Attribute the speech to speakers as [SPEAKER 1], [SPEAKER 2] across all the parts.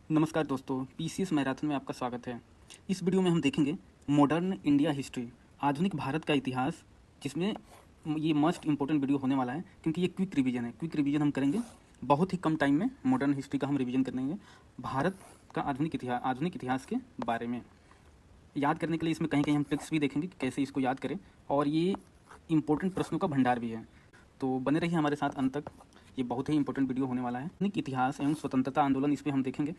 [SPEAKER 1] नमस्कार दोस्तों, PCS marathon में आपका स्वागत है। इस वीडियो में हम देखेंगे मॉडर्न इंडिया हिस्ट्री, आधुनिक भारत का इतिहास, जिसमें ये मस्ट इंपॉर्टेंट वीडियो होने वाला है क्योंकि ये क्विक रिवीजन है। क्विक रिवीजन हम करेंगे बहुत ही कम टाइम में। मॉडर्न हिस्ट्री का हम रिवीजन करेंगे भारत का आधुनिक इतिहास के बारे में। याद करने के लिए इसमें कहीं कहीं हम ट्रिक्स भी देखेंगे कि कैसे इसको याद करें, और ये इंपॉर्टेंट प्रश्नों का भंडार भी है। तो बने रहिए हमारे साथ अंत तक, ये बहुत ही इंपॉर्टेंट वीडियो होने वाला है। आधुनिक इतिहास एवं स्वतंत्रता आंदोलन, इस पर हम देखेंगे।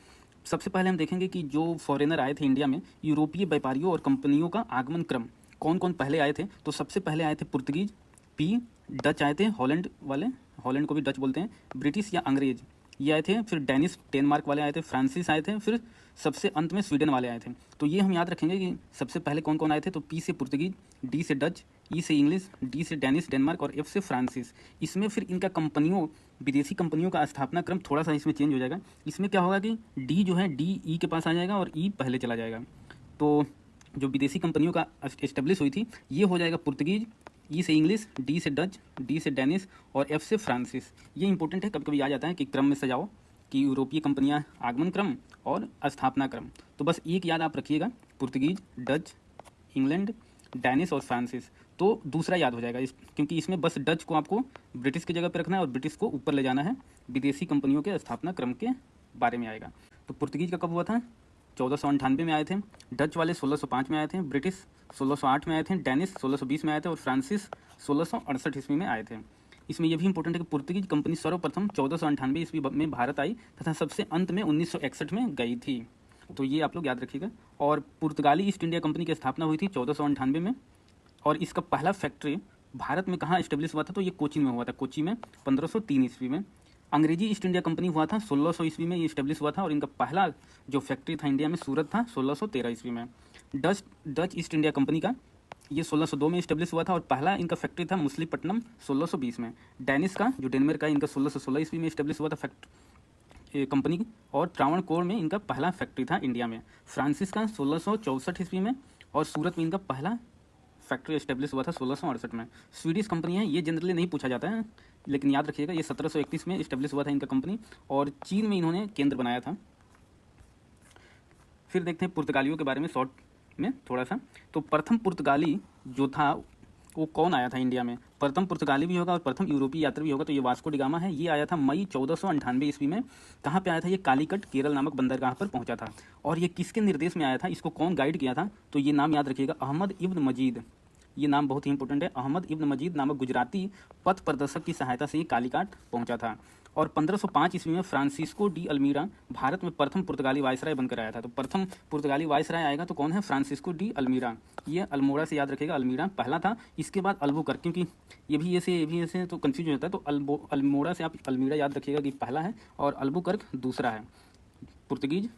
[SPEAKER 1] सबसे पहले हम देखेंगे कि जो फॉरेनर आए थे इंडिया में, यूरोपीय व्यापारियों और कंपनियों का आगमन क्रम, कौन कौन पहले आए थे। तो सबसे पहले आए थे पुर्तगीज, पी डच आए थे, हॉलैंड वाले, हॉलैंड को भी डच बोलते हैं, ब्रिटिश या अंग्रेज ये आए थे, फिर डेनिश डेनमार्क वाले आए थे, फ्रांसीस आए थे, फिर सबसे अंत में स्वीडन वाले आए थे। तो ये हम याद रखेंगे कि सबसे पहले कौन कौन आए थे। तो पी से पुर्तगीज, डी से डच, ई से इंग्लिश, डी से डेनिश डेनमार्क और एफ से फ्रांसीस। इसमें फिर इनका कंपनियों, विदेशी कंपनियों का स्थापना क्रम थोड़ा सा इसमें चेंज हो जाएगा। इसमें क्या होगा कि डी जो है डी ई के पास आ जाएगा और ई पहले चला जाएगा। तो जो विदेशी कंपनियों का एस्टेब्लिश हुई थी ये हो जाएगा पुर्तगीज, ई से इंग्लिश, डी से डच, डी से डेनिश और एफ से फ्रांसीस। ये इंपॉर्टेंट है, कभी कभी आ जाता है कि क्रम में सजाओ कि यूरोपीय कंपनियां आगमन क्रम और स्थापना क्रम। तो बस एक याद आप रखिएगा, पुर्तगीज, डच, इंग्लैंड, डेनिश और फ्रांसीस। तो दूसरा याद हो जाएगा क्योंकि इसमें बस डच को आपको ब्रिटिश की जगह पर रखना है और ब्रिटिश को ऊपर ले जाना है। विदेशी कंपनियों के स्थापना क्रम के बारे में आएगा। तो पुर्तगीज का कब हुआ था? 1498 में आए थे, डच वाले 1605 में आए थे, ब्रिटिश 1608 में आए थे, डेनिश 1620 में आए थे और फ्रांसिस 1668 ईस्वी में आए थे। इसमें यह भी इंपॉर्टेंट है कि पुर्तगीज कंपनी सर्वप्रथम 1498 ईस्वी में भारत आई तथा सबसे अंत में 1961 में गई थी। तो ये आप लोग याद रखिएगा। और पुर्तगाली ईस्ट इंडिया कंपनी की स्थापना हुई थी 1498 में, और इसका पहला फैक्ट्री भारत में कहाँ इस्टेब्लिश हुआ था? तो ये कोचीन में हुआ था, कोची में 1503 ईस्वी में। अंग्रेजी ईस्ट इंडिया कंपनी हुआ था 1600 ईस्वी में, ये इस्टेब्लिश हुआ था, और इनका पहला जो फैक्ट्री था इंडिया में सूरत था 1613 ईस्वी में। डच ईस्ट इंडिया कंपनी का ये 1602 में इस्टेब्लिश हुआ था और पहला इनका फैक्ट्री था मछलीपट्टनम 1620 में। डेनिश का जो डेनमार्क का, इनका 1616 ईस्वी में इस्टेब्लिश हुआ था कंपनी, और त्रावणकोर में इनका पहला फैक्ट्री था इंडिया में। फ्रांसिस का 1664 ईस्वी में, और सूरत में इनका पहला फैक्ट्री एस्टेब्लिश हुआ था 1668 में। स्वीडिश कंपनी है, ये जनरली नहीं पूछा जाता है लेकिन याद रखिएगा, ये 1731 में इस्टेब्लिश हुआ था इनका कंपनी, और चीन में इन्होंने केंद्र बनाया था। फिर देखते हैं पुर्तगालियों के बारे में शॉर्ट में थोड़ा सा। तो प्रथम पुर्तगाली जो था वो कौन आया था इंडिया में? प्रथम पुर्तगाली भी होगा और प्रथम यूरोपीय यात्री भी होगा। तो ये वास्को डिगामा है, ये आया था मई 1498 ईस्वी में। कहाँ पे आया था? ये कालीकट केरल नामक बंदरगाह पर पहुंचा था। और ये किसके निर्देश में आया था? इसको कौन गाइड किया था? तो ये नाम याद रखिएगा, अहमद इब्न मजीद। ये नाम बहुत ही इंपॉर्टेंट है। अहमद इब्न मजीद नामक गुजराती पथ प्रदर्शक की सहायता से ये कालीकाट पहुंचा था। और 1505 ईस्वी में फ्रांसिस्को डी अल्मीरा भारत में प्रथम पुर्तगाली वायसराय बनकर आया था। तो प्रथम पुर्तगाली वायसराय आएगा तो कौन है? Francisco de almirah. ये अल्मोड़ा से याद रखेगा, अल्मीरा पहला था, इसके बाद अल्बुकर्क, क्योंकि ये भी ऐसे तो कंफ्यूज हो जाता है। तो अल्मोड़ा से आप अल्मीरा याद रखिएगा कि पहला है, और अल्बुकर्क दूसरा है पुर्तगीज।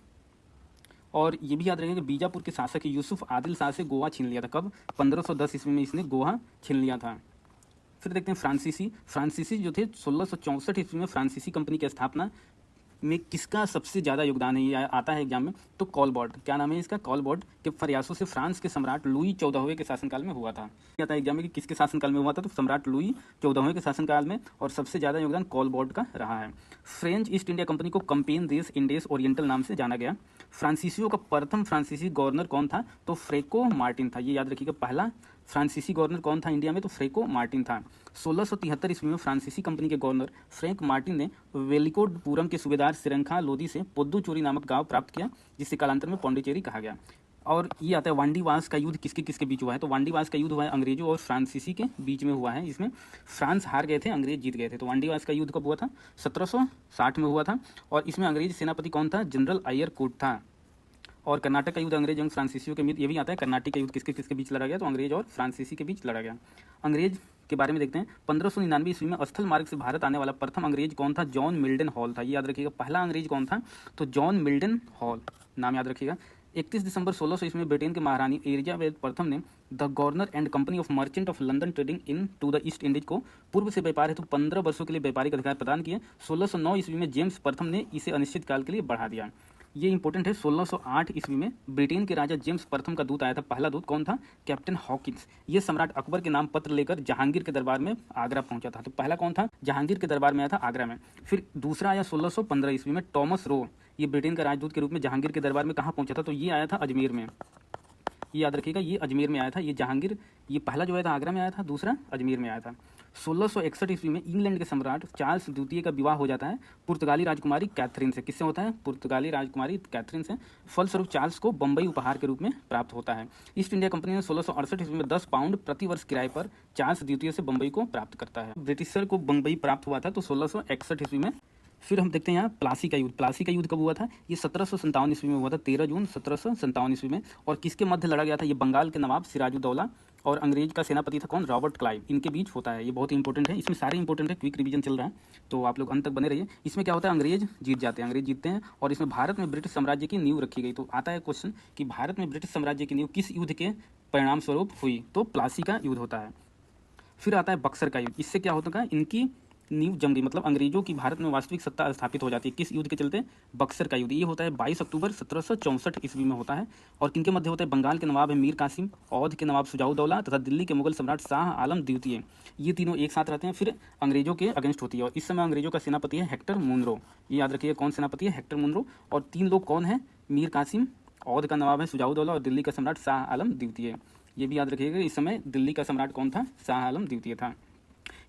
[SPEAKER 1] और ये भी याद रखेगा कि बीजापुर के शासक यूसुफ आदिल शाह से गोवा छीन लिया था। कब? 1510 ईस्वी में इसने गोवा छीन लिया था। फिर देखते हैं फ्रांसीसी जो थे 1664 ईस्वी में फ्रांसीसी कंपनी की स्थापना में किसका सबसे ज़्यादा योगदान है? ये आता है एग्जाम में। तो कॉलबॉट, क्या नाम है इसका? कॉलबॉट के प्रयासों से फ्रांस के सम्राट लुई 14वें के शासनकाल में हुआ था। ये आता है एग्जाम में कि किसके शासनकाल में हुआ था? तो सम्राट लुई 14वें के शासनकाल में, और सबसे ज़्यादा योगदान कॉलबॉट का रहा है। फ्रेंच ईस्ट इंडिया कंपनी को कंपेन देश इंडेस ओरिएंटल नाम से जाना गया। फ्रांसीसियों का प्रथम फ्रांसीसी गवर्नर कौन था? तो फ्रेको मार्टिन था। ये याद रखिएगा, पहला फ्रांसीसी गवर्नर कौन था इंडिया में? तो फ्रेको मार्टिन था। 1673 ईस्वी में फ्रांसीसी कंपनी के गवर्नर फ्रैंक मार्टिन ने वेलिकोडपुरम के सूबेदार सिरंखा लोदी से पुद्दुचेरी नामक गांव प्राप्त किया, जिसे कालांतर में पौंडीचेरी कहा गया। और ये आता है वांडीवास का युद्ध किसके किसके बीच हुआ है? तो वांडीवास का युद्ध हुआ है अंग्रेजों और फ्रांसीसी के बीच में हुआ है। इसमें फ्रांस हार गए थे, अंग्रेज जीत गए थे। तो वांडीवास का युद्ध कब हुआ था? 1760 में हुआ था, और इसमें अंग्रेज सेनापति कौन था? जनरल आयर कोट था। और कर्नाटक का युद्ध अंग्रेज एवं फ्रांसीसियों के बीच, ये भी आता है। कर्नाटक का युद्ध किसके किसके बीच लड़ा गया? तो अंग्रेज और फ्रांसीसी के बीच लड़ा गया। अंग्रेज के बारे में देखते हैं। 1599 ईस्वी में स्थल मार्ग से भारत आने वाला प्रथम अंग्रेज कौन था? जॉन मिल्डन हॉल था। ये याद रखिएगा, पहला अंग्रेज कौन था? तो जॉन मिल्डन हॉल, नाम याद रखिएगा। 31 दिसंबर 1600 ईस्वी में ब्रिटेन के महारानी एलिजाबेथ प्रथम ने the governor and company of merchant of London trading into the East Indies को पूर्व से व्यापार हेतु 15 वर्षों के लिए व्यापारिक अधिकार प्रदान किए। 1609 ईस्वी में जेम्स प्रथम ने इसे अनिश्चित काल के लिए बढ़ा दिया। ये इंपॉर्टेंट है। 1608 ईस्वी में ब्रिटेन के राजा जेम्स प्रथम का दूत आया था। पहला दूत कौन था? Captain Hawkins. ये सम्राट अकबर के नाम पत्र लेकर जहांगीर के दरबार में आगरा पहुंचा था। तो पहला कौन था? जहांगीर के दरबार में आया था आगरा में। फिर दूसरा आया 1615 ईस्वी में टॉमस रो। ये ब्रिटेन का राजदूत के रूप में जहांगीर के दरबार में कहाँ पहुंचा था? तो ये आया था अजमेर में। ये याद रखिएगा, ये अजमेर में आया था। ये जहांगीर, ये पहला जो आया था आगरा में आया था, दूसरा अजमेर में आया था। 1661 ईस्वी में इंग्लैंड के सम्राट चार्ल्स द्वितीय का विवाह हो जाता है पुर्तगाली राजकुमारी कैथरीन से। किससे होता है? पुर्तगाली राजकुमारी कैथरीन से। फलस्वरूप चार्ल्स को बम्बई उपहार के रूप में प्राप्त होता है। ईस्ट इंडिया कंपनी ने 1668 ईस्वी में 10 पाउंड प्रति वर्ष किराए पर चार्ल्स द्वितीय से बम्बई को प्राप्त करता है। ब्रिटिशर को बम्बई प्राप्त हुआ था तो 1661 ईस्वी में। फिर हम देखते हैं यहाँ प्लासी का युद्ध। प्लासी का युद्ध कब हुआ था? ये 1757 ईस्वी में हुआ था, 13 जून 1757 ईस्वी में। और किसके मध्य लड़ा गया था? ये बंगाल के नवाब सिराजुद्दौला और अंग्रेज का सेनापति था कौन? Robert Clive. इनके बीच होता है। ये बहुत ही इंपॉर्टेंट है, इसमें सारे इंपॉर्टेंट है, क्विक रिवीजन चल रहा है तो आप लोग अंत तक बने रहिए। इसमें क्या होता है? अंग्रेज जीत जाते हैं, अंग्रेज जीतते हैं और इसमें भारत में ब्रिटिश साम्राज्य की नींव रखी गई। तो आता है क्वेश्चन कि भारत में ब्रिटिश साम्राज्य की नींव किस युद्ध के परिणाम स्वरूप हुई? तो प्लासी का युद्ध होता है। फिर आता है बक्सर का युद्ध। इससे क्या होता है? इनकी नींव जम गई, मतलब अंग्रेजों की भारत में वास्तविक सत्ता स्थापित हो जाती है। किस युद्ध के चलते? बक्सर का युद्ध। ये होता है 22 अक्टूबर 1764 ईस्वी में होता है। और किनके मध्य होता है? बंगाल के नवाब है मीर कासिम, अवध के नवाब शुजाउद्दौला तथा दिल्ली के मुगल सम्राट शाह आलम द्वितीय। ये तीनों एक साथ रहते हैं, फिर अंग्रेजों के अगेंस्ट होती है। और इस समय अंग्रेजों का सेनापति है हेक्टर मुनरो। ये याद रखिए कौन सेनापति है? Hector Munro. और 3 लोग कौन है? मीर कासिम, अवध का नवाब है शुजाउद्दौला और दिल्ली का सम्राट शाह आलम द्वितीय। ये भी याद रखिएगा, इस समय दिल्ली का सम्राट कौन था? शाह आलम द्वितीय था।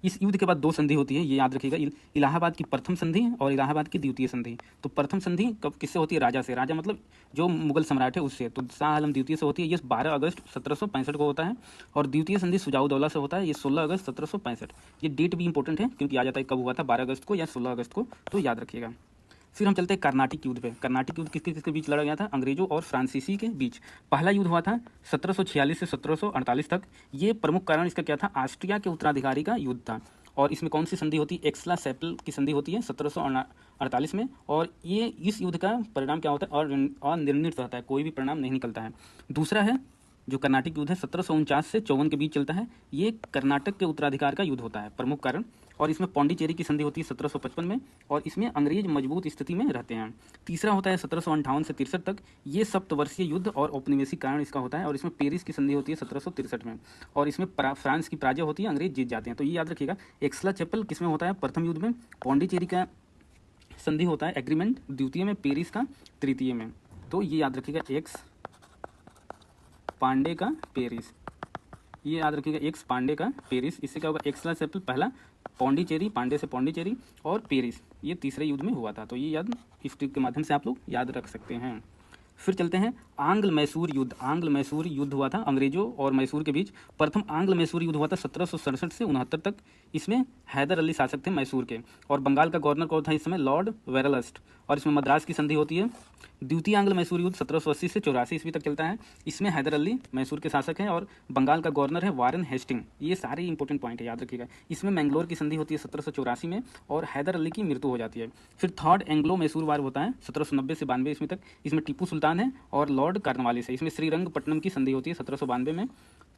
[SPEAKER 1] इस युद्ध के बाद 2 संधि होती है, ये याद रखिएगा, इलाहाबाद की प्रथम संधि और इलाहाबाद की द्वितीय संधि। तो प्रथम संधि कब किससे होती है? राजा से। राजा मतलब जो मुगल सम्राट है उससे। तो शाह आलम द्वितीय से होती है, ये 12 अगस्त 1765 को होता है। और द्वितीय संधि शुजाउद्दौला से होता है, ये 16 अगस्त 1765। ये डेट भी इंपॉर्टेंट है क्योंकि आ जाता है कब हुआ था, 12 अगस्त को या 16 अगस्त को, तो याद रखिएगा। फिर हम चलते हैं कर्नाटिक युद्ध पे। कर्नाटिक युद्ध किसके किसके बीच लड़ा गया था? अंग्रेजों और फ्रांसीसी के बीच। पहला युद्ध हुआ था 1746 से 1748 तक। ये प्रमुख कारण इसका क्या था? ऑस्ट्रिया के उत्तराधिकारी का युद्ध था। और इसमें कौन सी संधि होती है? एक्सला सेपल की संधि होती है 1748 में। और ये इस युद्ध का परिणाम क्या होता है? और अनिर्णित रहता है, कोई भी परिणाम नहीं निकलता है। दूसरा है जो कर्नाटक युद्ध है 1749 से 54 के बीच चलता है। ये कर्नाटक के उत्तराधिकार का युद्ध होता है, प्रमुख कारण। और इसमें पौंडीचेरी की संधि होती है 1755 में और इसमें अंग्रेज मजबूत स्थिति में रहते हैं। तीसरा होता है 1758 से 63 तक। ये सप्तवर्षीय युद्ध और औपनिवेशिक कारण इसका होता है। और इसमें पेरिस की संधि होती है 1763 में और इसमें फ्रांस की पराजय होती है, अंग्रेज जीत जाते हैं। तो ये याद रखिएगा। एक्सला चैपल किसमें होता है? प्रथम युद्ध में। पौंडीचेरी का संधि होता है एग्रीमेंट द्वितीय में, पेरिस का तृतीय में। तो ये याद रखिएगा, एक्स पांडे का पेरिस। ये याद रखिएगा, एक्स पांडे का पेरिस। इससे क्या होगा? एक्सला चैपल पहला, पौंडीचेरी पांडे से पौंडीचेरी और पेरिस ये तीसरे युद्ध में हुआ था। तो ये याद इस ट्रिक के माध्यम से आप लोग याद रख सकते हैं। फिर चलते हैं आंग्ल मैसूर युद्ध। आंग्ल मैसूर युद्ध हुआ था अंग्रेजों और मैसूर के बीच। प्रथम आंग्ल मैसूर युद्ध हुआ था 1767 से 69 तक। इसमें हैदर अली शासक थे मैसूर के और बंगाल का गवर्नर कौन था इस समय? Lord Verelst. और इसमें मद्रास की संधि होती है। द्वितीय आंग्ल मैसूर युद्ध 1780 से 84 ईस्वी तक चलता है। इसमें हैदर अली मैसूर के शासक हैं और बंगाल का गवर्नर है वारेन हेस्टिंग। ये सारे इंपॉर्टेंट पॉइंट है, याद रखिएगा। इसमें मैंगलोर की संधि होती है 1784 में और हैदर अली की मृत्यु हो जाती है। फिर थर्ड एंग्लो मैसूर वार होता है 1790 से 92 ईस्वी तक। इसमें टीपू सुल्तान है और लॉर्ड कार्नवालिस है। इसमें श्रीरंगपट्टनम की संधि होती है 1792 में।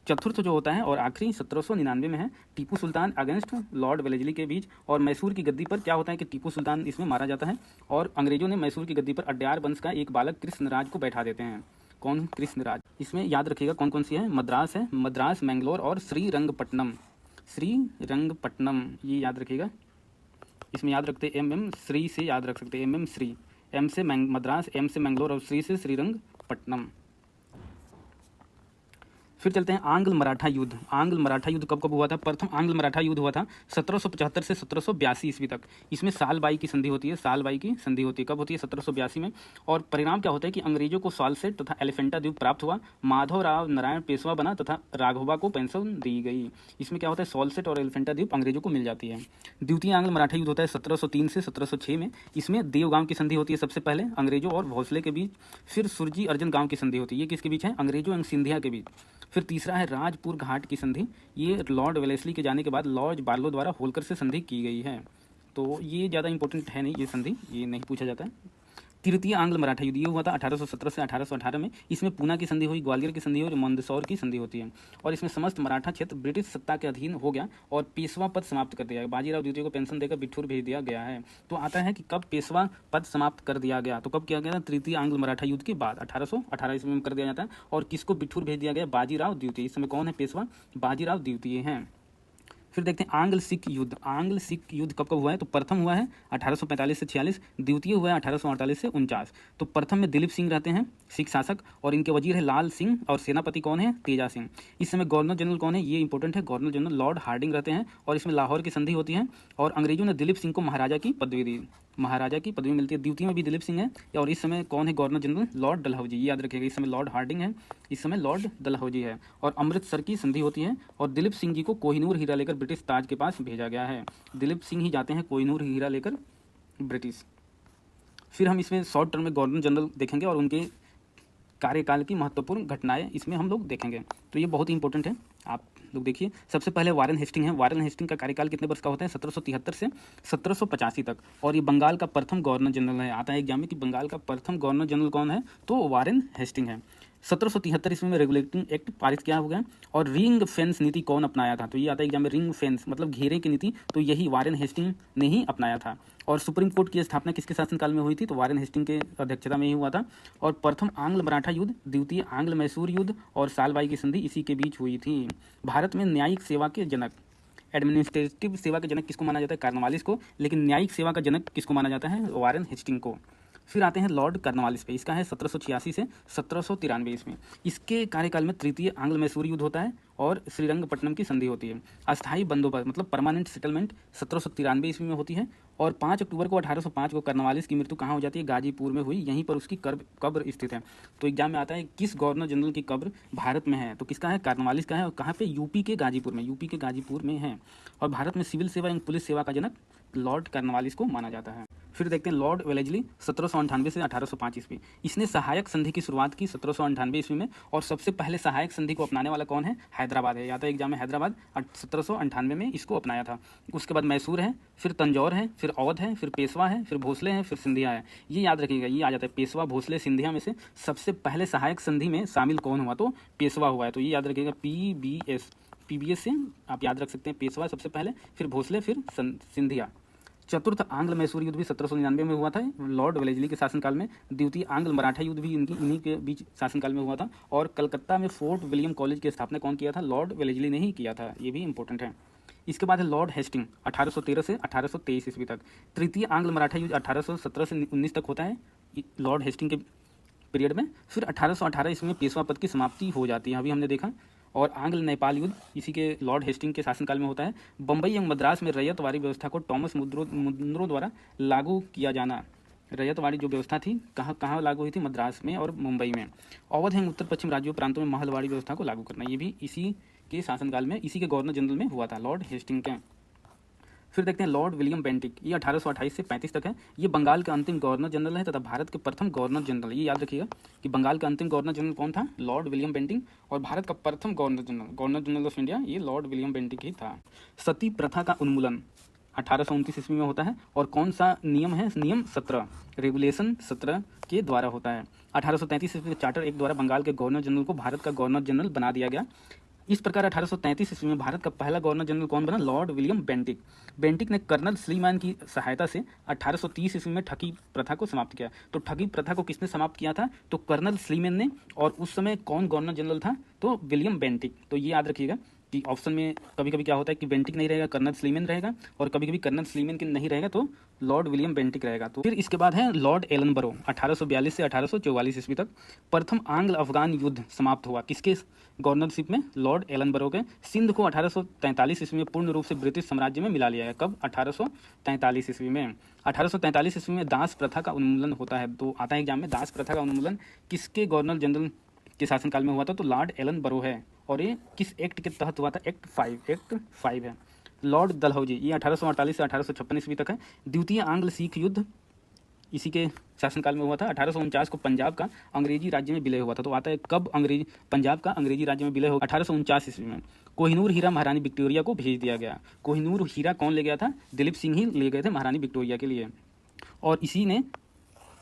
[SPEAKER 1] चतुर्थ जो होता है और आखिरी 1799 में है, Tipu Sultan against Lord Wellesley के बीच। और मैसूर की गद्दी पर क्या होता है कि टीपू सुल्तान इसमें मारा जाता है और अंग्रेजों ने मैसूर की गद्दी पर अड्यार वंश का एक बालक कृष्णराज को बैठा देते हैं। कौन? कृष्णराज। इसमें याद रखिएगा कौन कौन सी है? मद्रास है, मद्रास, मैंगलोर और श्रीरंगपट्टनम। श्रीरंगपट्टनम ये याद रखिएगा। इसमें याद रखते एम श्री से याद रख सकते हैं, एम श्री। एम से मद्रास, एम से मैंगलोर और श्री से श्रीरंगपट्टनम। फिर चलते हैं आंग्ल मराठा युद्ध। आंग्ल मराठा युद्ध कब कब हुआ था? प्रथम आंग्ल मराठा युद्ध हुआ था 1775 से 1782 ईस्वी तक। इसमें सालबाई की संधि होती है, सालबाई की संधि होती है। कब होती है? 1782 में। और परिणाम क्या होता है कि अंग्रेजों को सालसेट तथा एलिफेंटा द्वीप प्राप्त हुआ। माधवराव नारायण पेशवा बना तथा राघोबा को पेंशन दी गई। इसमें क्या होता है? सॉलसेट और एलिफेंटा द्वीप अंग्रेजों को मिल जाती है। द्वितीय आंग्ल मराठा युद्ध होता है 1703 से 1706 में। इसमें देवगांव की संधि होती है सबसे पहले अंग्रेजों और भोसले के बीच। फिर सुरजी अर्जन गांव की संधि होती है, ये किसके बीच है? अंग्रेजों एवं सिंधिया के बीच। फिर तीसरा है राजपुर घाट की संधि। ये लॉर्ड वेलेस्ली के जाने के बाद लॉर्ड बार्लो द्वारा होलकर से संधि की गई है। तो ये ज़्यादा इंपॉर्टेंट है नहीं, ये संधि ये नहीं पूछा जाता है। तृतीय आंग्ल मराठा युद्ध ये हुआ था 1817 से 1818 में। इसमें पूना की संधि हुई, ग्वालियर की संधि हुई और मंदसौर की संधि होती है। और इसमें समस्त मराठा क्षेत्र ब्रिटिश सत्ता के अधीन हो गया और पेशवा पद समाप्त कर दिया गया। बाजीराव द्वितीय को पेंशन देकर बिठूर भेज दिया गया है। तो आता है कि कब पेशवा पद समाप्त कर दिया गया, तो कब किया गया था? तृतीय आंग्ल मराठा युद्ध के बाद 1818 ईस्वी में कर दिया जाता है। और किसको बिठूर भेज दिया गया? बाजीराव द्वितीय। इस समय कौन है पेशवा? बाजीराव द्वितीय हैं। फिर देखते हैं आंग्ल सिख युद्ध। आंग्ल सिख युद्ध कब कब हुआ है? तो प्रथम हुआ है 1845 से 46, द्वितीय हुआ है 1848 से 49। तो प्रथम में दिलीप सिंह रहते हैं सिख शासक और इनके वजीर है लाल सिंह और सेनापति कौन है? तेजा सिंह। इस समय गवर्नर जनरल कौन है? ये इंपॉर्टेंट है, गवर्नर जनरल लॉर्ड हार्डिंग रहते हैं और इसमें लाहौर की संधि होती है और अंग्रेजों ने दिलीप सिंह को महाराजा की पदवी दी, महाराजा की पदवी मिलती है। द्वितीय में भी दिलीप सिंह है और इस समय कौन है गवर्नर जनरल? लॉर्ड डलहौजी। ये याद रखिएगा, इस समय लॉर्ड हार्डिंग है, इस समय लॉर्ड डलहौजी है। और अमृतसर की संधि होती है और दिलीप सिंह जी को कोहिनूर हीरा लेकर ब्रिटिश ताज के पास भेजा गया है। दिलीप सिंह ही जाते हैं कोहिनूर हीरा लेकर ब्रिटिश। फिर हम इसमें शॉर्ट टर्म में गवर्नर जनरल देखेंगे और उनके कार्यकाल की महत्वपूर्ण घटनाएं इसमें हम लोग देखेंगे। तो ये बहुत ही इंपॉर्टेंट है, आप लोग देखिए। सबसे पहले वारेन हेस्टिंग है। वारेन हेस्टिंग का कार्यकाल कितने वर्ष का होता है? 1773 से 1785 तक। और ये बंगाल का प्रथम गवर्नर जनरल है। आता है एग्जाम में कि बंगाल का प्रथम गवर्नर जनरल कौन है? तो वारेन हेस्टिंग है। 1773 ईस्वी में रेगुलेटिंग एक्ट पारित किया हो गया। और रिंग फेंस नीति कौन अपनाया था? तो ये आता है एग्जाम में, रिंग फेंस मतलब घेरे की नीति, तो यही वारेन हेस्टिंग ने ही अपनाया था। और सुप्रीम कोर्ट की स्थापना किसके शासनकाल में हुई थी? तो वारेन हेस्टिंग के अध्यक्षता में ही हुआ था। और प्रथम आंग्ल मराठा युद्ध, द्वितीय आंग्ल मैसूर युद्ध और सालबाई की संधि इसी के बीच हुई थी। भारत में न्यायिक सेवा के जनक, एडमिनिस्ट्रेटिव सेवा के जनक किसको माना जाता है? कार्नवालिस को। लेकिन न्यायिक सेवा का जनक किसको माना जाता है? वारेन हेस्टिंग को। फिर आते हैं लॉर्ड कार्नवालिस पे। इसका है 1786 से 1793 ईस्वी। इसके कार्यकाल में तृतीय आंग्ल मैसूर युद्ध होता है और श्रीरंगपट्टनम की संधि होती है। अस्थायी बंदोबस्त मतलब परमानेंट सेटलमेंट 1793 ईस्वी में होती है। और 5 अक्टूबर को 1805 को कार्नवालिस की मृत्यु कहाँ हो जाती है? गाजीपुर में हुई। यहीं पर उसकी कब्र स्थित है। तो एग्जाम में आता है किस गवर्नर जनरल की कब्र भारत में है? तो किसका है? कार्नवालिस का है। और कहाँ पे? यूपी के गाजीपुर में, यूपी के गाजीपुर में है। और भारत में सिविल सेवा एवं पुलिस सेवा का जनक लॉर्ड कार्नवालिस को माना जाता है। फिर देखते हैं लॉर्ड वेलेस्ली 1798 से 1805 ईस्वी। इसने सहायक संधि की शुरुआत की 1798 ईस्वी में। और सबसे पहले सहायक संधि को अपनाने वाला कौन है? हैदराबाद है। या तो एग्जाम में हैदराबाद 1798 में इसको अपनाया था। उसके बाद मैसूर है, फिर तंजौर है, फिर अवध है, फिर पेशवा है, फिर भोसले है, फिर सिंधिया है। ये याद रखिएगा, ये आ जाता है पेशवा, भोसले, सिंधिया में से सबसे पहले सहायक संधि में शामिल कौन हुआ? तो पेशवा हुआ है। तो ये याद रखिएगा, पीबीएस से आप याद रख सकते हैं। पेशवा सबसे पहले, फिर भोसले, फिर सिंधिया। चतुर्थ आंग्ल मैसूर युद्ध भी 1799 में हुआ था लॉर्ड वेलेस्ली के शासनकाल में। द्वितीय आंग्ल मराठा युद्ध भी इन्हीं के बीच शासनकाल में हुआ था। और कलकत्ता में फोर्ट विलियम कॉलेज की स्थापना कौन किया था? लॉर्ड वेलेस्ली ने ही किया था। ये भी इंपॉर्टेंट है। इसके बाद है लॉर्ड हेस्टिंग 1813 से 1823 ईस्वी तक। तृतीय आंग्ल मराठा युद्ध 1817 से 19 तक होता है लॉर्ड हेस्टिंग के पीरियड में। फिर 1818 ईस्वी में पेशवा पद की समाप्ति हो जाती है, अभी हमने देखा। और आंग्ल नेपाल युद्ध इसी के लॉर्ड हेस्टिंग के शासनकाल में होता है। बम्बई एवं मद्रास में रैयतवाड़ी व्यवस्था को टॉमस मुद्रो द्वारा लागू किया जाना। रैयतवाड़ी जो व्यवस्था थी कहाँ लागू हुई थी? मद्रास में और मुंबई में। अवध एवं उत्तर पश्चिम राज्यों प्रांतों में महलवाड़ी व्यवस्था को लागू करना, ये भी इसी के शासनकाल में, इसी के गवर्नर जनरल में हुआ था, लॉर्ड हेस्टिंग के। फिर देखते हैं लॉर्ड विलियम बेंटिक। ये 1828 से 35 तक है। ये बंगाल का अंतिम गवर्नर जनरल है तथा भारत के प्रथम गवर्नर जनरल। ये याद रखिएगा कि बंगाल का अंतिम गवर्नर जनरल कौन था? Lord William Bentinck. और भारत का प्रथम गवर्नर जनरल ऑफ इंडिया ये लॉर्ड विलियम बेंटिक ही था। सती प्रथा का उन्मूलन 1829 ईस्वी में होता है। और कौन सा नियम है? नियम 17, रेगुलेशन 17 के द्वारा होता है। 1833 ईस्वी में चार्टर एक्ट द्वारा बंगाल के गवर्नर जनरल को भारत का गवर्नर जनरल बना दिया गया। इस प्रकार 1833 ईस्वी में भारत का पहला गवर्नर जनरल कौन बना? Lord William Bentinck. बेंटिक ने कर्नल स्लीमैन की सहायता से 1830 ईस्वी में ठगी प्रथा को समाप्त किया। तो ठगी प्रथा को किसने समाप्त किया था? तो कर्नल स्लीमैन ने। और उस समय कौन गवर्नर जनरल था? तो विलियम बेंटिक। तो ये याद रखिएगा कि ऑप्शन में कभी कभी क्या होता है कि बेंटिक नहीं रहेगा, कर्नल स्लीमैन रहेगा। और कभी कभी कर्नल स्लीमैन के नहीं रहेगा तो लॉर्ड विलियम बेंटिक रहेगा। तो फिर इसके बाद है लॉर्ड एलनबरो 1842 से 1844 ईस्वी तक। प्रथम आंग्ल अफगान युद्ध समाप्त हुआ किसके गवर्नरशिप में? लॉर्ड एलनबरो के। सिंध को 1843 ईस्वी में पूर्ण रूप से ब्रिटिश साम्राज्य में मिला लिया गया। कब? 1843 ईस्वी में। 1843 ईस्वी में दास प्रथा का उन्मूलन होता है। तो आता है एग्जाम में, दास प्रथा का उन्मूलन किसके गवर्नर जनरल के शासनकाल में हुआ था? तो लॉर्ड एलनबरो है। और ये किस एक्ट के तहत हुआ था? एक्ट 5 है। लॉर्ड डलहौजी ये 1848 से 1856 ईस्वी तक है। द्वितीय आंग्ल सिख युद्ध इसी के शासनकाल में हुआ था। 1849 को पंजाब का अंग्रेजी राज्य में विलय हुआ था। तो आता है कब पंजाब का अंग्रेजी राज्य में विलय हुआ? 1849 ईस्वी में। कोहिनूर हीरा महारानी विक्टोरिया को भेज दिया गया। कोहिनूर हीरा कौन ले गया था? दिलीप सिंह ही ले गए थे महारानी विक्टोरिया के लिए। और इसी ने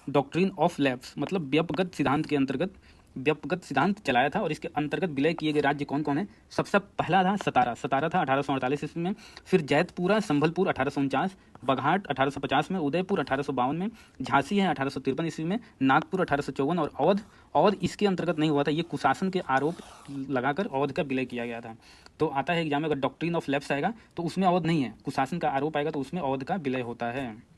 [SPEAKER 1] डॉक्ट्रिन ऑफ लैप्स मतलब व्यपगत सिद्धांत के अंतर्गत व्यपगत सिद्धांत चलाया था और इसके अंतर्गत विलय किए गए राज्य कौन कौन है। सबसे पहला था सतारा था 1848 ईस्वी में, फिर जैतपुरा संभलपुर 1849, बघाट 1850 में, उदयपुर 1852 में, झांसी है 1853 ईस्वी में, नागपुर 1854 और अवध इसके अंतर्गत नहीं हुआ था। ये कुशासन के आरोप लगाकर अवध का विलय किया गया था। तो आता है एग्जाम में, अगर डॉक्ट्रिन ऑफ लैप्स आएगा तो उसमें अवध नहीं है, कुशासन का आरोप आएगा तो उसमें अवध का विलय होता है।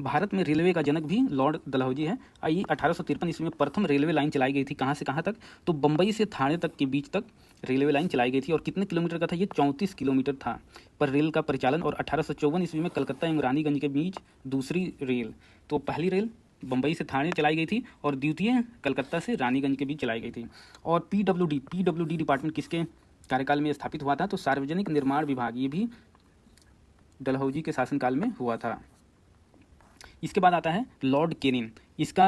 [SPEAKER 1] भारत में रेलवे का जनक भी लॉर्ड डलहौजी है। ये 1853 ईस्वी में प्रथम रेलवे लाइन चलाई गई थी। कहाँ से कहाँ तक? तो बम्बई से थाने तक के बीच तक रेलवे लाइन चलाई गई थी। और कितने किलोमीटर का था ये? 34 किलोमीटर था पर रेल का परिचालन। और 1854 ईस्वी में कलकत्ता एवं रानीगंज के बीच दूसरी रेल, तो पहली रेल बम्बई से थाने चलाई गई थी और द्वितीय कलकत्ता से रानीगंज के बीच चलाई गई थी। और पीडब्ल्यूडी डिपार्टमेंट किसके कार्यकाल में स्थापित हुआ था? तो सार्वजनिक निर्माण विभाग, ये भी डलहौजी के शासनकाल में हुआ था। इसके बाद आता है लॉर्ड केनिन। इसका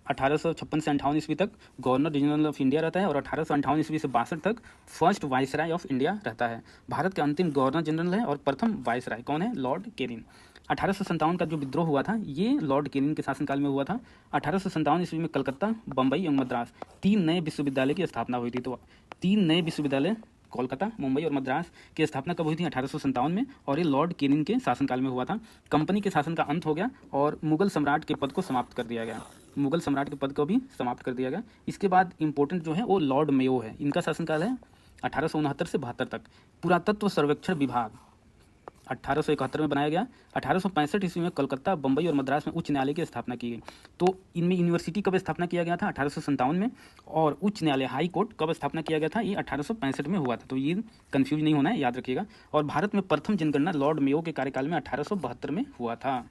[SPEAKER 1] 1856 से 58 ईस्वी तक गवर्नर जनरल ऑफ इंडिया रहता है और 1858 ईस्वी से 62 तक फर्स्ट वाइसराय ऑफ इंडिया रहता है। भारत के अंतिम गवर्नर जनरल है और प्रथम वाइसराय कौन है? Lord Kenin. 1857 का जो विद्रोह हुआ था ये लॉर्ड केनिन के शासनकाल में हुआ था। 1857 ईस्वी में कलकत्ता, बम्बई एवं मद्रास 3 नए विश्वविद्यालय की स्थापना हुई थी। तो 3 नए विश्वविद्यालय कोलकाता, मुंबई और मद्रास की स्थापना कब हुई थी? 1857 में, और ये लॉर्ड केनिन के शासनकाल में हुआ था। कंपनी के शासन का अंत हो गया और मुगल सम्राट के पद को समाप्त कर दिया गया। मुगल सम्राट के पद को भी समाप्त कर दिया गया। इसके बाद इंपॉर्टेंट जो है वो लॉर्ड मेयो है। इनका शासनकाल है 1869 से 72 तक। पुरातत्व सर्वेक्षण विभाग 1871 में बनाया गया। 1865 ईस्वी में कलकत्ता, बम्बई और मद्रास में उच्च न्यायालय की स्थापना की गई। तो इनमें यूनिवर्सिटी कब स्थापना किया गया था? 1857 में। और उच्च न्यायालय हाई कोर्ट कब स्थापना किया गया था? ये 1865 में हुआ था। तो ये कंफ्यूज नहीं होना है, याद रखिएगा। और भारत में प्रथम जनगणना लॉर्ड मेयो के कार्यकाल में 1872 में हुआ था।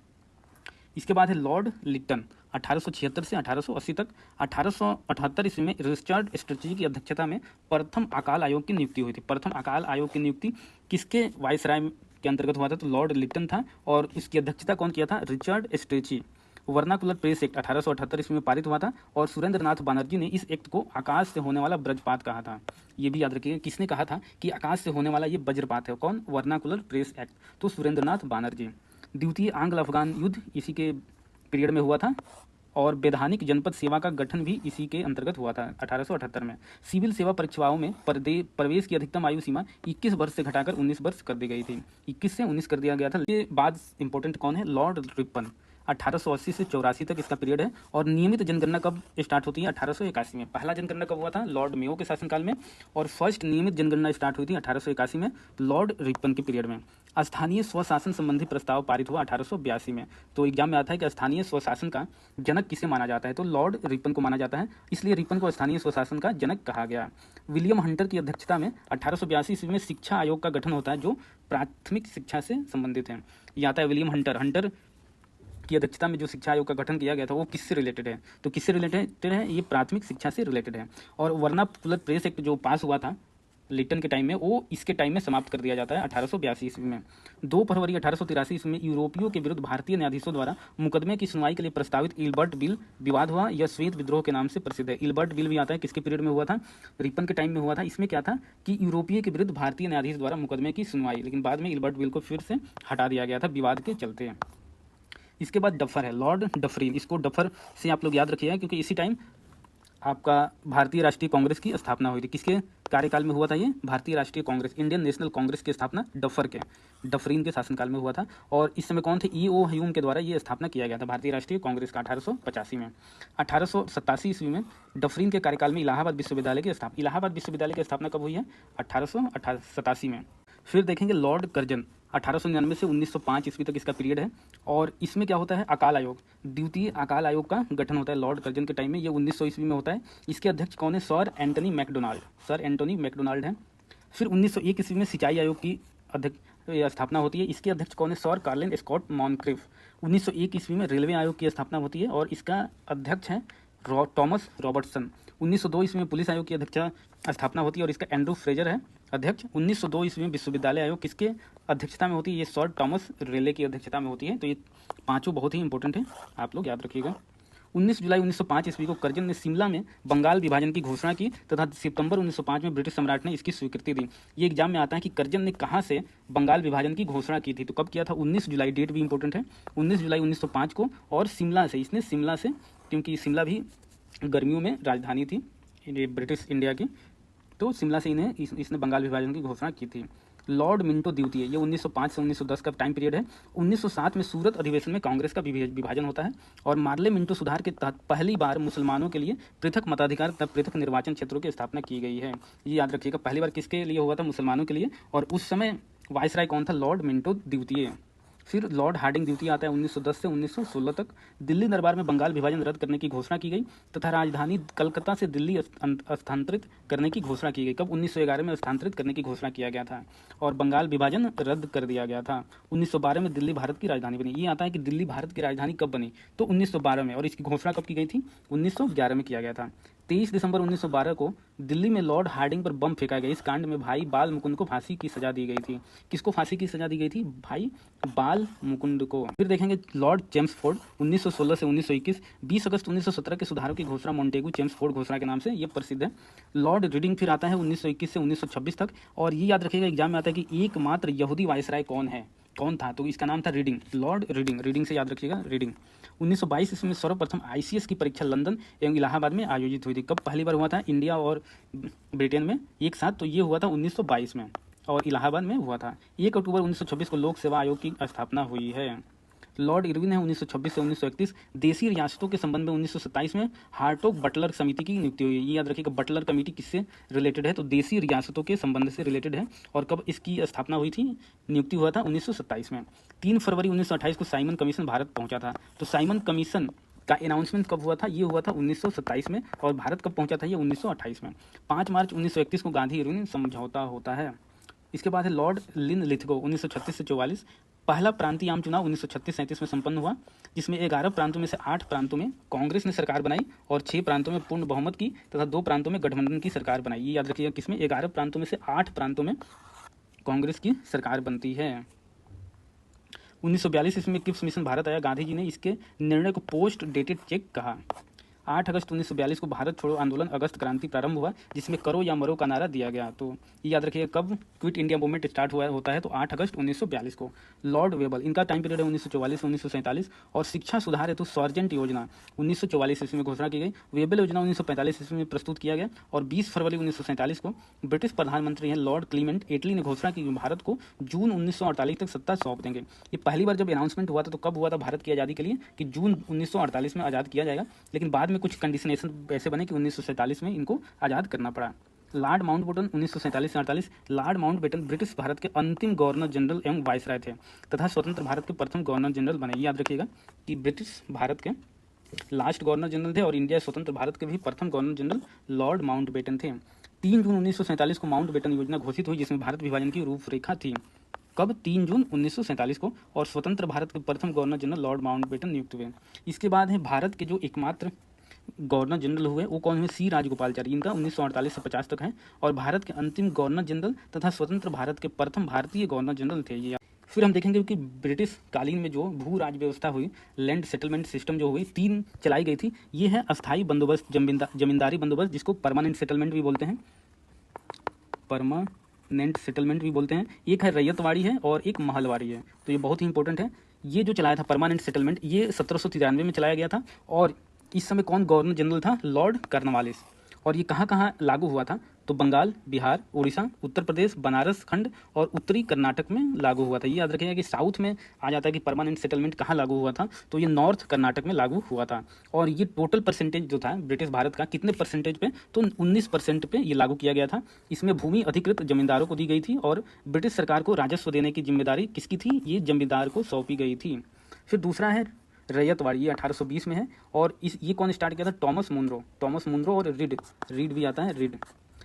[SPEAKER 1] इसके बाद है लॉर्ड लिट्टन 1876 से 1880 तक। 1878 ईस्वी में रिचर्ड स्ट्रेटजी की अध्यक्षता में प्रथम अकाल आयोग की नियुक्ति हुई थी। प्रथम अकाल आयोग की नियुक्ति किसके वाइसराय के अंतर्गत हुआ था? तो लॉर्ड लिट्टन था। और इसकी अध्यक्षता कौन किया था? Richard strategy. Vernacular press act 1878 ईस्वी में पारित हुआ था और सुरेंद्र नाथ बनर्जी ने इस एक्ट को आकाश से होने वाला वज्रपात कहा था। ये भी याद रखिएगा, किसने कहा था कि आकाश से होने वाला ये वज्रपात है? कौन? वर्नाकुलर प्रेस एक्ट, तो सुरेंद्र नाथ बनर्जी। द्वितीय आंग्ल अफगान युद्ध इसी के पीरियड में हुआ था। और वैधानिक जनपद सेवा का गठन भी इसी के अंतर्गत हुआ था 1878 में। सिविल सेवा परीक्षाओं में प्रवेश की अधिकतम आयु सीमा 21 वर्ष से घटाकर 19 वर्ष कर दी गई थी। 21 से 19 कर दिया गया था। इसके बाद इंपॉर्टेंट कौन है? लॉर्ड रिपन 1880 से 84 तक इसका पीरियड है। और नियमित जनगणना कब स्टार्ट होती है? 1881 में। पहला जनगणना कब हुआ था? लॉर्ड मेयो के शासनकाल में। और फर्स्ट नियमित जनगणना स्टार्ट हुई थी 1881 में, लॉर्ड रिपन के पीरियड में। स्थानीय स्वशासन संबंधी प्रस्ताव पारित हुआ 1882 में। तो एग्जाम में आता है कि स्थानीय स्वशासन का जनक किसे माना जाता है? तो लॉर्ड रिपन को माना जाता है, इसलिए रिपन को स्थानीय स्वशासन का जनक कहा गया। विलियम हंटर की अध्यक्षता में 1882 ईस्वी में शिक्षा आयोग का गठन होता है जो प्राथमिक शिक्षा से संबंधित है। ये आता है विलियम हंटर की अध्यक्षता में जो शिक्षा आयोग का गठन किया गया था वो किससे रिलेटेड है? तो किससे रिलेटेड है? ये प्राथमिक शिक्षा से रिलेटेड है। और वर्नाकुलर प्रेस एक्ट जो पास हुआ था लिट्टन के टाइम में, वो इसके टाइम में समाप्त कर दिया जाता है 1882 ईस्वी में। 2 फरवरी 1883 ईस्वी में यूरोपियों के विरुद्ध भारतीय न्यायाधीशों द्वारा मुकदमे की सुनवाई के लिए प्रस्तावित इल्बर्ट बिल विवाद हुआ। यह श्वेत विद्रोह के नाम से प्रसिद्ध है। इल्बर्ट बिल भी आता है किसके पीरियड में हुआ था? रिपन के टाइम में हुआ था। इसमें क्या था कि यूरोपीय के विरुद्ध भारतीय न्यायाधीश द्वारा मुकदमे की सुनवाई, लेकिन बाद में इल्बर्ट बिल को फिर से हटा दिया गया था विवाद के चलते। इसके बाद डफर है, लॉर्ड डफरिन। इसको डफर से आप लोग याद रखिएगा क्योंकि इसी टाइम आपका भारतीय राष्ट्रीय कांग्रेस की स्थापना हुई थी। किसके कार्यकाल में हुआ था ये? भारतीय राष्ट्रीय कांग्रेस, इंडियन नेशनल कांग्रेस की स्थापना डफरिन के शासनकाल में हुआ था। और इस समय कौन थे? ई.ओ. ह्यूम के द्वारा ये स्थापना किया गया था भारतीय राष्ट्रीय कांग्रेस का 1885 में। 1887 ईस्वी में डफरिन के कार्यकाल में इलाहाबाद विश्वविद्यालय की स्थापना कब हुई है? 1887 में। फिर देखेंगे लॉर्ड कर्जन 1899 से 1905 ईस्वी तक इसका पीरियड है। और इसमें क्या होता है? अकाल आयोग, द्वितीय अकाल आयोग का गठन होता है लॉर्ड कर्जन के टाइम में। ये 1900 ईस्वी में होता है। इसके अध्यक्ष कौन है? सर एंटनी मैकडोनाल्ड हैं। फिर 1901 ईस्वी में सिंचाई आयोग की स्थापना होती है। इसके अध्यक्ष कौन है? Sir Carlin Scott मॉनक्रिफ। 1901 ईस्वी में रेलवे आयोग की स्थापना होती है और इसका अध्यक्ष है टॉमस रॉबर्टसन। 1902 ईस्वी में पुलिस आयोग की स्थापना होती है और इसका एंड्रू फ्रेजर है अध्यक्ष। 1902 ईस्वी में विश्वविद्यालय आयोग किसके अध्यक्षता में होती है? ये सर टॉमस रेले की अध्यक्षता में होती है। तो ये पांचों बहुत ही इंपॉर्टेंट है, आप लोग याद रखिएगा। 19 जुलाई 1905 ईस्वी को कर्जन ने शिमला में बंगाल विभाजन की घोषणा की तथा सितंबर 1905 में ब्रिटिश सम्राट ने इसकी स्वीकृति दी। ये एग्जाम में आता है कि कर्जन ने कहाँ से बंगाल विभाजन की घोषणा की थी, तो कब किया था? 19 जुलाई, डेट भी इंपॉर्टेंट है, 19 जुलाई 1905 को। और शिमला से, इसने शिमला से, क्योंकि शिमला भी गर्मियों में राजधानी थी ब्रिटिश इंडिया की, तो शिमला से इसने बंगाल विभाजन की घोषणा की थी। लॉर्ड मिंटो द्वितीय, ये 1905 से 1910 का टाइम पीरियड है। 1907 में सूरत अधिवेशन में कांग्रेस का विभाजन होता है और मार्ले मिंटो सुधार के तहत पहली बार मुसलमानों के लिए पृथक मताधिकार तथा पृथक निर्वाचन क्षेत्रों की स्थापना की गई है। ये याद रखिएगा, पहली बार किसके लिए हुआ था? मुसलमानों के लिए। और उस समय वायसराय कौन था? लॉर्ड मिंटो द्वितीय। फिर लॉर्ड हार्डिंग द्वितीय आता है 1910 से 1916 तक। दिल्ली दरबार में बंगाल विभाजन रद्द करने की घोषणा की गई तथा राजधानी कलकत्ता से दिल्ली स्थानांतरित करने की घोषणा की गई। कब? 1911 में स्थानांतरित करने की घोषणा किया गया था और बंगाल विभाजन रद्द कर दिया गया था। 1912 में दिल्ली भारत की राजधानी बनी। ये आता है कि दिल्ली भारत की राजधानी कब बनी? तो 1912 में। और इसकी घोषणा कब की गई थी? 1911 में किया गया था। 23 दिसंबर 1912 को दिल्ली में लॉर्ड हार्डिंग पर बम फेंका गया। इस कांड में भाई बाल मुकुंद को फांसी की सजा दी गई थी। किसको फांसी की सजा दी गई थी? भाई बाल मुकुंद को। फिर देखेंगे लॉर्ड चेम्सफोर्ड 1916 से 1921। 20 अगस्त 1917 के सुधारों की घोषणा मोंटेगू चेम्सफोर्ड घोषणा के नाम से ये प्रसिद्ध है। लॉर्ड रीडिंग फिर आता है 1921 से 1926 तक। और ये याद रखिएगा, एग्जाम में आता है कि एकमात्र यहूदी वायसराय कौन था? तो इसका नाम था रीडिंग, लॉर्ड रीडिंग। रीडिंग से याद रखिएगा, रीडिंग। 1922 ईस्वी में सर्वप्रथम ICS की परीक्षा लंदन एवं इलाहाबाद में आयोजित हुई थी। कब पहली बार हुआ था? इंडिया और ब्रिटेन में एक साथ, तो ये हुआ था 1922 में और इलाहाबाद में हुआ था। 1 अक्टूबर 1926 को लोक सेवा आयोग की स्थापना हुई है। लॉर्ड इरविन है 1926 से 1931। देसी रियासतों के संबंध में 1927 में हार्टोग बटलर समिति की नियुक्ति हुई है। ये याद रखिएगा, बटलर कमेटी किससे रिलेटेड है? तो देसी रियासतों के संबंध से रिलेटेड है। और कब इसकी स्थापना हुई थी? नियुक्ति हुआ था 1927 में। 3 फरवरी 1928 को साइमन कमीशन भारत पहुंचा था। तो साइमन कमीशन का अनाउंसमेंट कब हुआ था? ये हुआ था 1927 में। और भारत कब पहुंचा था? ये 1928 में। 5 मार्च 1931 को गांधी इरविन समझौता होता है। इसके बाद है लॉर्ड लिन लिथगो 1936 से 44। पहला प्रांतीय आम चुनाव 1936-37 में संपन्न हुआ, जिसमें 11 प्रांतों में से 8 प्रांतों में कांग्रेस ने सरकार बनाई और 6 प्रांतों में पूर्ण बहुमत की तथा 2 प्रांतों में गठबंधन की सरकार बनाई। ये याद रखिएगा, किसमें? 11 प्रांतों में से 8 प्रांतों में कांग्रेस की सरकार बनती है। 1942 ईस्वी में किप्स मिशन भारत आया। गांधी जी ने इसके निर्णय को पोस्ट डेटेड चेक कहा। 8 अगस्त 1942 को भारत छोड़ो आंदोलन अगस्त क्रांति प्रारंभ हुआ, जिसमें करो या मरो का नारा दिया गया। तो ये याद रखिए, कब क्विट इंडिया मूवमेंट स्टार्ट होता है? तो 8 अगस्त 1942 को। लॉर्ड वेबल, इनका टाइम पीरियड है 1944 से 1947। और शिक्षा सुधार हेतु सर्जेंट योजना 1944 ईस्वी में घोषणा की गई। वेबल योजना 1945 ईस्वी में प्रस्तुत किया गया। और 20 फरवरी 1947 को ब्रिटिश प्रधानमंत्री हैं लॉर्ड क्लीमेंट एटली ने घोषणा की भारत को जून 1948 तक सत्ता सौंप देंगे। ये पहली बार जब अनाउंसमेंट हुआ था, तो कब हुआ था भारत की आज़ादी के लिए? कि जून 1948 में आज़ाद किया जाएगा। लेकिन बाद में कुछ कंडीशन ऐसे बने कि 1947 में इनको आज़ाद करना पड़ा। लॉर्ड माउंटबेटन 1947 से 48। लॉर्ड माउंटबेटन ब्रिटिश भारत के अंतिम गवर्नर जनरल एवं वायसराय थे तथा स्वतंत्र भारत के प्रथम गवर्नर जनरल बने। याद रखिएगा कि ब्रिटिश भारत के लास्ट गवर्नर जनरल थे और इंडिया स्वतंत्र भारत के भी प्रथम गवर्नर जनरल लॉर्ड माउंटबेटन थे। 3 जून 1947 को माउंटबेटन योजना घोषित हुई, जिसमें भारत विभाजन की रूपरेखा थी। कब? 3 जून 1947 को। और स्वतंत्र भारत के प्रथम गवर्नर जनरल लॉर्ड माउंटबेटन नियुक्त हुए। इसके बाद है भारत के जो एकमात्र गवर्नर जनरल हुए, वो कौन हुए? सी राजगोपालचारी। इनका 1948 से 50 तक है। और भारत के अंतिम गवर्नर जनरल तथा स्वतंत्र भारत के प्रथम भारतीय गवर्नर जनरल थे ये। फिर हम देखेंगे कि ब्रिटिश कालीन में जो भू राज व्यवस्था हुई, लैंड सेटलमेंट सिस्टम जो हुई, 3 चलाई गई थी। ये है अस्थाई बंदोबस्त, जमींदारी बंदोबस्त, जिसको परमानेंट सेटलमेंट भी बोलते हैं, परमानेंट सेटलमेंट भी बोलते हैं। एक है रैयतवाड़ी है और एक महलवाड़ी है। तो ये बहुत ही इंपॉर्टेंट है। ये जो चलाया था परमानेंट सेटलमेंट, ये 1793 में चलाया गया था। और इस समय कौन गवर्नर जनरल था? Lord Cornwallis. और ये कहाँ कहाँ लागू हुआ था? तो बंगाल, बिहार, उड़ीसा, उत्तर प्रदेश, बनारस खंड और उत्तरी कर्नाटक में लागू हुआ था। ये याद रखिएगा कि साउथ में आ जाता है कि परमानेंट सेटलमेंट कहाँ लागू हुआ था, तो ये नॉर्थ कर्नाटक में लागू हुआ था। और ये टोटल परसेंटेज जो था ब्रिटिश भारत का, कितने परसेंटेज पे? तो 19% पे ये लागू किया गया था। इसमें भूमि अधिकृत जमींदारों को दी गई थी और ब्रिटिश सरकार को राजस्व देने की जिम्मेदारी किसकी थी? ये जमींदार को सौंपी गई थी। फिर दूसरा है रैयतवाड़ी, ये 1820 में है। और ये कौन स्टार्ट किया था? टॉमस मुनरो और रीड भी आता है, रीड।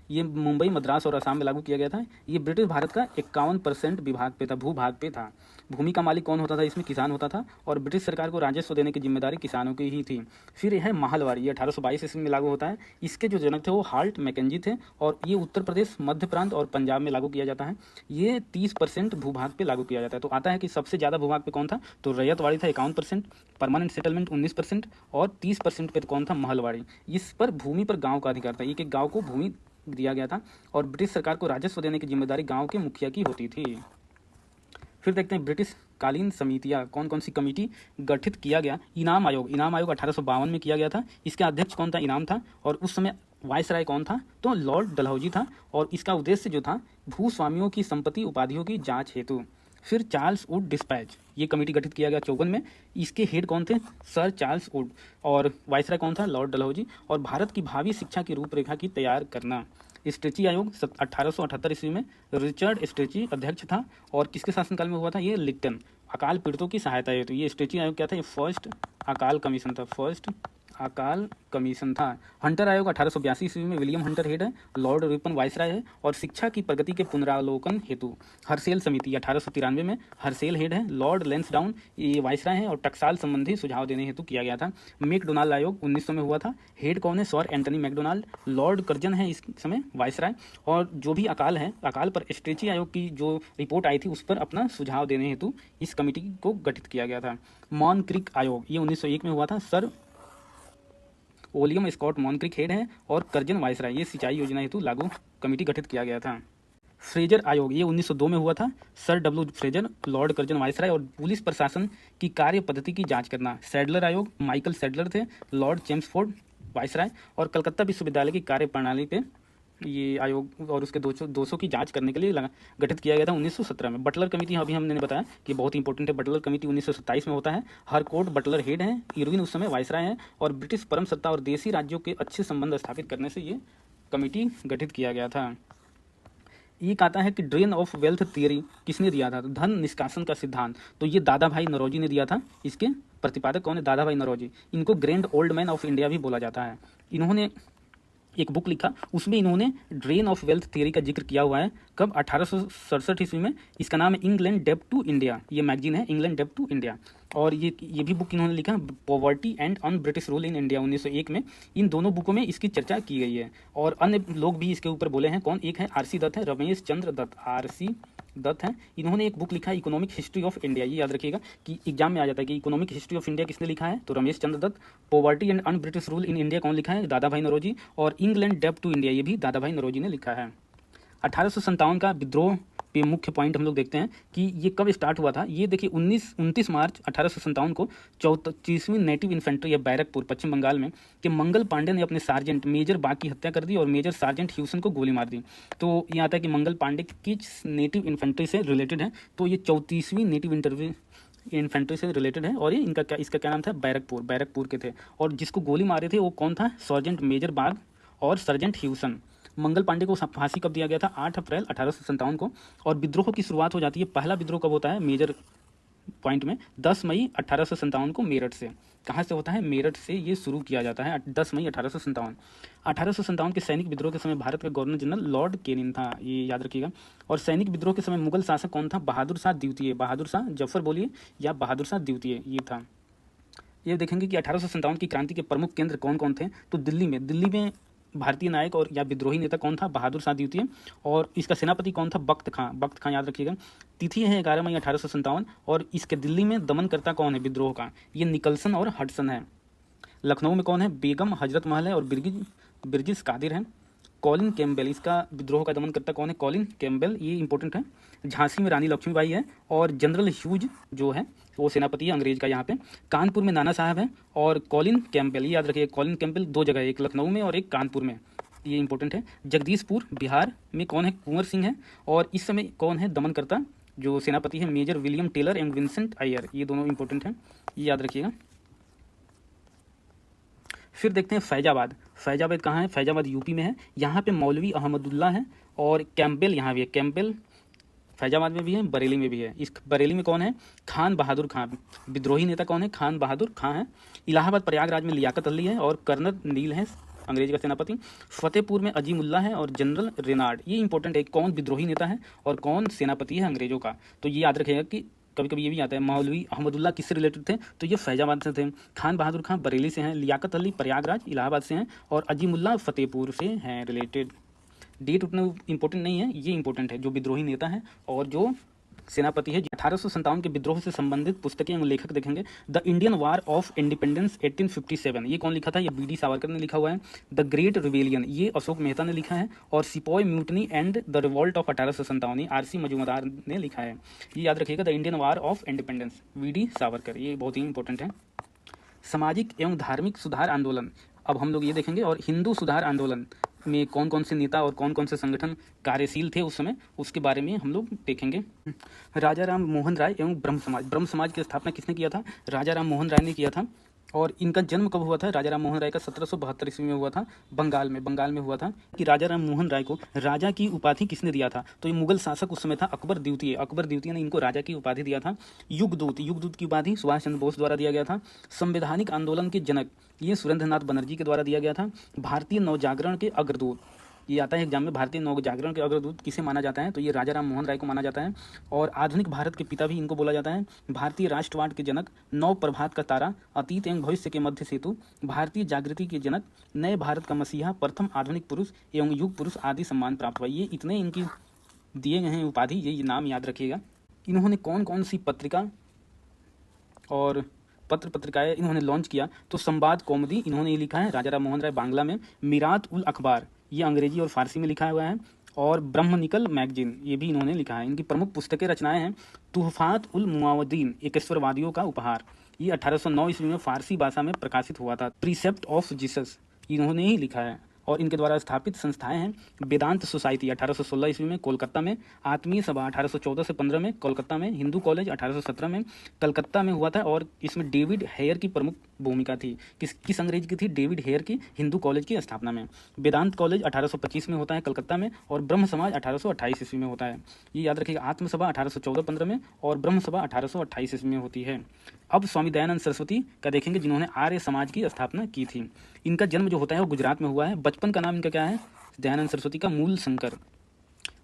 [SPEAKER 1] ये मुंबई, मद्रास और असम में लागू किया गया था। ये ब्रिटिश भारत का 51% विभाग पे था, भूभाग पे था। भूमि का मालिक कौन होता था इसमें? किसान होता था, और ब्रिटिश सरकार को राजस्व देने की जिम्मेदारी किसानों की ही थी। फिर यह है महलवारी, ये 1822 ईस्वी में लागू होता है। इसके जो जनक थे वो हाल्ट मैकेंजी थे, और ये उत्तर प्रदेश, मध्य प्रांत और पंजाब में लागू किया जाता है। ये 30% भूभाग पे लागू किया जाता है। तो आता है कि सबसे ज़्यादा भूभाग पे कौन था? तो रैयतवाड़ी था 51%, परमानेंट सेटलमेंट 19% और 30% पे कौन था? महलवाड़ी। इस पर भूमि पर गाँव का अधिकार था, एक एक गाँव को भूमि दिया गया था, और ब्रिटिश सरकार को राजस्व देने की जिम्मेदारी गाँव के मुखिया की होती थी। फिर देखते हैं ब्रिटिश कालीन समितियाँ, कौन कौन सी कमेटी गठित किया गया। इनाम आयोग, इनाम आयोग 1852 में किया गया था। इसका अध्यक्ष कौन था? इनाम था, और उस समय वायसराय कौन था? तो लॉर्ड डलहौजी था, और इसका उद्देश्य जो था भूस्वामियों की संपत्ति उपाधियों की जांच हेतु। फिर चार्ल्स वुड डिस्पैच, ये कमेटी गठित किया गया 54 में। इसके हेड कौन थे? सर चार्ल्स वुड, और वायसराय कौन था? लॉर्ड डलहौजी। और भारत की भावी शिक्षा की रूपरेखा की तैयार करना। स्ट्रेची आयोग 1878 ईस्वी में रिचर्ड स्ट्रेची अध्यक्ष था, और किसके शासनकाल में हुआ था? ये लिक्टन। अकाल पीड़ितों की सहायता हेतु ये स्ट्रेची आयोग क्या था? ये फर्स्ट अकाल कमीशन था, फर्स्ट अकाल कमीशन था। हंटर आयोग 1882 ईस्वी में विलियम हंटर हेड है, लॉर्ड रिपन वायसराय है, और शिक्षा की प्रगति के पुनरावलोकन हेतु हर्सेल समिति 1893 में हर्सेल हेड है, लॉर्ड लेंसडाउन ये वायसराय है, और टकसाल संबंधी सुझाव देने हेतु किया गया था। मैकडोनाल्ड आयोग 1900 में हुआ था, हेड कौन है? Sir Antony MacDonnell, Lord Curzon है इस समय वायसराय। और जो भी अकाल है, अकाल पर स्ट्रेची आयोग की जो रिपोर्ट आई थी उस पर अपना सुझाव देने हेतु इस कमेटी को गठित किया गया था। मॉन क्रीक आयोग ये 1901 में हुआ था, सर विलियम स्कॉट मॉनक्रिक हेड है, और कर्जन वायसराय ये सिंचाई योजना हेतु लागू कमेटी गठित किया गया था। फ्रेजर आयोग ये 1902 में हुआ था, sir W Fraser, Lord Curzon viceroy, और पुलिस प्रशासन की कार्य पद्धति की जांच करना। सैडलर आयोग माइकल सैडलर थे, लॉर्ड चेम्सफोर्ड वायसराय, और कलकत्ता विश्वविद्यालय की कार्य प्रणाली पे ये आयोग और उसके 200 की जांच करने के लिए गठित किया गया था 1917 में। बटलर कमेटी अभी हमने बताया कि बहुत इंपॉर्टेंट है। बटलर कमेटी 1927 में होता है। हर कोर्ट बटलर हेड है, इरविन उस समय वायसराय है, और ब्रिटिश परम सत्ता और देसी राज्यों के अच्छे संबंध स्थापित करने से ये कमेटी गठित किया गया था। एक आता है कि ड्रेन ऑफ वेल्थ थियरी किसने दिया था? तो धन निष्कासन का सिद्धांत, तो ये दादा भाई नौरोजी ने दिया था। इसके प्रतिपादक कौन है? दादा भाई नौरोजी। इनको grand old man of India भी बोला जाता है। इन्होंने एक बुक लिखा, उसमें इन्होंने ड्रेन ऑफ वेल्थ थियरी का जिक्र किया हुआ है। कब? 1867 ईस्वी में। इसका नाम है इंग्लैंड डेब्ट टू इंडिया, ये मैगजीन है इंग्लैंड डेब्ट टू इंडिया। और ये भी बुक इन्होंने लिखा poverty and un British rule in India 1901 में। इन दोनों बुकों में इसकी चर्चा की गई है, और अन्य लोग भी इसके ऊपर बोले हैं। कौन? एक है आरसी दत्त है, रमेश चंद्र दत्त, आरसी दत्त है। इन्होंने एक बुक लिखा है इकोनॉमिक हिस्ट्री ऑफ इंडिया, ये याद रखिएगा कि एग्जाम में आ जाता है कि इकोनॉमिक हिस्ट्री ऑफ इंडिया किसने लिखा है? तो Ramesh Chandra Dutt. Poverty and un British rule in India कौन लिखा है? दादा भाई नौरोजी। और इंग्लैंड डेब्ट टू इंडिया ये भी दादा भाई नौरोजी ने लिखा है। 1857 का विद्रोह पे मुख्य पॉइंट हम लोग देखते हैं कि ये कब स्टार्ट हुआ था। ये देखिए 29 मार्च 1857 को 34वीं नेटिव इन्फेंट्री या बैरकपुर पश्चिम बंगाल में के मंगल पांडे ने अपने सार्जेंट मेजर बाग की हत्या कर दी, और मेजर सार्जेंट ह्यूसन को गोली मार दी। तो ये आता है कि मंगल पांडे की नेटिव इन्फेंट्री से रिलेटेड है, तो ये 34वीं नेटिव इन्फेंट्री से रिलेटेड है। और ये इसका क्या नाम था? बैरकपुर के थे, और जिसको गोली मारे थे वो कौन था? सर्जेंट मेजर बाग और सर्जेंट ह्यूसन। मंगल पांडे को फांसी कब दिया गया था? 8 अप्रैल 1857 को। और विद्रोह की शुरुआत हो जाती है, पहला विद्रोह कब होता है मेजर पॉइंट में? 10 मई 1857 को मेरठ से। कहाँ से होता है? मेरठ से ये शुरू किया जाता है 10 मई 1857। 1857 के सैनिक विद्रोह के समय भारत का गवर्नर जनरल लॉर्ड केनिन था, ये याद रखिएगा। और सैनिक विद्रोह के समय मुगल शासक कौन था? बहादुर शाह द्वितीय, बहादुर शाह जफर बोलिए या बहादुर शाह द्वितीय ये था। ये देखेंगे कि 1857 की क्रांति के प्रमुख केंद्र कौन कौन थे? तो दिल्ली में भारतीय नायक और या विद्रोही नेता कौन था? बहादुर शाह द्वितीय। और इसका सेनापति कौन था? बख्त खां याद रखिएगा। तिथि है 11 मई 1857। और इसके दिल्ली में दमनकर्ता कौन है विद्रोह का? ये निकलसन और हडसन है। लखनऊ में कौन है? बेगम हजरत महल है, और बिरजिस कादिर है। कॉलिन कैम्बेल, इसका विद्रोह का दमन करता कौन है? कॉलिन कैम्बेल, ये इंपॉर्टेंट है। झांसी में रानी लक्ष्मीबाई है, और जनरल ह्यूज जो है वो सेनापति है अंग्रेज का यहाँ पे। कानपुर में नाना साहब है, और कॉलिन कैम्बेल, ये याद रखिए कॉलिन कैम्बेल 2 जगह है, एक लखनऊ में और एक कानपुर में, ये इंपॉर्टेंट है। जगदीशपुर बिहार में कौन है? कुंवर सिंह है। और इस समय कौन है दमनकर्ता जो सेनापति है? Major William Taylor and Vincent Eyre, ये दोनों इंपॉर्टेंट है, ये याद रखिएगा। फिर देखते हैं फैजाबाद कहाँ है? फैजाबाद यूपी में है। यहाँ पे मौलवी अहमदुल्ला है, और कैम्पबेल यहाँ भी है। कैम्पबेल फैजाबाद में भी है, बरेली में भी है। इस बरेली में कौन है? खान बहादुर खान। विद्रोही नेता कौन है? खान बहादुर खान है। इलाहाबाद प्रयागराज में लियाकत अली है, और कर्नल नील है अंग्रेजी का सेनापति। फतेहपुर में अजीमुल्ला है और जनरल रेनार्ड, ये इंपॉर्टेंट है, कौन विद्रोही नेता है और कौन सेनापति है अंग्रेजों का। तो ये याद रखिएगा कि कभी कभी ये भी आता है। मौलवी अहमदुल्ला किससे रिलेटेड थे, तो ये फैजाबाद से थे। खान बहादुर खां बरेली से हैं। लियाकत अली प्रयागराज इलाहाबाद से हैं और अजीमुल्ला फतेहपुर से हैं रिलेटेड। डेट उतना इंपॉर्टेंट नहीं है, ये इंपॉर्टेंट है जो विद्रोही नेता है और जो सेनापति है। 1857 के विद्रोह से संबंधित पुस्तकें एवं लेखक देखेंगे। The Indian war of independence 1857, ये कौन लिखा था, ये बी.डी. सावरकर ने लिखा हुआ है। द ग्रेट रिवेलियन, ये अशोक मेहता ने लिखा है। और sepoy mutiny and the revolt of 1857, ये आर.सी. मजूमदार ने लिखा है। ये याद रखिएगा, the Indian war of independence, BD. Savarkar, ये बहुत ही इंपॉर्टेंट है। सामाजिक एवं धार्मिक सुधार आंदोलन, अब हम लोग ये देखेंगे। और हिंदू सुधार आंदोलन में कौन कौन से नेता और कौन कौन से संगठन कार्यशील थे उस समय, उसके बारे में हम लोग देखेंगे। राजा राम मोहन राय एवं ब्रह्म समाज की स्थापना किसने किया था, राजा राम मोहन राय ने किया था। और इनका जन्म कब हुआ था, राजा राम मोहन राय का 1772 ईस्वी में हुआ था, बंगाल में हुआ था। कि राजा राम मोहन राय को राजा की उपाधि किसने दिया था, तो ये मुगल शासक उस समय था अकबर द्वितीय ने इनको राजा की उपाधि दिया था। युगदूत की उपाधि सुभाष चंद्र बोस द्वारा दिया गया था। संवैधानिक आंदोलन के जनक, ये सुरेंद्रनाथ बनर्जी के द्वारा दिया गया था। भारतीय नवजागरण के अग्रदूत, ये आता है एग्जाम में, भारतीय नवजागरण के अग्रदूत किसे माना जाता है, तो ये राजा राम मोहन राय को माना जाता है। और आधुनिक भारत के पिता भी इनको बोला जाता है। भारतीय राष्ट्रवाद के जनक, नव प्रभात का तारा, अतीत एवं भविष्य के मध्य सेतु, भारतीय जागृति के जनक, नए भारत का मसीहा, प्रथम आधुनिक पुरुष एवं युग पुरुष आदि सम्मान प्राप्त हुआ। ये इतने इनकी दिए गए हैं उपाधि, ये नाम याद रखिएगा। इन्होंने कौन कौन सी पत्रिका और पत्रिकाएं इन्होंने लॉन्च किया, तो संवाद कौमुदी इन्होंने लिखा है, राजा राम मोहन राय बांग्ला में। मिरात उल अखबार, ये अंग्रेजी और फारसी में लिखा हुआ है। और ब्रह्मनिकल मैगजीन, ये भी इन्होंने लिखा है। इनकी प्रमुख पुस्तकें रचनाएं हैं। तुहफात उल मुआवदीन, एकेश्वरवादियों का उपहार, ये 1809 ईस्वी में फारसी भाषा में प्रकाशित हुआ था। प्रीसेप्ट ऑफ जीसस, इन्होंने ही लिखा है। और इनके द्वारा स्थापित संस्थाएं हैं, वेदांत सोसाइटी 1816 ईस्वी में कोलकाता में, आत्मीय सभा 1814 से 15 में कोलकाता में, हिंदू कॉलेज 1817 में कलकत्ता में हुआ था। और इसमें डेविड हेयर की प्रमुख भूमिका थी। किस अंग्रेज की थी, डेविड हेयर की, हिंदू कॉलेज की स्थापना में। वेदांत कॉलेज 1825 में होता है कलकत्ता में। और ब्रह्म समाज 1828 ईस्वी में होता है, ये याद रखिएगा। आत्म सभा 1814-15 में और ब्रह्म सभा 1828 ईस्वी में होती है। अब स्वामी दयानंद सरस्वती का देखेंगे, जिन्होंने आर्य समाज की स्थापना की थी। इनका जन्म जो होता है वो गुजरात में हुआ है। बचपन का नाम इनका क्या है, दयानंद सरस्वती का मूल शंकर।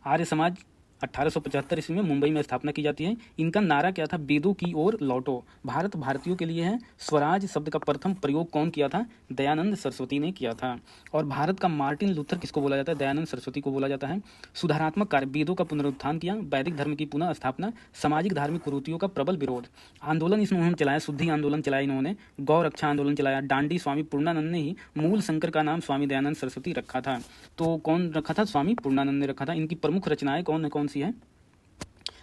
[SPEAKER 1] आर्य समाज 1875 ईस्वी में मुंबई में स्थापना की जाती है। इनका नारा क्या था, वेदों की ओर लौटो, भारत भारतीयों के लिए है। स्वराज शब्द का प्रथम प्रयोग कौन किया था, दयानंद सरस्वती ने किया था। और भारत का मार्टिन लूथर किसको बोला जाता है, दयानंद सरस्वती को बोला जाता है। सुधारात्मक कार्य, वेदों का पुनरुत्थान किया, वैदिक धर्म की पुनः स्थापना, सामाजिक धार्मिक कुरीतियों का प्रबल विरोध। आंदोलन इसमें उन्होंने चलाया, शुद्धि आंदोलन चलाया इन्होंने, गौ रक्षा आंदोलन चलाया। डांडी स्वामी पूर्णानंद ने ही मूल शंकर का नाम स्वामी दयानंद सरस्वती रखा था। तो कौन रखा था, स्वामी पूर्णानंद ने रखा था। इनकी प्रमुख रचनाएं कौन सी है,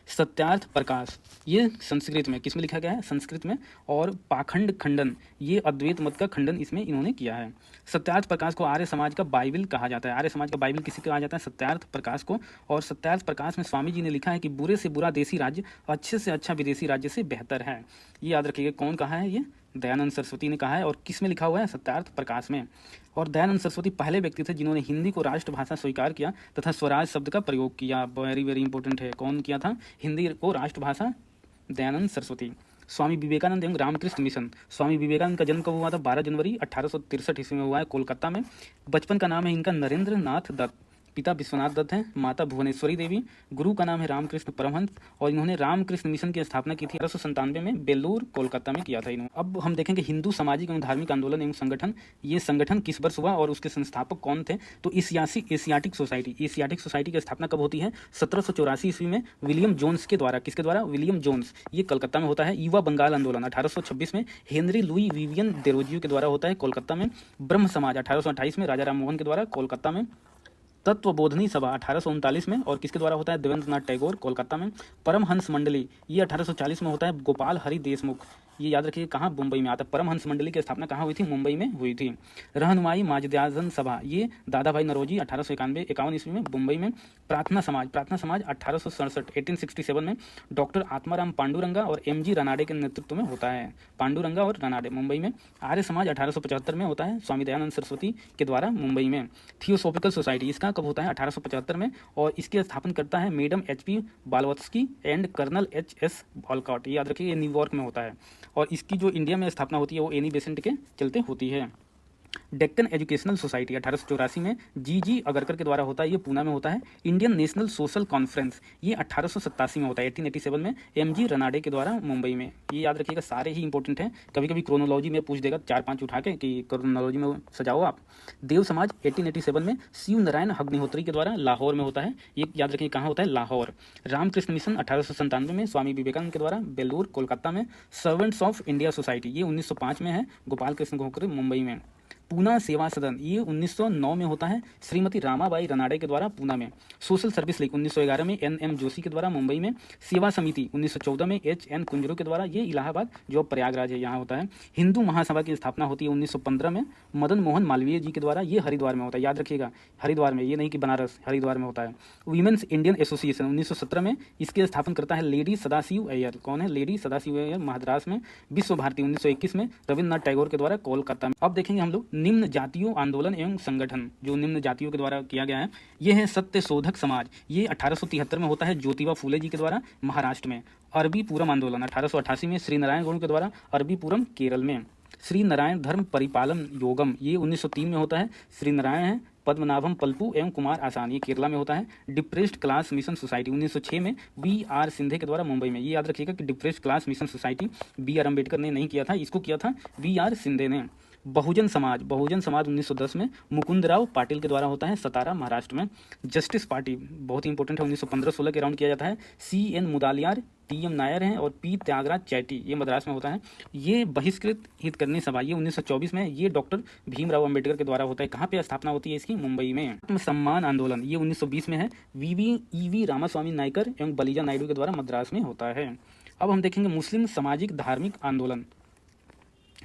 [SPEAKER 1] सत्यार्थ प्रकाश, ये संस्कृत में, किसमें लिखा गया है, संस्कृत में। और पाखंड खंडन, ये अद्वैत मत का खंडन इसमें इन्होंने किया है। सत्यार्थ प्रकाश को आर्य समाज का बाइबिल कहा जाता है। आर्य समाज का बाइबिल किसे कहा जाता है, सत्यार्थ प्रकाश को। और सत्यार्थ प्रकाश में स्वामी जी ने लिखा है कि बुरे से बुरा देसी राज्य अच्छे से अच्छा विदेशी राज्य से बेहतर है। ये याद रखिएगा, कौन कहा है, ये दयानंद सरस्वती ने कहा है। और किस में लिखा हुआ है, सत्यार्थ प्रकाश में। और दयानंद सरस्वती पहले व्यक्ति थे जिन्होंने हिंदी को राष्ट्रभाषा स्वीकार किया तथा स्वराज शब्द का प्रयोग किया। वेरी वेरी इंपॉर्टेंट है, कौन किया था, हिंदी को राष्ट्रभाषा, दयानंद सरस्वती। स्वामी विवेकानंद एवं रामकृष्ण मिशन, स्वामी विवेकानंद का जन्म कब हुआ था, 12 जनवरी 1863 ईस्वी में हुआ है कोलकाता में। बचपन का नाम है इनका नरेंद्र नाथ दत्त, पिता विश्वनाथ दत्त हैं, माता भुवनेश्वरी देवी। गुरु का नाम है रामकृष्ण परमहंस। और इन्होंने रामकृष्ण मिशन की स्थापना की थी 1897 में, बेलूर कोलकाता में किया था इन्होंने। अब हम देखेंगे हिंदू सामाजिक एवं धार्मिक आंदोलन एवं संगठन, ये संगठन किस वर्ष हुआ और उसके संस्थापक कौन थे, तो एशियाटिक सोसाइटी की स्थापना कब होती है, 1784 ईस्वी में, विलियम जोन्स के द्वारा। किसके द्वारा, विलियम जोन्स, ये कलकत्ता में होता है। युवा बंगाल आंदोलन 1826 में हेनरी लुई विवियन देरोजियो के द्वारा होता है कोलकाता में। ब्रह्म समाज 1828 में राजा राम मोहन के द्वारा कोलकाता में। तत्वबोधनी सभा 1839 में, और किसके द्वारा होता है, देवेंद्रनाथ टैगोर कोलकाता में। परमहंस मंडली, ये 1840 में होता है, गोपाल हरि देशमुख, ये याद रखिए कहाँ, मुंबई में आता है। परमहंस मंडली की स्थापना कहाँ हुई थी, मुंबई में हुई थी। रहनुमाई माजद्याजन सभा, ये दादा भाई नरोजी 1851 ईस्वी में मुंबई में। प्रार्थना समाज 1867 में डॉक्टर आत्माराम पांडुरंगा और एम.जी. रनाडे के नेतृत्व में होता है। पांडुरंगा और रनाडे, मुंबई में। आर्य समाज 1875 में होता है, स्वामी दयानंद सरस्वती के द्वारा, मुंबई में। थियोसॉफिकल सोसाइटी, इसका कब होता है, 1875 में। और इसके स्थापन करता है madam H.P. Blavatsky and colonel H.S. Olcott, ये याद रखिए, ये न्यूयॉर्क में होता है। और इसकी जो इंडिया में स्थापना होती है वो एनी बेसेंट के चलते होती है। डेक्कन एजुकेशनल सोसाइटी 1884 में जी अगरकर के द्वारा होता है, ये पूना में होता है। इंडियन नेशनल सोशल कॉन्फ्रेंस ये 1887 में होता है। 1887 में एमजी रनाडे के द्वारा मुंबई में। ये याद रखिएगा, सारे ही इंपॉर्टेंट हैं। कभी कभी क्रोनोलॉजी में पूछ देगा 4-5 उठा के कि क्रोनोलॉजी में सजाओ आप। देव समाज 1887 में शिव नारायण अग्निहोत्री के द्वारा लाहौर में होता है। ये याद रखिए कहाँ होता है, लाहौर। रामकृष्ण मिशन 1897 में स्वामी विवेकानंद के द्वारा बेलूर कोलकाता में। सर्वेंट्स ऑफ इंडिया सोसाइटी ये 1905 में है, गोपाल कृष्ण गोखले मुंबई में। पूना सेवा सदन ये 1909 में होता है, श्रीमती रामाबाई रनाडे के द्वारा पूना में। सोशल सर्विस लीग 1911 में एन जोशी के द्वारा मुंबई में। सेवा समिति 1914 में एच कुंजरू के द्वारा, ये इलाहाबाद जो प्रयागराज है यहाँ होता है। हिंदू महासभा की स्थापना होती है 1915 में मदन मोहन मालवीय जी के द्वारा, ये हरिद्वार में होता है। याद रखिएगा हरिद्वार में, ये नहीं कि बनारस, हरिद्वार में होता है। वीमेंस इंडियन एसोसिएशन 1917 में, इसके स्थापन करता है लेडी सदाशिव अय्यर। कौन है, लेडी सदाशिव अय्यर, मद्रास में। विश्व भारती 1921 में रविन्द्रनाथ टैगोर के द्वारा कोलकाता में। अब देखेंगे हम लोग निम्न जातियों आंदोलन एवं संगठन, जो निम्न जातियों के द्वारा किया गया है। ये है सत्य शोधक समाज, ये 1873 में होता है ज्योतिबा फूले जी के द्वारा महाराष्ट्र में। अरबी पूरम आंदोलन 1888 में श्री नारायण गुरु के द्वारा अरबी पूरम केरल में। श्री नारायण धर्म परिपालन योगम ये 1903 में होता है, श्री नारायण है। पद्मनाभम पल्पू एवं कुमार आसान ये केरला में होता है। डिप्रेस्ड क्लास मिशन सोसाइटी 1906 में बी.आर. सिंधे के द्वारा मुंबई में। ये याद रखिएगा कि depressed class mission society B R. Ambedkar ने नहीं किया था, इसको किया था बी.आर. सिंधे ने। बहुजन समाज 1910 में मुकुंदराव पाटिल के द्वारा होता है, सतारा महाराष्ट्र में। जस्टिस पार्टी बहुत ही इंपॉर्टेंट है, 1915-16 के राउंड किया जाता है। C.N. मुदालियार, T.M. नायर हैं और पी त्यागराज चैटी, ये मद्रास में होता है। ये बहिष्कृत हितकर्मी सभा ये 1924 में, ये डॉक्टर भीमराव अंबेडकर के द्वारा होता है। कहाँ पे स्थापना होती है इसकी, मुंबई में। आत्म सम्मान आंदोलन ये 1920 में है, वी रामास्वामी नायकर एवं बलिजा नायडू के द्वारा मद्रास में होता है। अब हम देखेंगे मुस्लिम सामाजिक धार्मिक आंदोलन।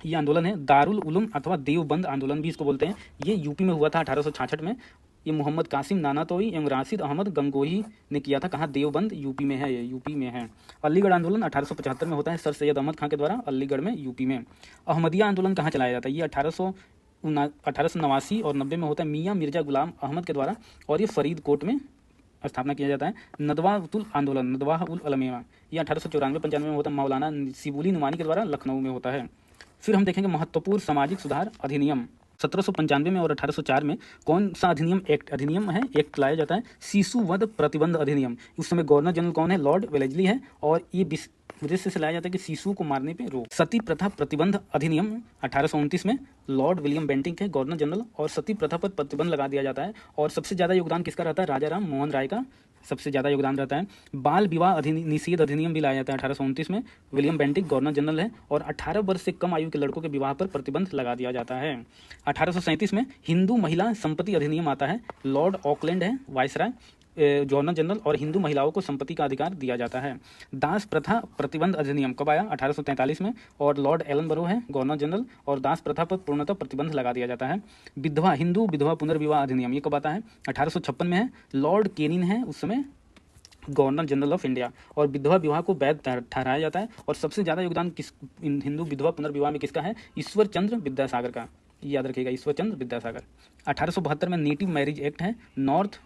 [SPEAKER 1] ये आंदोलन है दारुल उलूम अथवा देवबंद आंदोलन भी इसको बोलते हैं। ये यूपी में हुआ था 1866 में। ये मोहम्मद कासिम नानातोई एवं राशिद अहमद गंगोही ने किया था। कहाँ, देवबंद यूपी में है, ये यूपी में है। अलीगढ़ आंदोलन 1875 में होता है, सर सैयद अहमद खां के द्वारा, अलीगढ़ में यूपी में। अहमदिया आंदोलन कहाँ चलाया जाता है, ये 1889 और 90 में होता है, मियाँ मिर्जा गुलाम अहमद के द्वारा, और ये फरीदकोट में स्थापना किया जाता है। नदवातुल आंदोलन नदवाउल अलमेवा ये 1894-95 में होता है, मौलाना सिबुली नुमानी के द्वारा लखनऊ में होता है। फिर हम देखेंगे महत्वपूर्ण सामाजिक सुधार अधिनियम 1795 में और 1804 में कौन सा अधिनियम एक्ट लाया जाता है, शिशु वध प्रतिबंध अधिनियम। उस समय गवर्नर जनरल कौन है, लॉर्ड वेलेस्ली है, और ये उद्देश्य से लाया जाता है कि शिशु को मारने पे रोक। सती प्रथा प्रतिबंध अधिनियम 1829 में लॉर्ड विलियम बेंटिंक है गवर्नर जनरल, और सती प्रथा पर प्रतिबंध लगा दिया जाता है। और सबसे ज़्यादा योगदान किसका रहता है, राजा राम मोहन राय का सबसे ज़्यादा योगदान रहता है। बाल विवाह निषेध अधिनियम भी लाया जाता है 1829 में, विलियम बेंटिक गवर्नर जनरल है, और 18 वर्ष से कम आयु के लड़कों के विवाह पर प्रतिबंध लगा दिया जाता है। 1837 में हिंदू महिला संपत्ति अधिनियम आता है, लॉर्ड ऑकलैंड है वायसराय गवर्नर जनरल, और हिंदू महिलाओं को संपत्ति का अधिकार दिया जाता है। दास प्रथा प्रतिबंध अधिनियम कब आया, 1843 में, और लॉर्ड एलन बरो है गवर्नर जनरल, और दास प्रथा पर पूर्णतः प्रतिबंध लगा दिया जाता है। हिंदू विधवा पुनर्विवाह अधिनियम ये कब आता है, 1856 में है, लॉर्ड केनिन है उस समय गवर्नर जनरल ऑफ इंडिया, और विधवा विवाह को वैध ठहराया जाता है। और सबसे ज़्यादा योगदान किस हिंदू विधवा पुनर्विवाह में किसका है, ईश्वर चंद्र विद्यासागर का, याद रखिएगा ईश्वर चंद्र विद्यासागर। 1872 में नेटिव मैरिज एक्ट है, नॉर्थ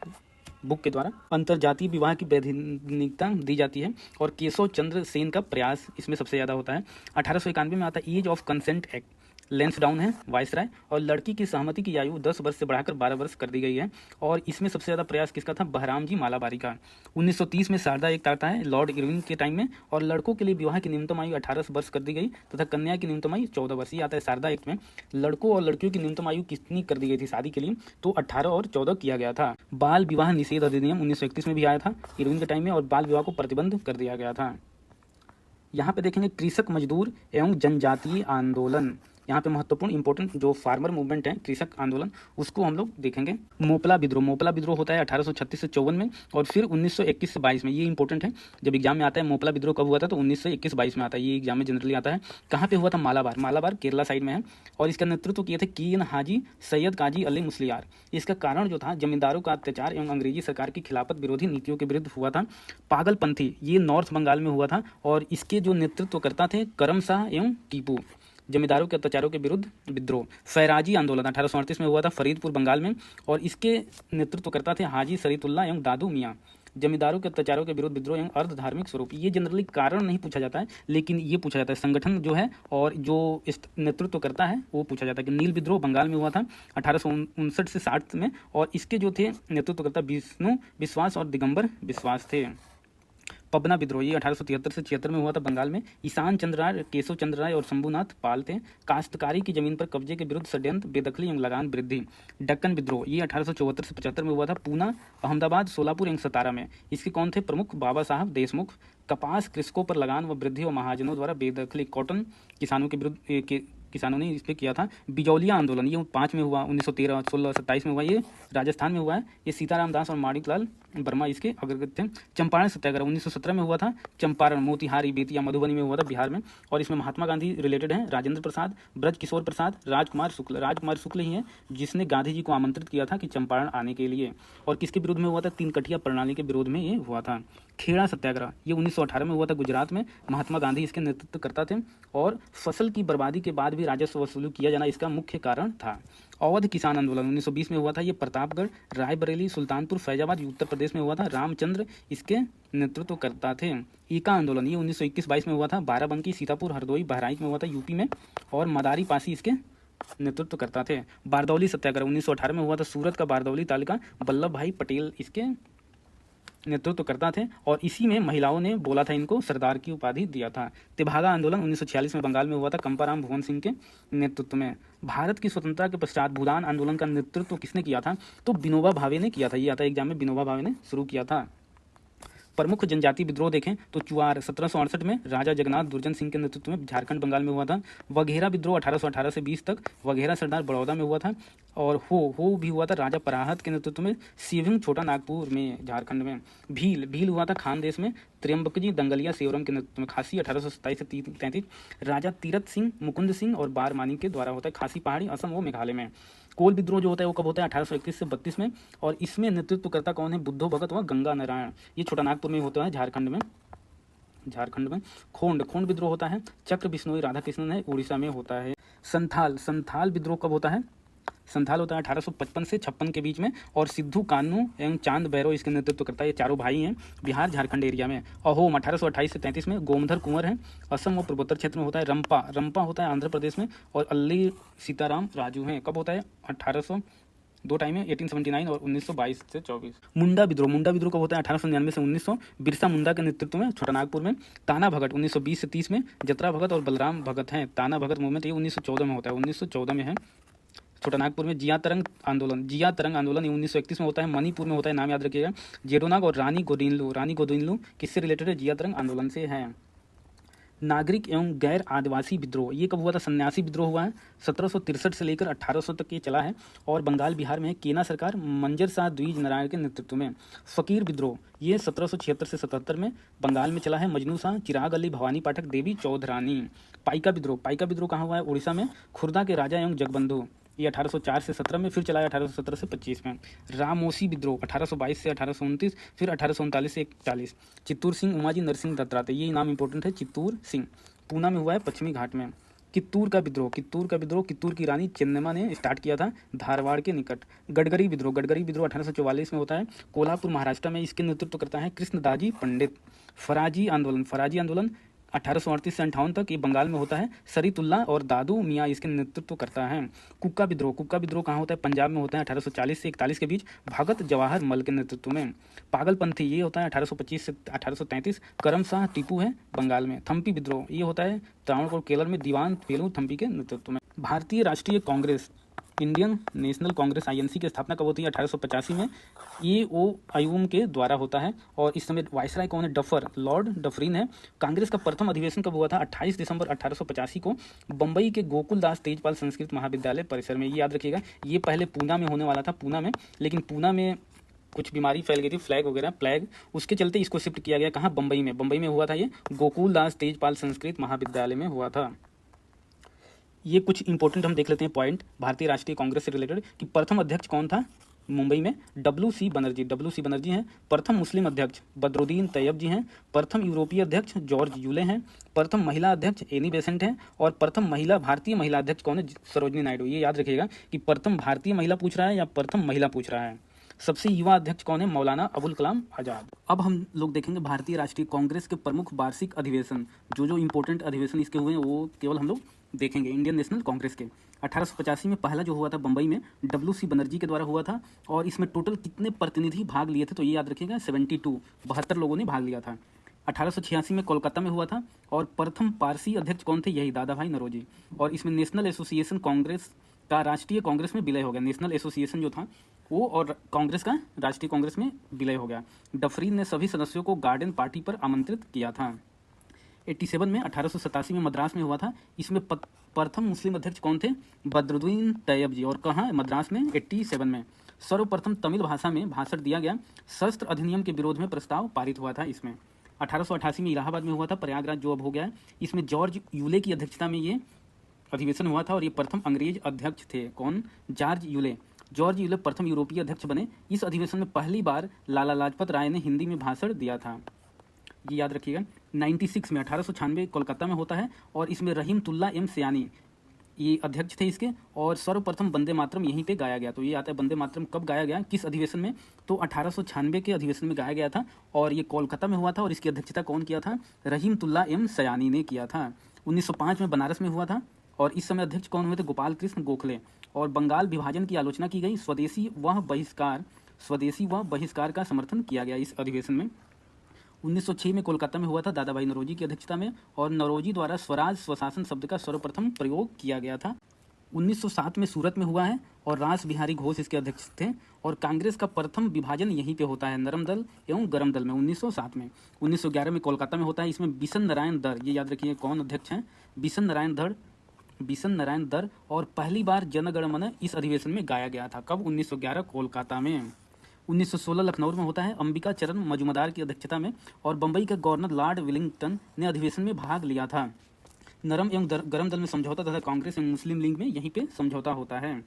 [SPEAKER 1] बुक के द्वारा अंतरजातीय विवाह की वैधानिकता दी जाती है, और केशव चंद्र सेन का प्रयास इसमें सबसे ज़्यादा होता है। 1891 में आता है age of consent act, Lansdowne है वायसराय, और लड़की की सहमति की आयु 10 वर्ष से बढ़ाकर 12 वर्ष कर दी गई है, और इसमें सबसे ज़्यादा प्रयास किसका था, बहराम जी मालाबारी का। 1930 में शारदा एक्ट आता है लॉर्ड इरविन के टाइम में, और लड़कों के लिए विवाह की न्यूनतम आयु 18 वर्ष कर दी गई तथा कन्या की न्यूनतम आयु 14 वर्ष। ये आता है शारदा एक्ट में। लड़कों और लड़कियों की न्यूनतम आयु कितनी कर दी गई थी शादी के लिए, तो 18 और 14 किया गया था। बाल विवाह निषेध अधिनियम 1931 में भी आया था इरविन के टाइम में, और बाल विवाह को प्रतिबंध कर दिया गया था। यहाँ पे देखेंगे कृषक मजदूर एवं जनजातीय आंदोलन, यहाँ पे महत्वपूर्ण इंपॉर्टेंट जो फार्मर मूवमेंट है, कृषक आंदोलन, उसको हम लोग देखेंगे। मोपला विद्रोह होता है 1836 से 54 में, और फिर 1921 से 22 में। ये इंपॉर्टेंट है, जब एग्जाम में आता है मोपला विद्रोह कब हुआ था, तो 1921-22 में आता है, ये एग्जाम में जनरली आता है। कहाँ पे हुआ था, मालाबार केरला साइड में है, और इसका नेतृत्व किए थे के एन हाजी सैयद काजी अली मुस्लियार। इसका कारण जो था जमींदारों का अत्याचार एवं अंग्रेजी सरकार की खिलाफत विरोधी नीतियों के विरुद्ध हुआ था। पागलपंथी ये नॉर्थ बंगाल में हुआ था, और इसके जो नेतृत्व करता थे करम शाह एवं टीपू, जमींदारों के अत्याचारों के विरुद्ध विद्रोह। फैराजी आंदोलन 1838 में हुआ था फरीदपुर बंगाल में, और इसके नेतृत्व करता थे हाजी शरीतुल्लाह एवं दादू मियाँ। जमींदारों के अत्याचारों के विरुद्ध विद्रोह एवं अर्ध धार्मिक स्वरूप। ये जनरली कारण नहीं पूछा जाता है, लेकिन ये पूछा जाता है संगठन जो है और जो इस नेतृत्व करता है वो पूछा जाता है। कि नील विद्रोह बंगाल में हुआ था 1859 से 60 में, और इसके जो थे नेतृत्वकर्ता विष्णु विश्वास और दिगंबर विश्वास थे। पबना विद्रोह ये 1873 से 76 में हुआ था बंगाल में। ईशान चंद्र राय, केशव चंद्र राय और शंभुनाथ पाल थे। काश्तकारी की जमीन पर कब्जे के विरुद्ध षड्यंत्र, बेदखली एवं लगान वृद्धि। डक्कन विद्रोह ये 1874 से 75 में हुआ था पूना, अहमदाबाद, सोलापुर एवं सतारा में। इसके कौन थे प्रमुख? बाबा साहब देशमुख। कपास कृषकों पर लगान व वृद्धि और महाजनों द्वारा बेदखली। कॉटन किसानों के विरुद्ध किसानों ने इस पर किया था। बिजौलिया आंदोलन ये 5 में हुआ, 1913, 16, 27 में हुआ, ये राजस्थान में हुआ है। ये सीताराम दास और माणिकलाल वर्मा इसके अग्रगत थे। चंपारण सत्याग्रह 1917 में हुआ था। चंपारण, मोतिहारी, बेतिया, मधुबनी में हुआ था बिहार में, और इसमें महात्मा गांधी रिलेटेड हैं। राजेंद्र प्रसाद, ब्रज किशोर प्रसाद, राजकुमार शुक्ल ही हैं जिसने गांधी जी को आमंत्रित किया था कि चंपारण आने के लिए। और किसके विरोध में हुआ था? 3 कठिया प्रणाली के विरोध में ये हुआ था। खेड़ा सत्याग्रह ये 1918 में हुआ था गुजरात में। महात्मा गांधी इसके नेतृत्व करता थे, और फसल की बर्बादी के बाद भी राजस्व वसूली किया जाना इसका मुख्य कारण था। अवध किसान आंदोलन 1920 में हुआ था। ये प्रतापगढ़, रायबरेली, सुल्तानपुर, फैजाबाद उत्तर प्रदेश में हुआ था। रामचंद्र इसके नेतृत्व करता थे। ईका आंदोलन ये 1921-22 में हुआ था। बाराबंकी, सीतापुर, हरदोई, बहराइच में हुआ था यूपी में, और मदारी पासी इसके नेतृत्व करता थे। बारदौली सत्याग्रह 1918 में हुआ था। सूरत का बारदौली तालुका, वल्लभ भाई पटेल इसके नेतृत्व करता थे, और इसी में महिलाओं ने बोला था इनको सरदार की उपाधि दिया था। तेभागा आंदोलन 1946 में बंगाल में हुआ था, कंपाराम भुवन सिंह के नेतृत्व में। भारत की स्वतंत्रता के पश्चात भूदान आंदोलन का नेतृत्व किसने किया था? तो विनोबा भावे ने किया था। ये आता है एग्जाम में, विनोबा भावे ने शुरू किया था। प्रमुख जनजाति विद्रोह देखें तो चुआर 1768 में राजा जगन्नाथ दुर्जन सिंह के नेतृत्व में झारखंड बंगाल में हुआ था। वघेरा विद्रोह 1818 से 20 तक, वघेरा सरदार बड़ौदा में हुआ था। और हो भी हुआ था राजा पराहत के नेतृत्व में, सिवहिंग छोटा नागपुर में झारखंड में। भील हुआ था खानदेश में, त्र्यंबकजी दंगलिया सेवरम के नेतृत्व में। खासी 1827 से 33 राजा तीरथ सिंह, मुकुंद सिंह और बारमानी के द्वारा होता है। खासी पहाड़ी असम वो मेघालय में। कोल विद्रोह जो होता है वो कब होता है? 1831 से 32 में, और इसमें नेतृत्व करता कौन है? बुद्धो भगत व गंगा नारायण। ये छोटा नागपुर में होता है झारखंड में। खोंड विद्रोह होता है। चक्र बिश्नोई राधा कृष्णन है, उड़ीसा में होता है। संथाल विद्रोह कब होता है? संथाल होता है 1855 से 56 के बीच में, और सिद्धू कान्नू एवं चांद भैरव इसके नेतृत्व करता है। ये चारों भाई हैं बिहार झारखंड एरिया में। अहोम 1828 से 33 में। गोमधर कुंवर है, असम और पूर्वोत्तर क्षेत्र में होता है। रंपा होता है आंध्र प्रदेश में, और अल्ली सीताराम राजू हैं। कब होता है? 1800 दो टाइम है, 1879 और 1922 से 24। मुंडा विद्रोह कब होता है? 1899 से 1900, बिरसा मुंडा के नेतृत्व में, छोटानागपुर में। ताना भगत 1920 से 30 में, जतरा भगत और बलराम भगत हैं। ताना भगत मूवमेंट ये 1914 में होता है, 1914 में है, छोटानागपुर में। जिया तरंग आंदोलन ये 1931 में होता है, मणिपुर में होता है, नाम याद रखिएगा। जेडोनाग और रानी गोदिनलू किससे रिलेटेड है? जिया तरंग आंदोलन से है। नागरिक एवं गैर आदिवासी विद्रोह ये कब हुआ था? सन्यासी विद्रोह हुआ है 1763 से लेकर 1800 तक ये चला है, और बंगाल बिहार में केना सरकार मंजर शाह द्विज नारायण के नेतृत्व में। फकीर विद्रोह ये 1776 से 77 में बंगाल में चला है। मजनू शाह, चिराग अली, भवानी पाठक, देवी चौधरानी। पाइका विद्रोह कहाँ हुआ है? उड़ीसा में। खुर्दा के राजा एवं जगबंधु ये 1804 से 17 में, फिर चला है 1817 से 25 में। रामोसी विद्रोह 1822 से 1829, फिर 1839 से 41। चित्तूर सिंह, उमाजी नरसिंह दत्तात्रेय ये नाम इंपॉर्टेंट है। चित्तूर सिंह पूना में हुआ है, पश्चिमी घाट में। कित्तूर का विद्रोह कित्तूर की रानी चेन्नम्मा ने स्टार्ट किया था, धारवाड़ के निकट। गडकरी विद्रोह 1844 में होता है, कोल्हापुर महाराष्ट्र में। इसके नेतृत्व करता है कृष्णदाजी पंडित। फराजी आंदोलन 1838 से 58 तक ये बंगाल में होता है। सरीतुल्ला और दादू मियाँ इसके नेतृत्व करता है। कुक्का विद्रोह कहाँ होता है? पंजाब में होता है, 1840 से 41 के बीच, भगत जवाहर मल के नेतृत्व में। पागलपंथी ये होता है 1825 से 1833, करम शाह टीपू है बंगाल में। थम्पी विद्रोह ये होता है त्रावणकोर केरल में, दीवान वेलू थम्पी के नेतृत्व में। भारतीय राष्ट्रीय Congress, Indian national Congress INC की स्थापना कब होती है? 1885 में। EO आयुम के द्वारा होता है, और इस समय वायसराय कौन है? डफर, लॉर्ड डफरिन है। कांग्रेस का प्रथम अधिवेशन कब हुआ था? 28 दिसंबर 1885 को, बम्बई के गोकुल दास तेजपाल संस्कृत महाविद्यालय परिसर में। ये याद रखिएगा, ये पहले पूना में होने वाला था, लेकिन पूना में कुछ बीमारी फैल गई थी, प्लेग, उसके चलते इसको शिफ्ट किया गया। कहाँ? बम्बई में हुआ था। ये गोकुल दास तेजपाल संस्कृत महाविद्यालय में हुआ था। ये कुछ इंपॉर्टेंट हम देख लेते हैं पॉइंट भारतीय राष्ट्रीय कांग्रेस से रिलेटेड, कि प्रथम अध्यक्ष कौन था मुंबई में? WC बनर्जी हैं। प्रथम मुस्लिम अध्यक्ष बदरुद्दीन तैयब जी हैं। प्रथम यूरोपीय अध्यक्ष जॉर्ज यूले हैं। प्रथम महिला अध्यक्ष एनी बेसेंट हैं। और प्रथम भारतीय महिला अध्यक्ष कौन है? सरोजनी नायडू। ये याद रखिएगा कि प्रथम भारतीय महिला पूछ रहा है या प्रथम महिला पूछ रहा है। सबसे युवा अध्यक्ष कौन है? मौलाना अबुल कलाम आज़ाद। अब हम लोग देखेंगे भारतीय राष्ट्रीय कांग्रेस के प्रमुख वार्षिक अधिवेशन, जो इंपॉर्टेंट अधिवेशन इसके हुए हैं वो केवल हम लोग देखेंगे। इंडियन नेशनल कांग्रेस के 1885 में पहला जो हुआ था बम्बई में WC बनर्जी के द्वारा हुआ था, और इसमें टोटल कितने प्रतिनिधि भाग लिए थे? तो ये याद रखिएगा 72, 72 लोगों ने भाग लिया था। 1886 में कोलकाता में हुआ था, और प्रथम पारसी अध्यक्ष कौन थे? यही दादा भाई नौरोजी। और इसमें नेशनल एसोसिएशन कांग्रेस का राष्ट्रीय कांग्रेस में विलय हो गया। नेशनल एसोसिएशन जो था वो और कांग्रेस का राष्ट्रीय कांग्रेस में विलय हो गया। डफरीन ने सभी सदस्यों को गार्डन पार्टी पर आमंत्रित किया था। 87 में 1887 में मद्रास में हुआ था। इसमें प्रथम मुस्लिम अध्यक्ष कौन थे? बदरुद्दीन तैयब जी। और कहाँ? मद्रास में 87 में। सर्वप्रथम तमिल भाषा में भाषण दिया गया। शस्त्र अधिनियम के विरोध में प्रस्ताव पारित हुआ था। इसमें 1888 में इलाहाबाद में हुआ था, प्रयागराज जो अब हो गया है। इसमें जॉर्ज यूले की अध्यक्षता में ये अधिवेशन हुआ था, और ये प्रथम अंग्रेज अध्यक्ष थे। कौन? George Yule. जॉर्ज यूले प्रथम यूरोपीय अध्यक्ष बने। इस अधिवेशन में पहली बार लाला लाजपत राय ने हिंदी में भाषण दिया था, ये याद रखिएगा। 96 में 1896 कोलकाता में होता है, और इसमें रहीमतुल्ला एम सयानी ये अध्यक्ष थे इसके, और सर्वप्रथम वंदे मातरम यहीं पे गाया गया। तो ये आता है वंदे मातरम कब गाया गया, किस अधिवेशन में? तो 1896 के अधिवेशन में गाया गया था, और ये कोलकाता में हुआ था, और इसकी अध्यक्षता कौन किया था? रहीमतुल्ला एम सयानी ने किया था। 1905 में बनारस में हुआ था, और इस समय अध्यक्ष कौन हुए थे? गोपाल कृष्ण गोखले। और बंगाल विभाजन की आलोचना की गई। स्वदेशी व बहिष्कार का समर्थन किया गया इस अधिवेशन में। 1906 में कोलकाता में हुआ था, दादा भाई नौरोजी की अध्यक्षता में, और नौरोजी द्वारा स्वराज स्वशासन शब्द का सर्वप्रथम प्रयोग किया गया था। 1907 में सूरत में हुआ है, और रास बिहारी घोष इसके अध्यक्ष थे। और कांग्रेस का प्रथम विभाजन यहीं पे होता है, नरम दल एवं गरम दल में, 1907 में। 1911 में कोलकाता में होता है। इसमें बिशन नारायण दर, ये याद रखिए कौन अध्यक्ष हैं? बिशन नारायण दर। और पहली बार जनगण मन इस अधिवेशन में गाया गया था। कब? 1911 कोलकाता में। 1916 लखनऊ में होता है, अंबिका चरण मजुमदार की अध्यक्षता में, और बम्बई का गवर्नर लॉर्ड वेलिंगटन ने अधिवेशन में भाग लिया था। नरम एवं गरम दल में समझौता तथा कांग्रेस एवं मुस्लिम लीग में यहीं पे समझौता होता है।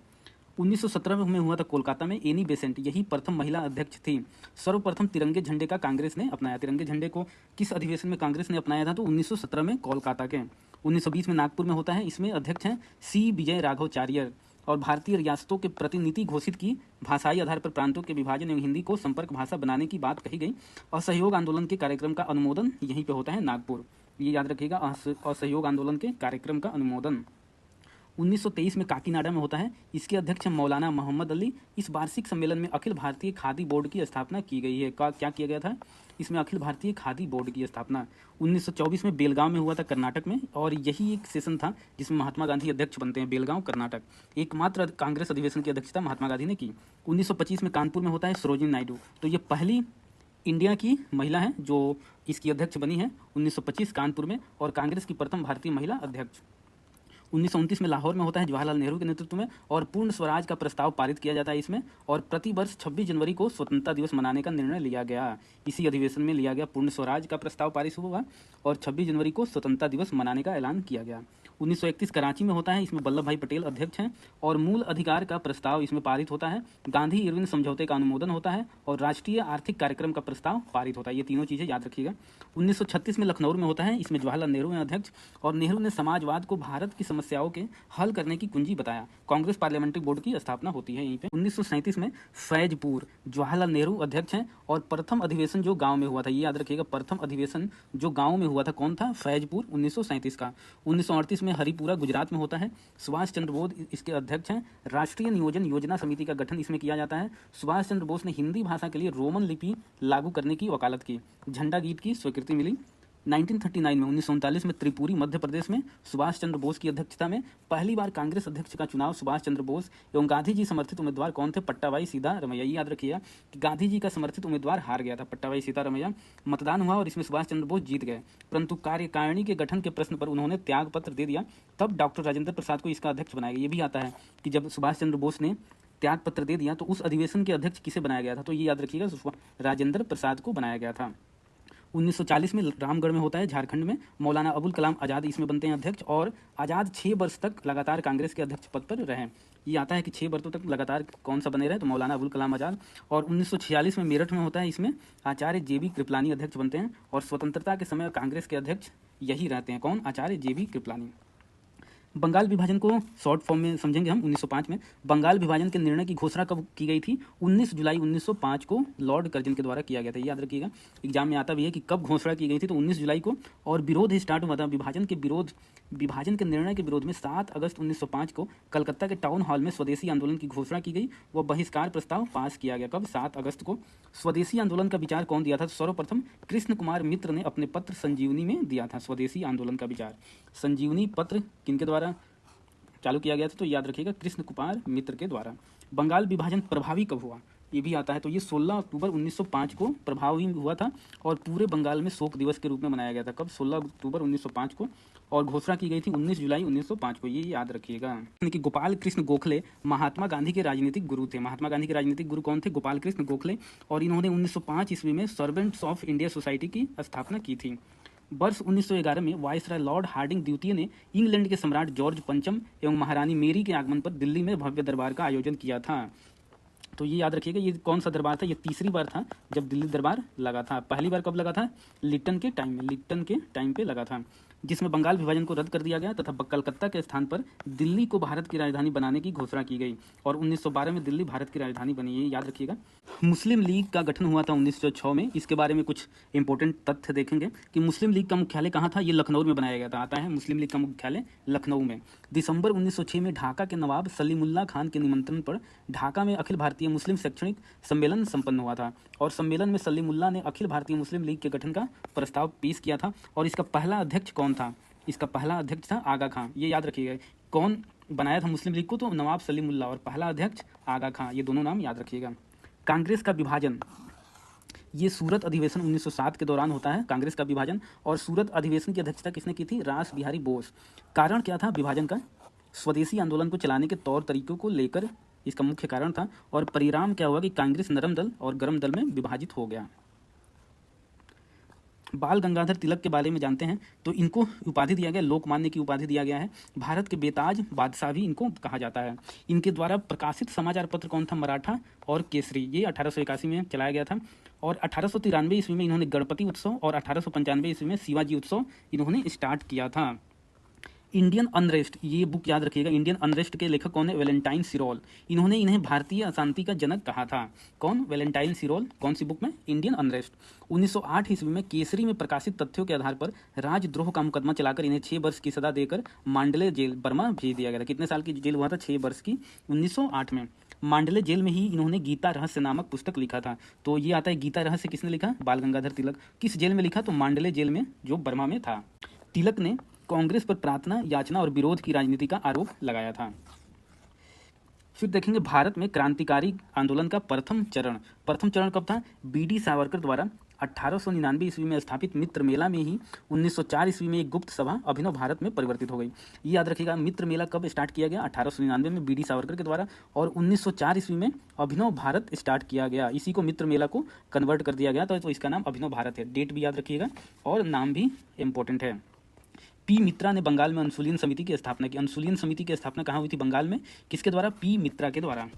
[SPEAKER 1] 1917 में हुआ था कोलकाता में, एनी बेसेंट यही प्रथम महिला अध्यक्ष थी। सर्वप्रथम तिरंगे झंडे का कांग्रेस ने अपनाया। तिरंगे झंडे को किस अधिवेशन में कांग्रेस ने अपनाया था? तो 1917 में कोलकाता के। 1920 में नागपुर में होता है। इसमें अध्यक्ष हैं C विजय राघवाचार्य। और भारतीय रियासतों के प्रतिनिधि घोषित की। भाषाई आधार पर प्रांतों के विभाजन एवं हिंदी को संपर्क भाषा बनाने की बात कही गई। असहयोग आंदोलन के कार्यक्रम का अनुमोदन यहीं पे होता है, नागपुर। ये याद रखिएगा, असहयोग आंदोलन के कार्यक्रम का अनुमोदन। 1923 में काकीनाडा में होता है। इसके अध्यक्ष हैं मौलाना मोहम्मद अली। इस वार्षिक सम्मेलन में अखिल भारतीय खादी बोर्ड की स्थापना की गई है। क्या किया गया था इसमें? अखिल भारतीय खादी बोर्ड की स्थापना। 1924 में बेलगांव में हुआ था, कर्नाटक में, और यही एक सेशन था जिसमें महात्मा गांधी अध्यक्ष बनते हैं। बेलगांव कर्नाटक। एकमात्र कांग्रेस अधिवेशन की अध्यक्षता महात्मा गांधी ने की। 1925 में कानपुर में होता है, सरोजिनी नायडू। तो ये पहली इंडिया की महिला है जो इसकी अध्यक्ष बनी है 1925 कानपुर में, और कांग्रेस की प्रथम भारतीय महिला अध्यक्ष। 1929 में लाहौर में होता है, जवाहरलाल नेहरू के नेतृत्व में, और पूर्ण स्वराज का प्रस्ताव पारित किया जाता है इसमें। और प्रतिवर्ष 26 जनवरी को स्वतंत्रता दिवस मनाने का निर्णय लिया गया। इसी अधिवेशन में लिया गया, पूर्ण स्वराज का प्रस्ताव पारित हुआ, और 26 जनवरी को स्वतंत्रता दिवस मनाने का ऐलान किया गया। 1931 कराची में होता है। इसमें वल्लभ भाई पटेल अध्यक्ष हैं, और मूल अधिकार का प्रस्ताव इसमें पारित होता है। गांधी इरविन समझौते का अनुमोदन होता है, और राष्ट्रीय आर्थिक कार्यक्रम का प्रस्ताव पारित होता है। ये तीनों चीज़ें याद रखिएगा। 1936 में लखनऊ में होता है। इसमें जवाहरलाल नेहरू हैं अध्यक्ष, और नेहरू ने समाजवाद को भारत की समस्याओं के हल करने की कुंजी बताया। कांग्रेस पार्लियामेंट्री बोर्ड की स्थापना होती है यहीं पे। 1937 में फैजपुर, जवाहरलाल नेहरू अध्यक्ष हैं, और प्रथम अधिवेशन जो गांव में हुआ था, ये याद रखिएगा, प्रथम अधिवेशन जो गांव में हुआ था कौन था? फैजपुर, 1937 का। 1938 में हरिपुरा गुजरात में होता है। सुभाष चंद्र बोस इसके अध्यक्ष हैं। राष्ट्रीय नियोजन योजना समिति का गठन इसमें किया जाता है। सुभाष चंद्र बोस ने हिंदी भाषा के लिए रोमन लिपि लागू करने की वकालत की। झंडा गीत की स्वीकृति मिली। 1939 में 1939 में त्रिपुरी मध्य प्रदेश में सुभाष चंद्र बोस की अध्यक्षता में पहली बार कांग्रेस अध्यक्ष का चुनाव सुभाष चंद्र बोस एवं गांधी जी समर्थित उम्मीदवार कौन थे? पट्टाभाई सीतारमैया। याद रखिएगा कि गांधी जी का समर्थित उम्मीदवार हार गया था, पट्टाभाई सीतारमैया। मतदान हुआ और इसमें सुभाष चंद्र बोस जीत गए, परंतु कार्यकारिणी के गठन के प्रश्न पर उन्होंने त्याग पत्र दे दिया। तब डॉक्टर राजेंद्र प्रसाद को इसका अध्यक्ष बनाया गया। ये भी आता है कि जब सुभाष चंद्र बोस ने त्याग पत्र दे दिया तो उस अधिवेशन के अध्यक्ष किसे बनाया गया था? तो ये याद रखिएगा, राजेंद्र प्रसाद को बनाया गया था। 1940 में रामगढ़ में होता है, झारखंड में। मौलाना अबुल कलाम आज़ाद इसमें बनते हैं अध्यक्ष, और आज़ाद 6 वर्ष तक लगातार कांग्रेस के अध्यक्ष पद पर रहे। ये आता है कि 6 वर्षों तक लगातार कौन सा बने रहे? तो मौलाना अबुल कलाम आज़ाद। और 1946 में मेरठ में होता है, इसमें आचार्य JB कृपलानी अध्यक्ष बनते हैं, और स्वतंत्रता के समय कांग्रेस के अध्यक्ष यही रहते हैं। कौन? आचार्य JB कृपलानी। बंगाल विभाजन को शॉर्ट फॉर्म में समझेंगे हम। 1905 में बंगाल विभाजन के निर्णय की घोषणा कब की गई थी? 19 जुलाई 1905 को लॉर्ड कर्जन के द्वारा किया गया था। याद रखिएगा, एग्जाम में आता भी है कि कब घोषणा की गई थी, तो 19 जुलाई को। और विरोध स्टार्ट हुआ था विभाजन के निर्णय के विरोध में 7 अगस्त 1905 को कलकत्ता के टाउन हॉल में स्वदेशी आंदोलन की घोषणा की गई। वह बहिष्कार प्रस्ताव पास किया गया। कब? 7 अगस्त को। स्वदेशी आंदोलन का विचार कौन दिया था? सर्वप्रथम कृष्ण कुमार मित्र ने अपने पत्र संजीवनी में दिया था स्वदेशी आंदोलन का विचार। संजीवनी पत्र किनके द्वारा चालू किया गया था? तो याद रखिएगा, कृष्ण कुमार मित्र के द्वारा। बंगाल विभाजन प्रभावी कब हुआ? ये भी आता है। तो ये 16 अक्टूबर 1905 को प्रभावी हुआ था और पूरे बंगाल में शोक दिवस के रूप में मनाया गया था। कब? 16 अक्टूबर 1905 को। और घोषणा की गई थी 19 जुलाई 1905 को। ये याद रखिएगा। कि गोपाल कृष्ण गोखले महात्मा गांधी के राजनीतिक गुरु थे। महात्मा गांधी के राजनीतिक गुरु कौन थे? गोपाल कृष्ण गोखले। और इन्होंने 1905 ईस्वी में सर्वेंट्स ऑफ इंडिया सोसाइटी की स्थापना की थी। वर्ष 1911 में वायसराय लॉर्ड हार्डिंग द्वितीय ने इंग्लैंड के सम्राट जॉर्ज पंचम एवं महारानी मेरी के आगमन पर दिल्ली में भव्य दरबार का आयोजन किया था। तो ये याद रखिएगा, ये कौन सा दरबार था? ये तीसरी बार था जब दिल्ली दरबार लगा था। पहली बार कब लगा था? लिट्टन के टाइम पे लगा था, जिसमें बंगाल विभाजन को रद्द कर दिया गया तथा कलकत्ता के स्थान पर दिल्ली को भारत की राजधानी बनाने की घोषणा की गई। और 1912 में दिल्ली भारत की राजधानी बनी। ये याद रखिएगा। मुस्लिम लीग का गठन हुआ था 1906 में। इसके बारे में कुछ इंपॉर्टेंट तथ्य देखेंगे कि मुस्लिम लीग का मुख्यालय कहाँ था? ये लखनऊ में बनाया गया था। आता है मुस्लिम लीग का मुख्यालय लखनऊ में। दिसंबर 1906 में ढाका के नवाब सलीमुल्लाह खान के निमंत्रण पर ढाका में अखिल भारतीय मुस्लिम शैक्षणिक सम्मेलन संपन्न हुआ था। और सम्मेलन में सलीमुल्लाह ने अखिल भारतीय मुस्लिम लीग के गठन का प्रस्ताव पेश किया था। और इसका पहला अध्यक्ष कौन था? इसका पहला अध्यक्ष था आगा खां। ये याद रखिएगा, कौन बनाया था मुस्लिम लीग को? तो नवाब सलीमुल्लाह। और पहला अध्यक्ष आगा खां। ये दोनों नाम याद रखिएगा। कांग्रेस का विभाजन, ये सूरत अधिवेशन 1907 के दौरान होता है कांग्रेस का विभाजन। और सूरत अधिवेशन की अध्यक्षता किसने की थी? रास बिहारी बोस। कारण क्या था विभाजन का? स्वदेशी आंदोलन को चलाने के तौर तरीकों को लेकर इसका मुख्य कारण था। और परिणाम क्या हुआ कि कांग्रेस नरम दल और गरम दल में विभाजित हो गया। बाल गंगाधर तिलक के बारे में जानते हैं। तो इनको उपाधि दिया गया, लोकमान्य की उपाधि दिया गया है। भारत के बेताज बादशाह भी इनको कहा जाता है। इनके द्वारा प्रकाशित समाचार पत्र कौन था? मराठा और केसरी। ये 1881 में चलाया गया था। और 1893 ईस्वी में इन्होंने गणपति उत्सव और 1895 ईस्वी में शिवाजी उत्सव इन्होंने स्टार्ट किया था। इंडियन अनरेस्ट, ये बुक याद रखिएगा। इंडियन अनरेस्ट के लेखक कौन है? वैलेंटाइन सिरोल। इन्होंने इन्हें भारतीय अशांति का जनक कहा था। कौन? वैलेंटाइन सिरोल। कौन सी बुक में? Indian unrest. 1908 ईस्वी में केसरी में प्रकाशित तथ्यों के आधार पर राजद्रोह का मुकदमा चलाकर इन्हें 6 वर्ष की सजा देकर मांडले जेल बर्मा भेज दिया गया था। कितने साल की जेल हुआ था? 6 वर्ष की। 1908 में मांडले जेल में ही इन्होंने गीता रहस्य नामक पुस्तक लिखा था। तो ये आता है गीता रहस्य किसने लिखा? बाल गंगाधर तिलक। किस जेल में लिखा? तो मांडले जेल में, जो बर्मा में था। तिलक ने कांग्रेस पर प्रार्थना, याचना और विरोध की राजनीति का आरोप लगाया था। फिर देखेंगे भारत में क्रांतिकारी आंदोलन का प्रथम चरण कब था? बीडी सावरकर द्वारा 1899 ईस्वी में स्थापित मित्र मेला में ही 1904 ईस्वी में एक गुप्त सभा अभिनव भारत में परिवर्तित हो गई। ये याद रखिएगा, मित्र मेला कब स्टार्ट किया गया? 1899 में बीडी सावरकर के द्वारा। और 1904 ईस्वी में अभिनव भारत स्टार्ट किया गया। इसी को मित्र मेला को कन्वर्ट कर दिया गया था। तो इसका नाम अभिनव भारत है। डेट भी याद रखिएगा और नाम भी इम्पोर्टेंट है। पी मित्रा ने बंगाल में अनुसूलन समिति की स्थापना की। अनुसूलन समिति की स्थापना कहाँ हुई थी? बंगाल में। किसके द्वारा? पी मित्रा के द्वारा।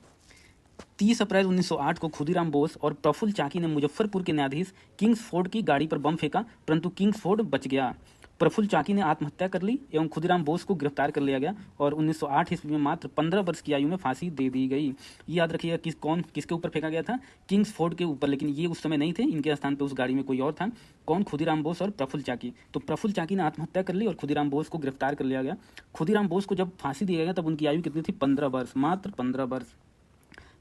[SPEAKER 1] 30 अप्रैल 1908 को खुदीराम बोस और प्रफुल्ल चाकी ने मुजफ्फरपुर के न्यायाधीश किंग्सफोर्ड की गाड़ी पर बम फेंका, परंतु किंग्सफोर्ड बच गया। प्रफुल्ल चाकी ने आत्महत्या कर ली एवं खुदीराम बोस को गिरफ्तार कर लिया गया और 1908 ईस्वी में मात्र 15 वर्ष की आयु में फांसी दे दी गई। ये याद रखिएगा, किसके ऊपर फेंका गया था? किंग्सफोर्ड के ऊपर। लेकिन ये उस समय नहीं थे, इनके स्थान पर उस गाड़ी में कोई और था। कौन? खुदीराम बोस और प्रफुल्ल चाकी। तो प्रफुल्ल चाकी ने आत्महत्या कर ली और खुदीराम बोस को गिरफ्तार कर लिया गया। खुदीराम बोस को जब फांसी दिया गया तब उनकी आयु कितनी थी? 15 वर्ष, मात्र 15 वर्ष।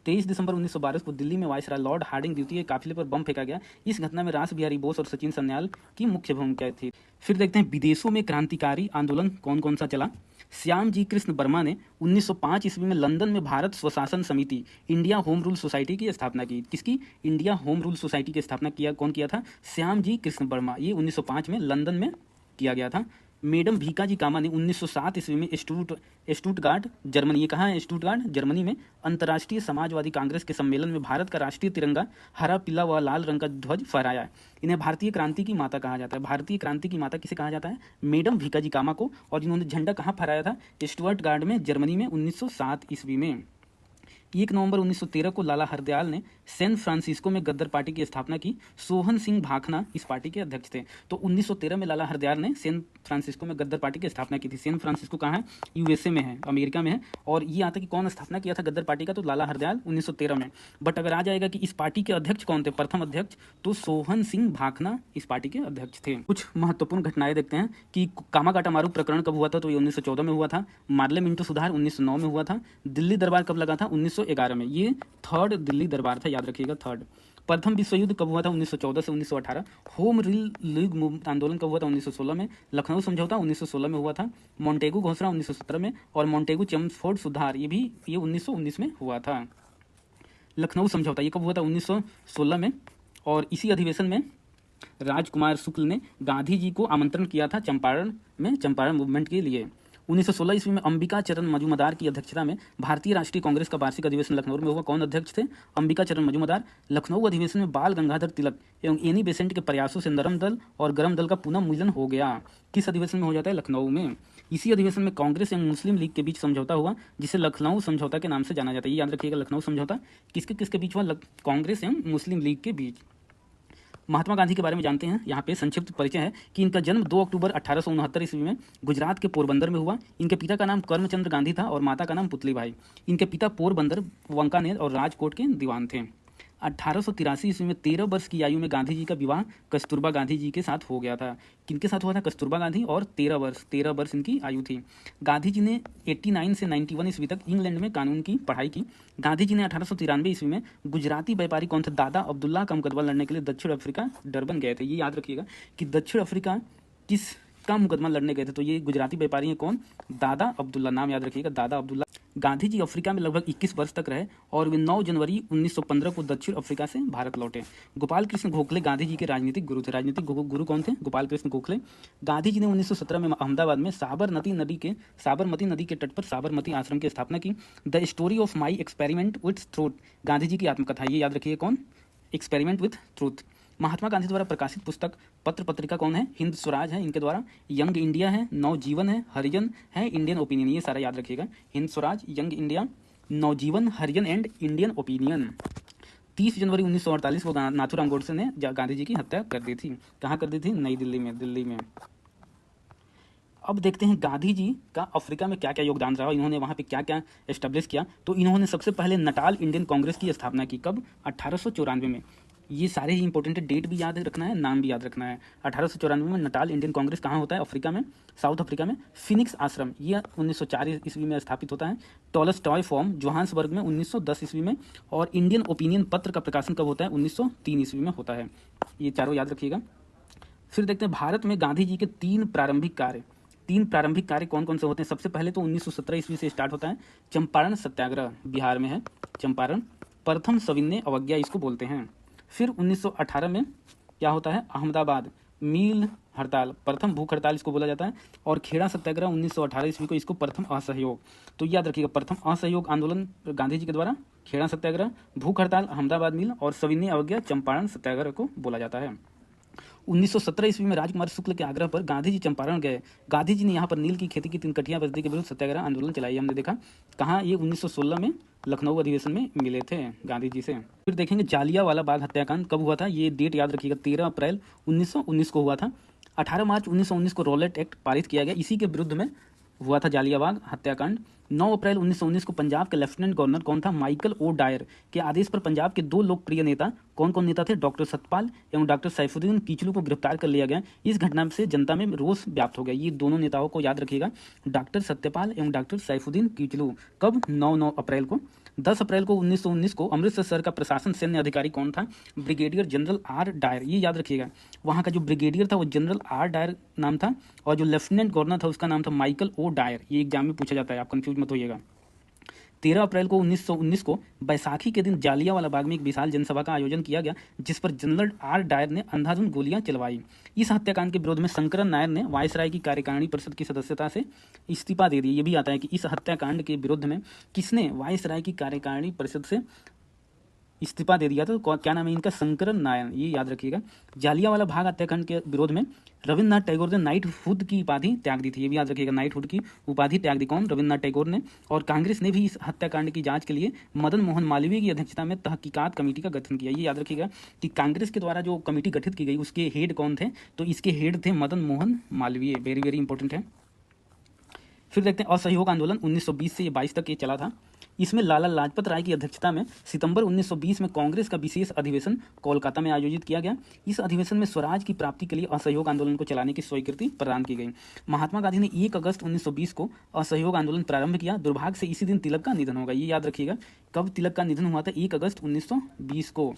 [SPEAKER 1] 23 दिसंबर 1912 को दिल्ली में वायसराय लॉर्ड हार्डिंग द्वितीय काफिले पर बम फेंका गया। इस घटना में रास बिहारी बोस और सचिन सन्याल की मुख्य भूमिका थी। फिर देखते हैं विदेशों में क्रांतिकारी आंदोलन कौन कौन सा चला। श्याम जी कृष्ण वर्मा ने 1905 ईस्वी में लंदन में भारत स्वशासन समिति इंडिया होम रूल सोसाइटी की स्थापना की। किसकी? इंडिया होम रूल सोसाइटी की स्थापना कौन किया था? श्याम जी कृष्ण वर्मा। ये 1905 में लंदन में किया गया था। मैडम भीकाजी कामा ने 1907 ईस्वी में स्टुटगार्ट जर्मनी, ये कहाँ है? स्टुटगार्ट जर्मनी में अंतर्राष्ट्रीय समाजवादी कांग्रेस के सम्मेलन में भारत का राष्ट्रीय तिरंगा हरा, पीला व लाल रंग का ध्वज फहराया। इन्हें भारतीय क्रांति की माता कहा जाता है। भारतीय क्रांति की माता किसे कहा जाता है? मैडम भीकाजी कामा को। और इन्होंने झंडा कहाँ फहराया था? स्टुटगार्ट में जर्मनी में 1907 ईस्वी में। 1 नवंबर 1913 को लाला हरदयाल ने सैन फ्रांसिस्को में गद्दर पार्टी की स्थापना की। सोहन सिंह भाखना इस पार्टी के अध्यक्ष थे। तो 1913 में लाला हरदयाल ने सैन फ्रांसिस्को में गद्दर पार्टी की स्थापना की थी। सैन फ्रांसिस्को कहाँ है? यूएसए में है, अमेरिका में है। और ये आता है कि कौन स्थापना किया था गद्दर पार्टी का? तो लाला हरदयाल 1913 में। बट अगर आ जाएगा कि इस पार्टी के अध्यक्ष कौन थे, प्रथम अध्यक्ष, तो सोहन सिंह भाखना इस पार्टी के अध्यक्ष थे। कुछ महत्वपूर्ण घटनाएं देखते हैं कि कामागाटा मारू प्रकरण कब हुआ था? तो ये 1914 में हुआ था। मार्ले मिंटो सुधार 1909 में हुआ था। दिल्ली दरबार कब लगा था? 1911 में। ये थर्ड दिल्ली दरबार था, याद रखिएगा, थर्ड। प्रथम विश्व युद्ध कब हुआ था? 1914 से 1918। होम रूल लीग मूवमेंट आंदोलन कब हुआ था? 1916 में। लखनऊ समझौता 1916 में हुआ था। मोंटेगू घोषणा 1917 में। और मोंटेगू चेम्सफोर्ड सुधार ये 1919 में हुआ था। लखनऊ समझौता ये कब हुआ था? 1916 में। और इसी अधिवेशन में राजकुमार शुक्ल ने गांधी जी को आमंत्रण किया था चंपारण में, चंपारण मूवमेंट के लिए। 1916 ईस्वी में अंबिका चरण मजूमदार की अध्यक्षता में भारतीय राष्ट्रीय कांग्रेस का वार्षिक अधिवेशन लखनऊ में हुआ। कौन अध्यक्ष थे? अंबिका चरण मजूमदार। लखनऊ अधिवेशन में बाल गंगाधर तिलक एवं एनी बेसेंट के प्रयासों से नरम दल और गरम दल का पुनः मिलन हो गया। किस अधिवेशन में हो जाता है? लखनऊ में। इसी अधिवेशन में कांग्रेस एवं मुस्लिम लीग के बीच समझौता हुआ, जिसे लखनऊ समझौता के नाम से जाना जाता है। ये याद रखिएगा, लखनऊ समझौता किसके किसके बीच हुआ? कांग्रेस एवं मुस्लिम लीग के बीच। महात्मा गांधी के बारे में जानते हैं। यहाँ पे संक्षिप्त परिचय है कि इनका जन्म 2 अक्टूबर 1869 ईस्वी में गुजरात के पोरबंदर में हुआ। इनके पिता का नाम करमचंद्र गांधी था और माता का नाम पुतलीबाई। इनके पिता पोरबंदर, वांकानेर और राजकोट के दीवान थे। 1883 ईस्वी में 13 वर्ष की आयु में गांधी जी का विवाह कस्तूरबा गांधी जी के साथ हो गया था। किनके साथ हुआ था? कस्तूरबा गांधी। और 13 वर्ष इनकी आयु थी। गांधी जी ने 89 से 91 ईस्वी तक इंग्लैंड में कानून की पढ़ाई की। गांधी जी ने 1893 ईस्वी में गुजराती व्यापारी कौन थे? दादा अब्दुल्ला का मुकदमा लड़ने के लिए दक्षिण अफ्रीका डरबन गए थे। ये याद रखिएगा कि दक्षिण अफ्रीका किस का मुकदमा लड़ने गए थे? तो ये गुजराती व्यापारी हैं। कौन? दादा अब्दुल्ला। नाम याद रखिएगा, दादा अब्दुल्ला। गांधी जी अफ्रीका में लगभग 21 वर्ष तक रहे और वे 9 जनवरी 1915 को दक्षिण अफ्रीका से भारत लौटे। गोपाल कृष्ण गोखले गांधी जी के राजनीतिक गुरु थे। राजनीतिक गुरु कौन थे? गोपाल कृष्ण गोखले। गांधी जी ने 1917 में अहमदाबाद में साबरमती नदी के तट पर साबरमती आश्रम की स्थापना की। The story of my experiment with truth Gandhi ji की आत्मकथा। ये याद रखिए, कौन? Experiment with truth. Mahatma Gandhi द्वारा प्रकाशित पुस्तक पत्र पत्रिका कौन है? हिंद स्वराज है इनके द्वारा। यंग इंडिया है, नवजीवन है, हरिजन है, इंडियन ओपिनियन। ये सारा याद रखिएगा, Hind Swaraj, Young India, Navjivan, Harijan and Indian Opinion. 30 जनवरी 1948 को नाथूराम गोडसे ने गांधी जी की हत्या कर दी थी। कहाँ कर दी थी? नई दिल्ली में, दिल्ली में। अब देखते हैं गांधी जी का अफ्रीका में क्या क्या योगदान रहा, इन्होंने वहाँ पे क्या क्या एस्टेब्लिश किया। तो इन्होंने सबसे पहले नटाल इंडियन कांग्रेस की स्थापना की। कब? 1894 में। ये सारे ही इंपॉर्टेंट है, डेट भी याद रखना है, नाम भी याद रखना है। 1894 में नटाल इंडियन कांग्रेस कहाँ होता है? अफ्रीका में, साउथ अफ्रीका में। फिनिक्स आश्रम ये 1904 ईस्वी में स्थापित होता है। टॉलस्टॉय फॉर्म जोहान्सबर्ग में 1910 ईस्वी में। और इंडियन ओपिनियन पत्र का प्रकाशन कब होता है? 1903 ईस्वी में होता है। ये चारों याद रखिएगा। फिर देखते हैं भारत में गांधी जी के तीन प्रारंभिक कार्य कौन कौन से होते हैं। सबसे पहले तो 1917 ईस्वी से स्टार्ट होता है चंपारण सत्याग्रह, बिहार में है चंपारण। प्रथम सविनय अवज्ञा इसको बोलते हैं। फिर 1918 में क्या होता है? अहमदाबाद मील हड़ताल, प्रथम भूख हड़ताल इसको बोला जाता है। और खेड़ा सत्याग्रह 1918 ईस्वी को, इसको प्रथम असहयोग। तो याद रखिएगा, प्रथम असहयोग आंदोलन गांधी जी के द्वारा, खेड़ा सत्याग्रह, भूख हड़ताल अहमदाबाद मील और सविनय अवज्ञा चंपारण सत्याग्रह को बोला जाता है। 1917 ईस्वी में राजकुमार शुक्ल के आग्रह पर गांधी जी चंपारण गए। गांधी जी ने यहाँ पर नील की खेती की 3 कठिया बस्ती के विरुद्ध सत्याग्रह आंदोलन चलाई। हमने देखा कहाँ? ये 1916 में लखनऊ अधिवेशन में मिले थे गांधी जी से। फिर देखेंगे जालियांवाला बाग हत्याकांड कब हुआ था। ये डेट याद रखिएगा, 13 अप्रैल 1919 को हुआ था। 18 मार्च 1919 को रॉलेट एक्ट पारित किया गया, इसी के विरुद्ध में हुआ था जालियांवाला हत्याकांड। 9 अप्रैल 1919 को पंजाब के लेफ्टिनेंट गवर्नर कौन था? माइकल ओ डायर के आदेश पर पंजाब के 2 लोकप्रिय नेता कौन कौन नेता थे? डॉक्टर सतपाल एवं डॉक्टर सैफुद्दीन किचलू को गिरफ्तार कर लिया गया। इस घटना से जनता में रोष व्याप्त हो गया। ये दोनों नेताओं को याद रखिएगा, डॉक्टर सत्यपाल एवं डॉक्टर सैफुद्दीन किचलू। कब? 9 अप्रैल को। 10 अप्रैल को 1919 को अमृतसर शहर का प्रशासन सैन्य अधिकारी कौन था? Brigadier general R Dyer. ये याद रखिएगा, वहाँ का जो ब्रिगेडियर था वो जनरल आर डायर नाम था और जो लेफ्टिनेंट गवर्नर था उसका नाम था माइकल ओ डायर। ये एग्जाम में पूछा जाता है, आप कंफ्यूज मत होइएगा। 13 अप्रैल को 1919 को बैसाखी के दिन जालियांवाला बाग में एक विशाल जनसभा का आयोजन किया गया, जिस पर जनरल आर डायर ने अंधाधुंध गोलियां चलवाई। इस हत्याकांड के विरोध में शंकरन नायर ने वायसराय की कार्यकारिणी परिषद की सदस्यता से इस्तीफा दे दिया। ये भी आता है कि इस हत्याकांड के विरोध में किसने वायसराय की कार्यकारिणी परिषद से इस्तीफा दे दिया था। तो क्या नाम है इनका? शंकरन नारायण, ये याद रखिएगा। जालियांवाला बाग हत्याकांड के विरोध में रविन्द्रनाथ टैगोर ने नाइटहुड की उपाधि त्याग दी थी, ये भी याद रखिएगा। नाइटहुड की उपाधि त्याग दी कौन? रविन्द्रनाथ टैगोर ने। और कांग्रेस ने भी इस हत्याकांड की जांच के लिए मदन मोहन मालवीय की अध्यक्षता में तहकीकात कमेटी का गठन किया। ये याद रखिएगा कि कांग्रेस के द्वारा जो कमेटी गठित की गई उसके हेड कौन थे? तो इसके हेड थे Madan Mohan Malviya. Very very important है। फिर देखते हैं असहयोग आंदोलन 1920 से 22 तक ये चला था। इसमें लाला लाजपत राय की अध्यक्षता में सितंबर 1920 में कांग्रेस का विशेष अधिवेशन कोलकाता में आयोजित किया गया। इस अधिवेशन में स्वराज की प्राप्ति के लिए असहयोग आंदोलन को चलाने की स्वीकृति प्रदान की गई। महात्मा गांधी ने 1 अगस्त 1920 को असहयोग आंदोलन प्रारंभ किया। दुर्भाग्य से इसी दिन तिलक का निधन होगा, ये याद रखिएगा। कब तिलक का निधन हुआ था? 1 अगस्त 1920 को।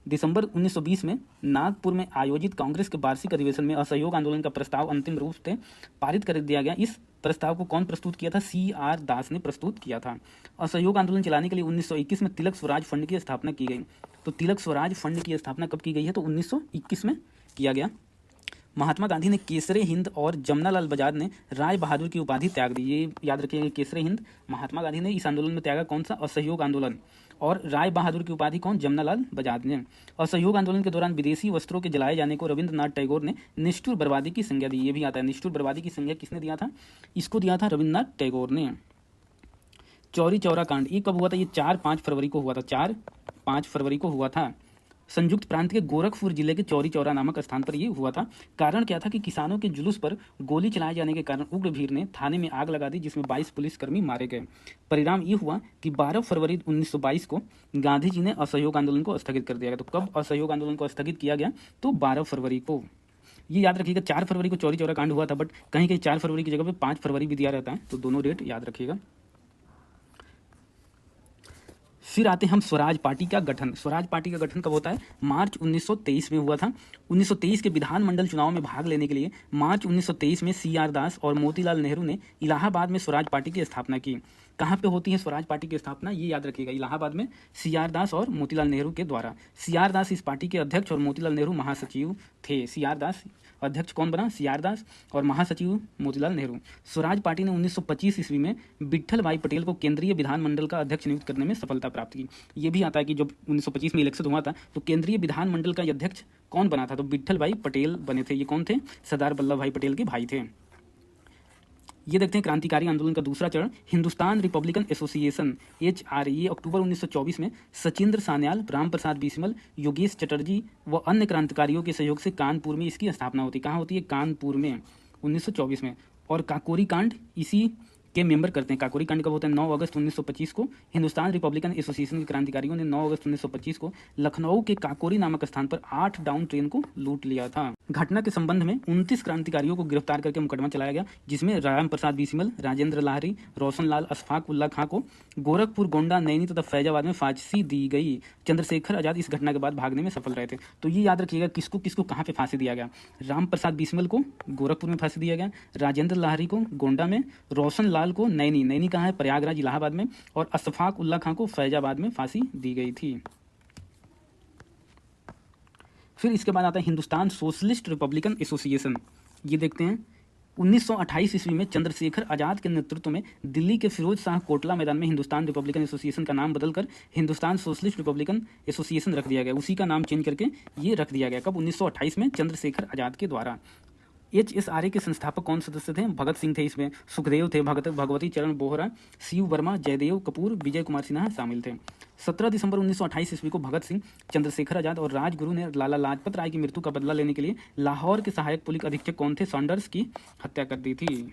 [SPEAKER 1] दिसंबर 1920 में नागपुर में आयोजित कांग्रेस के वार्षिक अधिवेशन में असहयोग आंदोलन का प्रस्ताव अंतिम रूप से पारित कर दिया गया। इस प्रस्ताव को कौन प्रस्तुत किया था? CR दास ने प्रस्तुत किया था। असहयोग आंदोलन चलाने के लिए 1921 में तिलक स्वराज फंड की स्थापना की गई। तो तिलक स्वराज फंड की स्थापना कब की गई है? तो 1921 में किया गया। महात्मा गांधी ने केसरे हिंद और जमनालाल बजाज ने राय बहादुर की उपाधि त्याग दी। ये याद रखिएगा, केसरे हिंद महात्मा गांधी ने इस आंदोलन में त्यागा। कौन सा? असहयोग आंदोलन। और राय बहादुर की उपाधि कौन? जमनालाल बजाज ने। असहयोग आंदोलन के दौरान विदेशी वस्त्रों के जलाए जाने को रविन्द्रनाथ टैगोर ने निष्ठुर बर्बादी की संज्ञा दी। ये भी आता है। निष्ठुर बर्बादी की संज्ञा किसने दिया था? इसको दिया था रविन्द्रनाथ टैगोर ने। चौरी चौरा कांड ये कब हुआ था? ये 4-5 फरवरी को हुआ था। 4-5 फरवरी को हुआ था। संयुक्त प्रांत के गोरखपुर जिले के चौरी चौरा नामक स्थान पर ये हुआ था। कारण क्या था कि किसानों के जुलूस पर गोली चलाए जाने के कारण उग्र भीड़ ने थाने में आग लगा दी, जिसमें 22 पुलिसकर्मी मारे गए। परिणाम ये हुआ कि 12 फरवरी 1922 को गांधी जी ने असहयोग आंदोलन को स्थगित कर दिया गया। तो कब असहयोग आंदोलन को स्थगित किया गया? तो 12 फरवरी को। ये याद रखिएगा 4 फरवरी को चौरी चौरा कांड हुआ था, बट कहीं कहीं 4 फरवरी की जगह पे 5 फरवरी भी दिया रहता है, तो दोनों डेट याद रखिएगा। फिर आते हैं हम स्वराज पार्टी का गठन। स्वराज पार्टी का गठन कब होता है? मार्च 1923 में हुआ था। 1923 के विधानमंडल चुनाव में भाग लेने के लिए मार्च 1923 में CR दास और मोतीलाल नेहरू ने इलाहाबाद में स्वराज पार्टी की स्थापना की। कहाँ पे होती है स्वराज पार्टी की स्थापना? ये याद रखिएगा, इलाहाबाद में CR दास और मोतीलाल नेहरू के द्वारा। CR दास इस पार्टी के अध्यक्ष और मोतीलाल नेहरू महासचिव थे। CR दास अध्यक्ष कौन बना? CR दास और महासचिव मोतीलाल नेहरू। स्वराज पार्टी ने 1925 ईस्वी में विट्ठल भाई पटेल को केंद्रीय विधानमंडल का अध्यक्ष नियुक्त करने में सफलता प्राप्त की। ये भी आता है कि जब 1925 में इलेक्शन हुआ था तो केंद्रीय विधानमंडल का अध्यक्ष कौन बना था? तो विट्ठल भाई पटेल बने थे। ये कौन थे? सरदार वल्लभ भाई पटेल के भाई थे। ये देखते हैं क्रांतिकारी आंदोलन का दूसरा चरण, हिंदुस्तान रिपब्लिकन एसोसिएशन HR। ये अक्टूबर 1924 में सचिंद्र सान्याल, राम प्रसाद बिस्मिल, योगेश चटर्जी व अन्य क्रांतिकारियों के सहयोग से कानपुर में इसकी स्थापना होती है। कहाँ होती है? कानपुर में 1924 में। और काकोरी कांड इसी के मेंबर करते हैं। काकोरी कांड कब होता है? 9 अगस्त 1925 को। हिंदुस्तान रिपब्लिकन एसोसिएशन के क्रांतिकारियों ने 9 अगस्त 1925 को लखनऊ के काकोरी नामक स्थान पर 8 डाउन ट्रेन को लूट लिया था। घटना के संबंध में 29 क्रांतिकारियों को गिरफ्तार करके मुकदमा चलाया गया, जिसमें राम प्रसाद बिस्मिल, राजेंद्र लाहिरी, रोशन लाल, अशफाक उल्ला खां को गोरखपुर, गोंडा, नैनी तथा फैजाबाद में फांसी दी गई। चंद्रशेखर आजाद इस घटना के बाद भागने में सफल रहे थे। तो ये याद रखिएगा किसको किसको कहाँ पे फांसी दिया गया। राम प्रसाद बिस्मिल को गोरखपुर में फांसी दिया गया, राजेंद्र लाहिरी को गोंडा में, रोशन लाल को नैनी कहाँ है? प्रयागराज इलाहाबाद में, और अशफाक उल्ला खां को फैजाबाद में फांसी दी गई थी। फिर इसके बाद आता है हिंदुस्तान सोशलिस्ट रिपब्लिकन एसोसिएशन। ये देखते हैं 1928 ईस्वी में चंद्रशेखर आजाद के नेतृत्व में दिल्ली के फिरोज शाह कोटला मैदान में हिंदुस्तान रिपब्लिकन एसोसिएशन का नाम बदलकर हिंदुस्तान सोशलिस्ट रिपब्लिकन एसोसिएशन रख दिया गया। उसी का नाम चेंज करके ये रख दिया गया। कब? 1928 में चंद्रशेखर आजाद के द्वारा। HSRA के संस्थापक कौन सदस्य थे? भगत सिंह थे। इसमें सुखदेव थे, भगवती चरण बोहरा, शिव वर्मा, जयदेव कपूर, विजय कुमार सिन्हा शामिल थे। 17 दिसंबर 1928 ईस्वी को भगत सिंह, चंद्रशेखर आजाद और राजगुरु ने लाला लाजपत राय की मृत्यु का बदला लेने के लिए लाहौर के सहायक पुलिस अधीक्षक कौन थे? सॉन्डर्स की हत्या कर दी थी।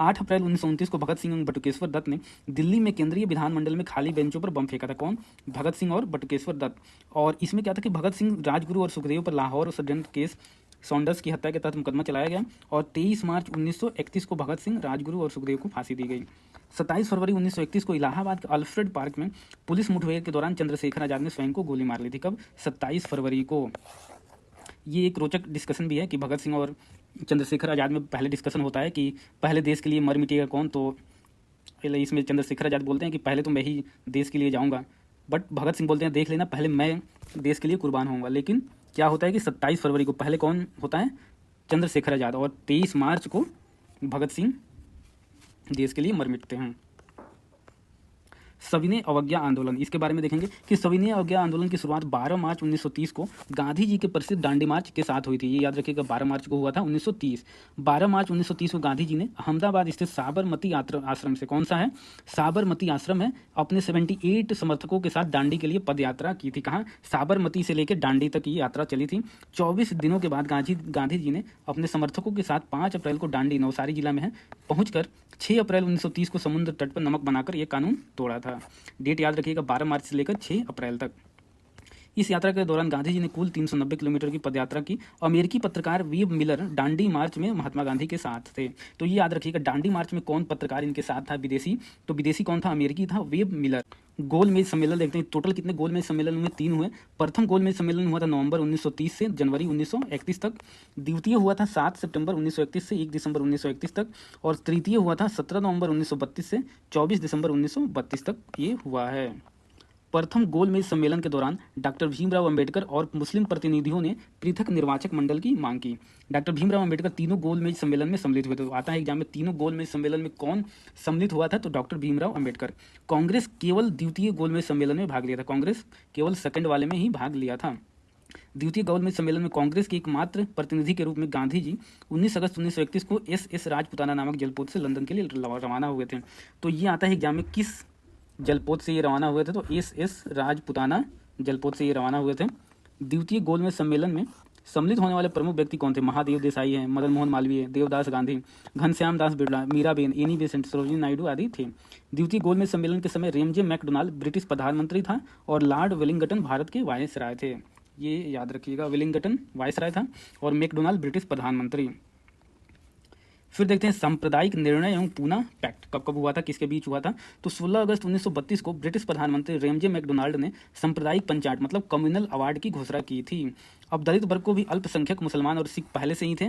[SPEAKER 1] 8 अप्रैल 1929 को भगत सिंह और बटुकेश्वर दत्त ने दिल्ली में केंद्रीय विधानमंडल में खाली बेंचों पर बम फेंका था। कौन? भगत सिंह और बटुकेश्वर दत्त। और इसमें क्या था कि भगत सिंह, राजगुरु और सुखदेव पर लाहौर षड्यंत्र केस सॉन्डर्स की हत्या के तहत मुकदमा चलाया गया और 23 मार्च 1931 को भगत सिंह, राजगुरु और सुखदेव को फांसी दी गई। 27 फरवरी 1931 को इलाहाबाद के अल्फ्रेड पार्क में पुलिस मुठभेड़ के दौरान चंद्रशेखर आजाद ने स्वयं को गोली मार ली थी। कब? 27 फरवरी को। ये एक रोचक डिस्कशन भी है कि भगत सिंह और चंद्रशेखर आजाद में पहले डिस्कशन होता है कि पहले देश के लिए मर मिटेगा कौन। तो इसमें चंद्रशेखर आजाद बोलते हैं कि पहले तो मैं ही देश के लिए जाऊँगा, बट भगत सिंह बोलते हैं देख लेना पहले मैं देश के लिए कुर्बान होऊंगा। लेकिन क्या होता है कि 27 फरवरी को पहले कौन होता है? चंद्रशेखर आजाद, और 23 मार्च को भगत सिंह देश के लिए मर मिटते हैं। सविनय अवज्ञा आंदोलन, इसके बारे में देखेंगे कि सविनय अवज्ञा आंदोलन की शुरुआत 12 मार्च 1930 को गांधी जी के प्रसिद्ध दांडी मार्च के साथ हुई थी। ये याद रखिएगा, 12 मार्च को हुआ था 1930। 12 मार्च 1930 को गांधी जी ने अहमदाबाद स्थित साबरमती आश्रम से, कौन सा है, साबरमती आश्रम है, अपने 78 समर्थकों के साथ दांडी के लिए पद यात्रा की थी। कहाँ, साबरमती से लेकर दांडी तक ये यात्रा चली थी। 24 दिनों के बाद गांधी जी ने अपने समर्थकों के साथ 5 अप्रैल को दांडी, नवसारी जिला में है, पहुंचकर 6 अप्रैल 1930 को समुद्र तट पर नमक बनाकर यह कानून तोड़ा था। डेट याद रखिएगा, 12 मार्च से लेकर 6 अप्रैल तक। इस यात्रा के दौरान गांधी जी ने कुल 390 किलोमीटर की पदयात्रा की। अमेरिकी पत्रकार वेब मिलर दांडी मार्च में महात्मा गांधी के साथ थे। तो ये याद रखिएगा, दांडी मार्च में कौन पत्रकार इनके साथ था, विदेशी, तो विदेशी कौन था, अमेरिकी था, वेब मिलर। गोलमेज सम्मेलन देखते हैं, टोटल कितने गोलमेज सम्मेलन हुए, 3 हुए। प्रथम गोलमेज सम्मेलन हुआ था नवंबर 1930 से जनवरी 1931 तक। द्वितीय हुआ था 7 सितंबर 1931 से 1 दिसंबर 1931 तक। और तृतीय हुआ था 17 नवंबर 1932 से 24 दिसंबर 1932 तक ये हुआ है। प्रथम गोलमेज सम्मेलन के दौरान डॉक्टर भीमराव अंबेडकर और मुस्लिम प्रतिनिधियों ने पृथक निर्वाचक मंडल की मांग की। डॉक्टर भीमराव अंबेडकर तीनों गोलमेज सम्मेलन में सम्मिलित हुए थे। तो आता है एग्जाम में, तीनों गोलमेज सम्मेलन में कौन सम्मिलित हुआ था, तो डॉक्टर भीमराव अंबेडकर। कांग्रेस केवल द्वितीय गोलमेज सम्मेलन में भाग लिया था, कांग्रेस केवल सेकंड वाले में ही भाग लिया था। द्वितीय गोलमेज सम्मेलन में कांग्रेस के एकमात्र प्रतिनिधि के रूप में गांधी जी 19 अगस्त 1931 को एस राजपुताना नामक जलपोत से लंदन के लिए रवाना हुए थे। तो ये आता है एग्जाम में, किस जलपोत से ये रवाना हुए थे, तो एस राजपुताना जलपोत से ये रवाना हुए थे। द्वितीय गोलमेज सम्मेलन में सम्मिलित होने वाले प्रमुख व्यक्ति कौन थे, महादेव देसाई हैं, मदन मोहन मालवीय, देवदास गांधी, घनश्याम दास बिरला, मीराबेन, एनी बेसेंट, सरोजिनी नायडू आदि थे। द्वितीय गोलमेज सम्मेलन के समय रेमजे मैकडोनाल्ड ब्रिटिश प्रधानमंत्री था और लॉर्ड वेलिंगटन भारत के वायसराय थे। ये याद रखिएगा, वेलिंगटन वायसराय था और मैकडोनाल्ड ब्रिटिश प्रधानमंत्री। फिर देखते हैं सांप्रदायिक निर्णय एवं पूना पैक्ट कब कब हुआ था, किसके बीच हुआ था, तो 16 अगस्त 1932 को ब्रिटिश प्रधानमंत्री रेमजे मैकडोनाल्ड ने सांप्रदायिक पंचायत मतलब कम्युनल अवार्ड की घोषणा की थी। अब दलित वर्ग को भी अल्पसंख्यक मुसलमान और सिख पहले से ही थे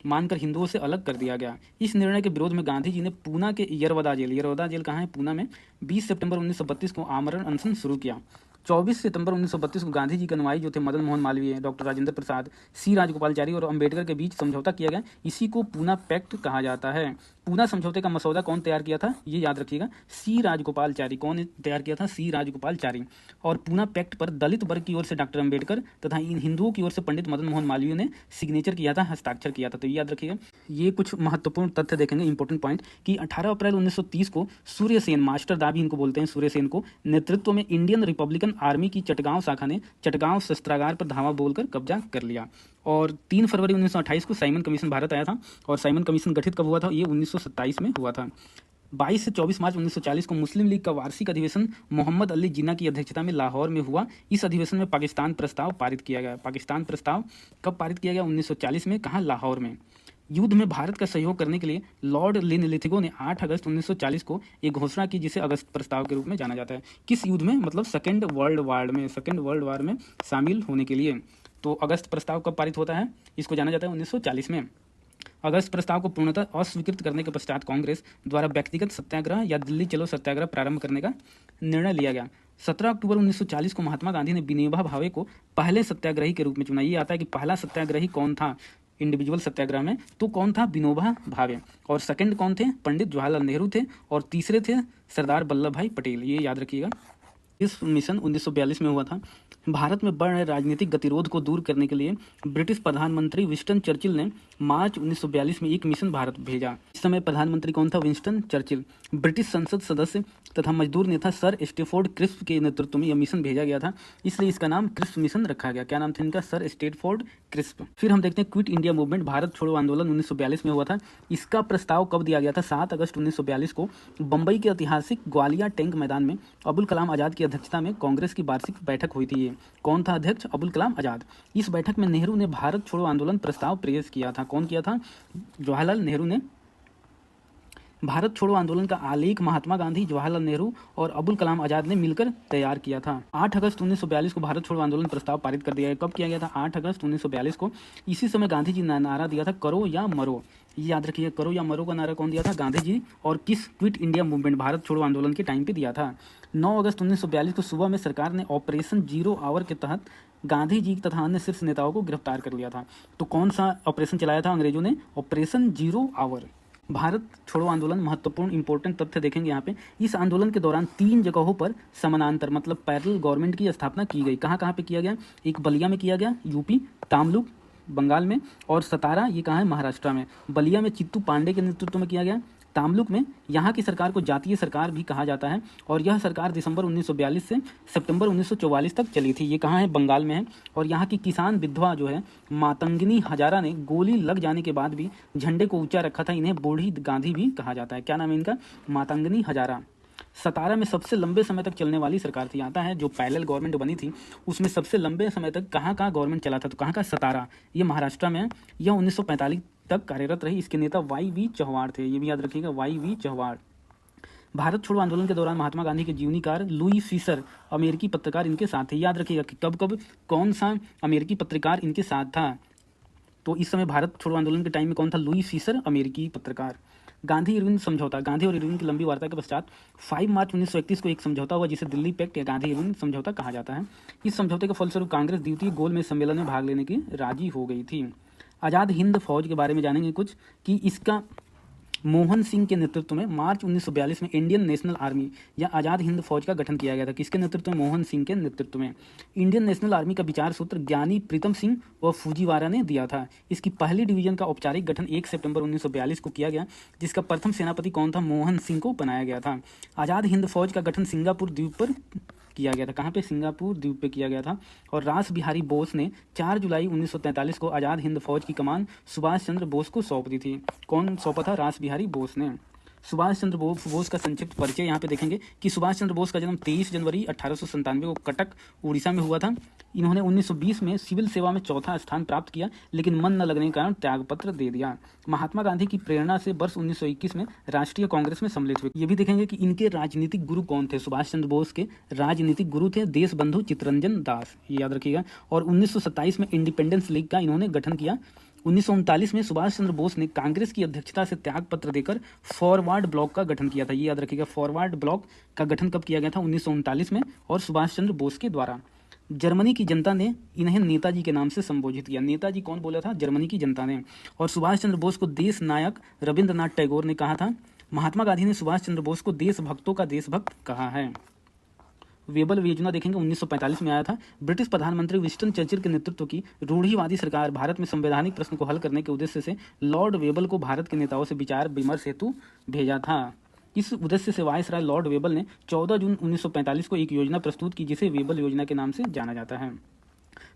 [SPEAKER 1] मानकर हिंदुओं से अलग कर दिया गया। इस निर्णय के विरोध में गांधी जी ने पूना के यरवदा जेल कहाँ है, पूना में 20 सितंबर 1932 को आमरण अनशन शुरू किया। 24 सितंबर 1932 को गांधी जी के अनुयायी जो थे मदन मोहन मालवीय, डॉक्टर राजेंद्र प्रसाद, सी राजगोपालचारी और अंबेडकर के बीच समझौता किया गया। इसी को पूना पैक्ट कहा जाता है। पूना समझौते का मसौदा कौन तैयार किया था, ये याद रखिएगा, सी राजगोपालचारी। कौन तैयार किया था, सी राजगोपालचारी। और पूना पैक्ट पर दलित वर्ग की ओर से डॉक्टर अंबेडकर तथा इन हिंदुओं की ओर से पंडित मदन मोहन मालवीय ने सिग्नेचर किया था, हस्ताक्षर किया था। तो ये याद रखिएगा। ये कुछ महत्वपूर्ण तथ्य देखेंगे, इंपॉर्टेंट पॉइंट, कि 18 अप्रैल 1930 को सूर्यसेन, मास्टर दा भी इनको बोलते हैं, सूर्यसेन को नेतृत्व में इंडियन रिपब्लिकन आर्मी की चटगांव शाखा ने चटगांव शस्त्रागार पर धावा बोलकर कब्जा कर लिया। और 3 फरवरी 1928 को साइमन कमीशन भारत आया था। और साइमन कमीशन गठित कब हुआ था, ये 1927 में हुआ था। 22 से 24 मार्च 1940 को मुस्लिम लीग का वार्षिक अधिवेशन मोहम्मद अली जिन्ना की अध्यक्षता में लाहौर में हुआ। इस अधिवेशन में पाकिस्तान प्रस्ताव पारित किया गया। पाकिस्तान प्रस्ताव कब पारित किया गया, 1940 में। कहाँ, लाहौर में। युद्ध में भारत का सहयोग करने के लिए लॉर्ड लिनलिथिगो ने 8 अगस्त 1940 को एक घोषणा की, जिसे अगस्त प्रस्ताव के रूप में जाना जाता है। किस युद्ध में, मतलब सेकेंड वर्ल्ड वार में शामिल होने के लिए। तो अगस्त प्रस्ताव कब पारित होता है, इसको जाना जाता है 1940 में। अगस्त प्रस्ताव को पूर्णतः अस्वीकृत करने के पश्चात कांग्रेस द्वारा व्यक्तिगत सत्याग्रह या दिल्ली चलो सत्याग्रह प्रारंभ करने का निर्णय लिया गया। 17 अक्टूबर 1940 को महात्मा गांधी ने विनोबा भावे को पहले सत्याग्रही के रूप में चुना। ये आता है कि पहला सत्याग्रही कौन था इंडिविजुअल सत्याग्रह में, तो कौन था, विनोबा भावे। और सेकंड कौन थे, पंडित जवाहरलाल नेहरू थे। और तीसरे थे सरदार वल्लभ भाई पटेल। ये याद रखिएगा। इस मिशन 1942 में हुआ था। भारत में बढ़ रहे राजनीतिक गतिरोध को दूर करने के लिए ब्रिटिश प्रधानमंत्री विंस्टन चर्चिल ने मार्च 1942 में एक मिशन भारत भेजा। इस समय प्रधानमंत्री कौन था, विंस्टन चर्चिल। ब्रिटिश संसद सदस्य तथा मजदूर नेता सर स्टेफोर्ड क्रिस्प के नेतृत्व में यह मिशन भेजा गया था, इसलिए इसका नाम क्रिस्प मिशन रखा गया। क्या नाम था इनका, सर स्टेफोर्ड क्रिस्प। फिर हम देखते हैं क्विट इंडिया मूवमेंट, भारत छोड़ो आंदोलन 1942 में हुआ था। इसका प्रस्ताव कब दिया गया था, 7 अगस्त 1942 को बम्बई के ऐतिहासिक ग्वालिया टैंक मैदान में अबुल कलाम आज़ाद की अध्यक्षता में कांग्रेस की वार्षिक बैठक हुई थी। ये कौन था अध्यक्ष, अबुल कलाम आज़ाद। इस बैठक में नेहरू ने भारत छोड़ो आंदोलन प्रस्ताव पेश किया था। कौन किया था, जवाहरलाल नेहरू ने। भारत छोड़ो आंदोलन का आलेख महात्मा गांधी, जवाहरलाल नेहरू और अबुल कलाम आज़ाद ने मिलकर तैयार किया था। 8 अगस्त 1942 को भारत छोड़ो आंदोलन प्रस्ताव पारित कर दिया गया। कब किया गया था, 8 अगस्त 1942 को। इसी समय गांधी जी ने नारा दिया था, करो या मरो। ये याद रखिए, करो या मरो का नारा कौन दिया था, गांधी जी। और किस, क्विट इंडिया मूवमेंट, भारत छोड़ो आंदोलन के टाइम पे दिया था। 9 अगस्त 1942 को सुबह में सरकार ने ऑपरेशन जीरो आवर के तहत गांधी जी तथा अन्य शीर्ष नेताओं को गिरफ्तार कर लिया था। तो कौन सा ऑपरेशन चलाया था अंग्रेजों ने, ऑपरेशन जीरो आवर। भारत छोड़ो आंदोलन महत्वपूर्ण इंपॉर्टेंट तथ्य देखेंगे यहाँ पे। इस आंदोलन के दौरान 3 जगहों पर समानांतर मतलब पैरेलल गवर्नमेंट की स्थापना की गई। कहाँ कहाँ पे किया गया? एक बलिया में किया गया यूपी, तामलुक बंगाल में, और सतारा ये कहाँ है? महाराष्ट्र में। बलिया में चित्तू पांडे के नेतृत्व में किया गया। तामलुक में यहाँ की सरकार को जातीय सरकार भी कहा जाता है और यह सरकार दिसंबर 1942 से सितंबर 1944 तक चली थी। ये कहाँ है? बंगाल में है। और यहाँ की किसान विधवा जो है मातंगिनी हजारा ने गोली लग जाने के बाद भी झंडे को ऊंचा रखा था। इन्हें बूढ़ी गांधी भी कहा जाता है। क्या नाम है इनका? मातंगिनी हजारा। सतारा में सबसे लंबे समय तक चलने वाली सरकार थी। आता है जो पैरेलल गवर्नमेंट बनी थी उसमें सबसे लंबे समय तक कहाँ गवर्नमेंट चला था? तो कहाँ का? सतारा। ये महाराष्ट्र में है। यह 1945 तक कार्यरत रही। इसके नेता वाई.वी. चौहान थे। ये भी याद रखिएगा, वाई.वी. चौहान। भारत छोड़ो आंदोलन के दौरान महात्मा गांधी के जीवनीकार लुई सीसर अमेरिकी पत्रकार इनके साथ थे। याद रखिएगा कि कब कब कौन सा अमेरिकी पत्रकार इनके साथ था। तो इस समय भारत छोड़ो आंदोलन के टाइम में कौन था? लुई सीसर अमेरिकी पत्रकार। गांधी इरविन समझौता। गांधी और इरविन की लंबी वार्ता के पश्चात 5 मार्च 1931 को एक समझौता हुआ जिसे दिल्ली पैक्ट या गांधी इरविन समझौता कहा जाता है। इस समझौते के फलस्वरूप कांग्रेस द्वितीय गोलमेज सम्मेलन में भाग लेने की राजी हो गई थी। आज़ाद हिंद फौज के बारे में जानेंगे कुछ कि इसका मोहन सिंह के नेतृत्व में मार्च 1942 में इंडियन नेशनल आर्मी या आज़ाद हिंद फौज का गठन किया गया था। किसके नेतृत्व में? मोहन सिंह के नेतृत्व में। इंडियन नेशनल आर्मी का विचार सूत्र ज्ञानी प्रीतम सिंह व फूजीवारा ने दिया था। इसकी पहली डिवीजन का औपचारिक गठन 1 सितंबर 1942 को किया गया जिसका प्रथम सेनापति कौन था? मोहन सिंह को बनाया गया था। आज़ाद हिंद फौज का गठन सिंगापुर द्वीप पर किया गया था। कहाँ पे? सिंगापुर द्वीप पे किया गया था। और रास बिहारी बोस ने 4 जुलाई 1943 को आज़ाद हिंद फौज की कमान सुभाष चंद्र बोस को सौंप दी थी। कौन सौंपा था? रास बिहारी बोस ने। सुभाष चंद्र बोस का संक्षिप्त परिचय यहाँ पे देखेंगे कि सुभाष चंद्र बोस का जन्म 23 जनवरी 1897 को कटक उड़ीसा में हुआ था। इन्होंने 1920 में सिविल सेवा में चौथा स्थान प्राप्त किया लेकिन मन न लगने के कारण त्यागपत्र दे दिया। महात्मा गांधी की प्रेरणा से वर्ष 1921 में राष्ट्रीय कांग्रेस में सम्मिलित हुए। ये भी देखेंगे कि इनके राजनीतिक गुरु कौन थे? सुभाष चंद्र बोस के राजनीतिक गुरु थे देशबंधु चित्तरंजन दास, ये याद रखिएगा। और 1927 में इंडिपेंडेंस लीग का इन्होंने गठन किया। 1939 में सुभाष चंद्र बोस ने कांग्रेस की अध्यक्षता से त्यागपत्र देकर फॉरवर्ड ब्लॉक का गठन किया था। ये याद रखिएगा, फॉरवर्ड ब्लॉक का गठन कब किया गया था? 1939 में, और सुभाष चंद्र बोस के द्वारा। जर्मनी की जनता ने इन्हें नेताजी के नाम से संबोधित किया। नेताजी कौन बोला था? जर्मनी की जनता ने। और सुभाष चंद्र बोस को देश नायक रविंद्रनाथ टैगोर ने कहा था। महात्मा गांधी ने सुभाष चंद्र बोस को देशभक्तों का देशभक्त कहा है। वेबल योजना देखेंगे 1945 में आया था। ब्रिटिश प्रधानमंत्री विंस्टन चर्चिल के नेतृत्व की रूढ़िवादी सरकार भारत में संवैधानिक प्रश्न को हल करने के उद्देश्य से लॉर्ड वेबल को भारत के नेताओं से विचार विमर्श हेतु भेजा था। इस उद्देश्य से वायसराय लॉर्ड वेबल ने 14 जून 1945 को एक योजना प्रस्तुत की जिसे वेबल योजना के नाम से जाना जाता है।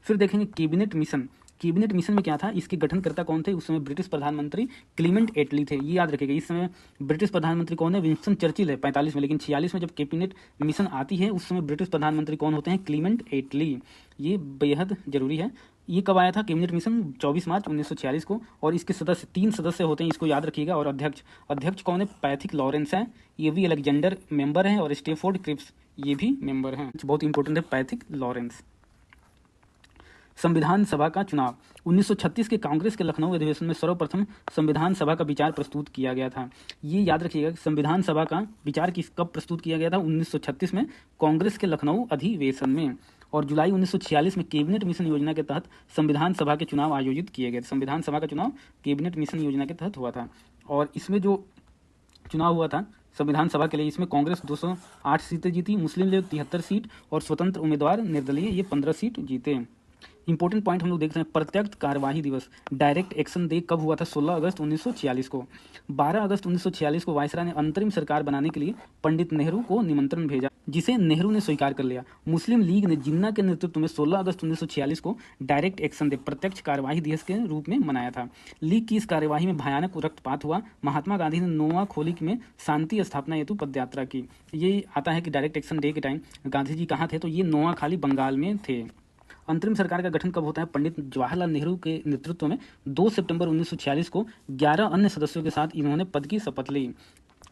[SPEAKER 1] फिर देखेंगे कैबिनेट मिशन। कैबिनेट मिशन में क्या था? इसके गठनकर्ता कौन थे? उस समय ब्रिटिश प्रधानमंत्री क्लीमेंट एटली थे। ये याद रखिएगा। इस समय ब्रिटिश प्रधानमंत्री कौन है? विंस्टन चर्चिल है 45 में, लेकिन 46 में जब कैबिनेट मिशन आती है उस समय ब्रिटिश प्रधानमंत्री कौन होते हैं? क्लीमेंट एटली। ये बेहद जरूरी है। ये कब आया था कैबिनेट मिशन? 24 मार्च 1946 को। और इसके सदस्य 3 सदस्य होते हैं, इसको याद रखिएगा। और अध्यक्ष कौन है? पैथिक लॉरेंस है। ये भी अलेक्जेंडर मेंबर हैं और स्टेफोर्ड क्रिप्स ये भी मेंबर हैं। बहुत इंपॉर्टेंट है पैथिक लॉरेंस। संविधान सभा का चुनाव 1936 के कांग्रेस के लखनऊ अधिवेशन में सर्वप्रथम संविधान सभा का विचार प्रस्तुत किया गया था। ये याद रखिएगा कि संविधान सभा का विचार कब प्रस्तुत किया गया था? 1936 में कांग्रेस के लखनऊ अधिवेशन में। और जुलाई 1946 में कैबिनेट मिशन योजना के तहत संविधान सभा के चुनाव आयोजित किए गए। संविधान सभा का चुनाव कैबिनेट मिशन योजना के तहत हुआ था। और इसमें जो चुनाव हुआ था संविधान सभा के लिए, इसमें कांग्रेस 208 सीटें जीती, मुस्लिम लीग 73 सीट और स्वतंत्र उम्मीदवार निर्दलीय ये 15 सीट जीते। इंपॉर्टेंट पॉइंट हम लोग देख रहे हैं। प्रत्यक्ष कार्यवाही दिवस डायरेक्ट एक्शन डे कब हुआ था? 16 अगस्त 1946 को। 12 अगस्त 1946 को वायसराय ने अंतरिम सरकार बनाने के लिए पंडित नेहरू को निमंत्रण भेजा जिसे नेहरू ने स्वीकार कर लिया। मुस्लिम लीग ने जिन्ना के नेतृत्व में 16 अगस्त 1946 को डायरेक्ट एक्शन डे प्रत्यक्ष कार्यवाही दिवस के रूप में मनाया था। लीग की इस कार्यवाही में भयानक रक्तपात हुआ। महात्मा गांधी ने नोआ खोली में शांति स्थापना हेतु पदयात्रा की। ये आता है कि डायरेक्ट एक्शन डे के टाइम गांधी जी कहाँ थे? तो ये नोआ खाली बंगाल में थे। अंतरिम सरकार का गठन कब होता है? पंडित जवाहरलाल नेहरू के नेतृत्व में 2 सितंबर 1946 को 11 अन्य सदस्यों के साथ इन्होंने पद की शपथ ली।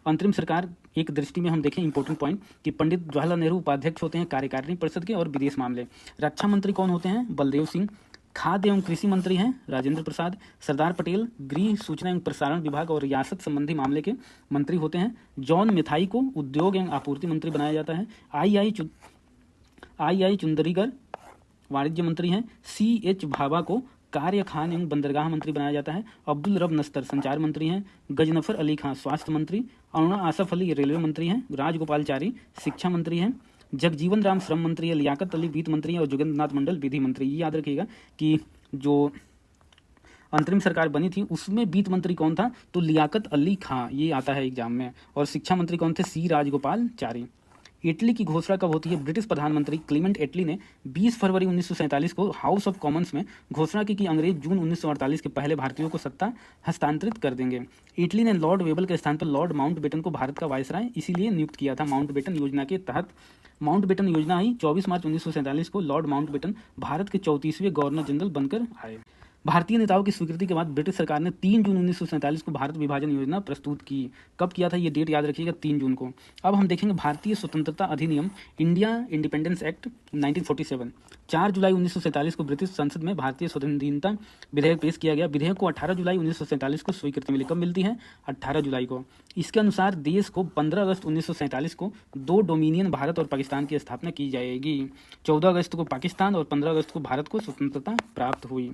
[SPEAKER 1] अंतरिम सरकार एक दृष्टि में हम देखें इंपॉर्टेंट पॉइंट कि पंडित जवाहरलाल नेहरू उपाध्यक्ष होते हैं कार्यकारिणी परिषद के और विदेश मामले। रक्षा मंत्री कौन होते हैं? बलदेव सिंह। खाद्य एवं कृषि मंत्री हैं राजेंद्र प्रसाद। सरदार पटेल गृह सूचना एवं प्रसारण विभाग और रियासत संबंधी मामले के मंत्री होते हैं। जॉन मेथाई को उद्योग एवं आपूर्ति मंत्री बनाया जाता है। आई चुंदरीकर वाणिज्य मंत्री हैं। C.H. भाभा को कार्य खान एवं बंदरगाह मंत्री बनाया जाता है। अब्दुल रब नस्तर संचार मंत्री हैं। गजनफर अली खां स्वास्थ्य मंत्री। अरुणा आसफ अली रेलवे मंत्री हैं। राजगोपालचारी शिक्षा मंत्री हैं। जगजीवन राम श्रम मंत्री है। लियाकत अली वित्त मंत्री है। और जोगेंद्र नाथ मंडल विधि मंत्री। ये याद रखिएगा कि जो अंतरिम सरकार बनी थी उसमें वित्त मंत्री कौन था, तो लियाकत अली खां, ये आता है एग्जाम में। और शिक्षा मंत्री कौन थे, सी राजगोपालचारी। इटली की घोषणा कब होती है, ब्रिटिश प्रधानमंत्री क्लीमेंट एटली ने 20 फरवरी 1947 को हाउस ऑफ कॉमन्स में घोषणा की कि अंग्रेज जून 1948 के पहले भारतीयों को सत्ता हस्तांतरित कर देंगे। इटली ने लॉर्ड वेबल के स्थान पर लॉर्ड माउंटबेटन को भारत का वायसराय इसीलिए नियुक्त किया था। माउंटबेटन योजना के तहत माउंटबेटन योजना आई 24 मार्च 1947 को लॉर्ड माउंटबेटन भारत के 34वें गवर्नर जनरल बनकर आए। भारतीय नेताओं की स्वीकृति के बाद ब्रिटिश सरकार ने 3 जून 1947 को भारत विभाजन योजना प्रस्तुत की। कब किया था, ये डेट याद रखिएगा, 3 जून को। अब हम देखेंगे भारतीय स्वतंत्रता अधिनियम इंडिया इंडिपेंडेंस एक्ट 1947। 4 जुलाई 1947 को ब्रिटिश संसद में भारतीय स्वतंत्रता विधेयक पेश किया गया। विधेयक को 18 जुलाई 1947 को स्वीकृति मिली। कब मिलती है, 18 जुलाई को। इसके अनुसार देश को 15 अगस्त 1947 को 2 डोमिनियन भारत और पाकिस्तान की स्थापना की जाएगी। 14 अगस्त को पाकिस्तान और 15 अगस्त को भारत को स्वतंत्रता प्राप्त हुई।